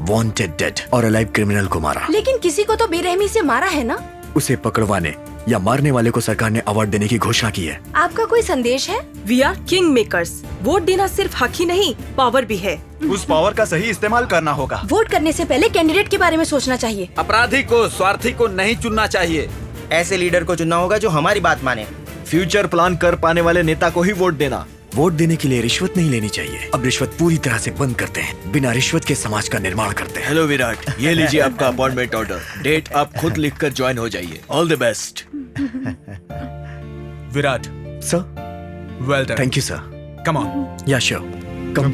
वांटेड डेड और अलाइव क्रिमिनल को मारा। लेकिन किसी को तो बेरहमी से मारा है ना? उसे पकड़वाने या मारने वाले को सरकार ने अवार्ड देने की घोषणा की है। आपका कोई संदेश है? We are king makers. Vote देना सिर्फ हक ही नहीं, पावर भी है। उस पावर का सही इस्तेमाल करना होगा। वोट करने से पहले कैंडिडेट के बारे में सोचना चाहिए। अपराधी को, स्वार्थी को नहीं चुनना चाहिए। ऐसे लीडर को चुनना होगा जो हमारी बात माने। फ्यूचर प्लान कर पाने वाले नेता को ही वोट देना। वोट देने के लिए रिश्वत नहीं लेनी चाहिए। अब रिश्वत पूरी तरह से बंद करते हैं। बिना रिश्वत के समाज का निर्माण करते हैं। हेलो विराट, ये लीजिए आपका अपॉइंटमेंट ऑर्डर। डेट आप खुद लिखकर ज्वाइन हो जाइए। All the best. Virat sir, well done. Thank you sir. Come on. Yeah sure, come.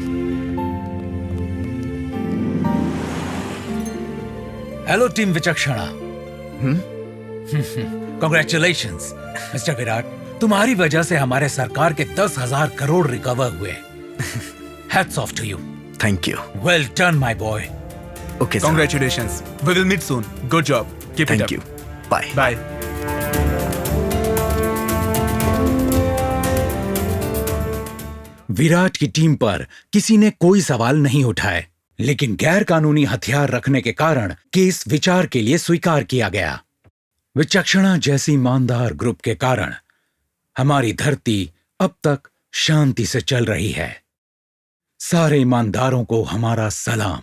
Hello team Vichakshana. Congratulations mister Virat, तुम्हारी वजह से हमारे सरकार के 10,000 करोड़ रिकवर हुए। Hats off to you. Thank you. Well done my boy. Okay sir. Congratulations. We will meet soon. Good job. Keep it thank up. You. Bye. Bye. विराट की टीम पर किसी ने कोई सवाल नहीं उठाए, लेकिन गैर कानूनी हथियार रखने के कारण केस विचार के लिए स्वीकार किया गया। विचक्षणा जैसी ईमानदार ग्रुप के कारण हमारी धरती अब तक शांति से चल रही है। सारे ईमानदारों को हमारा सलाम।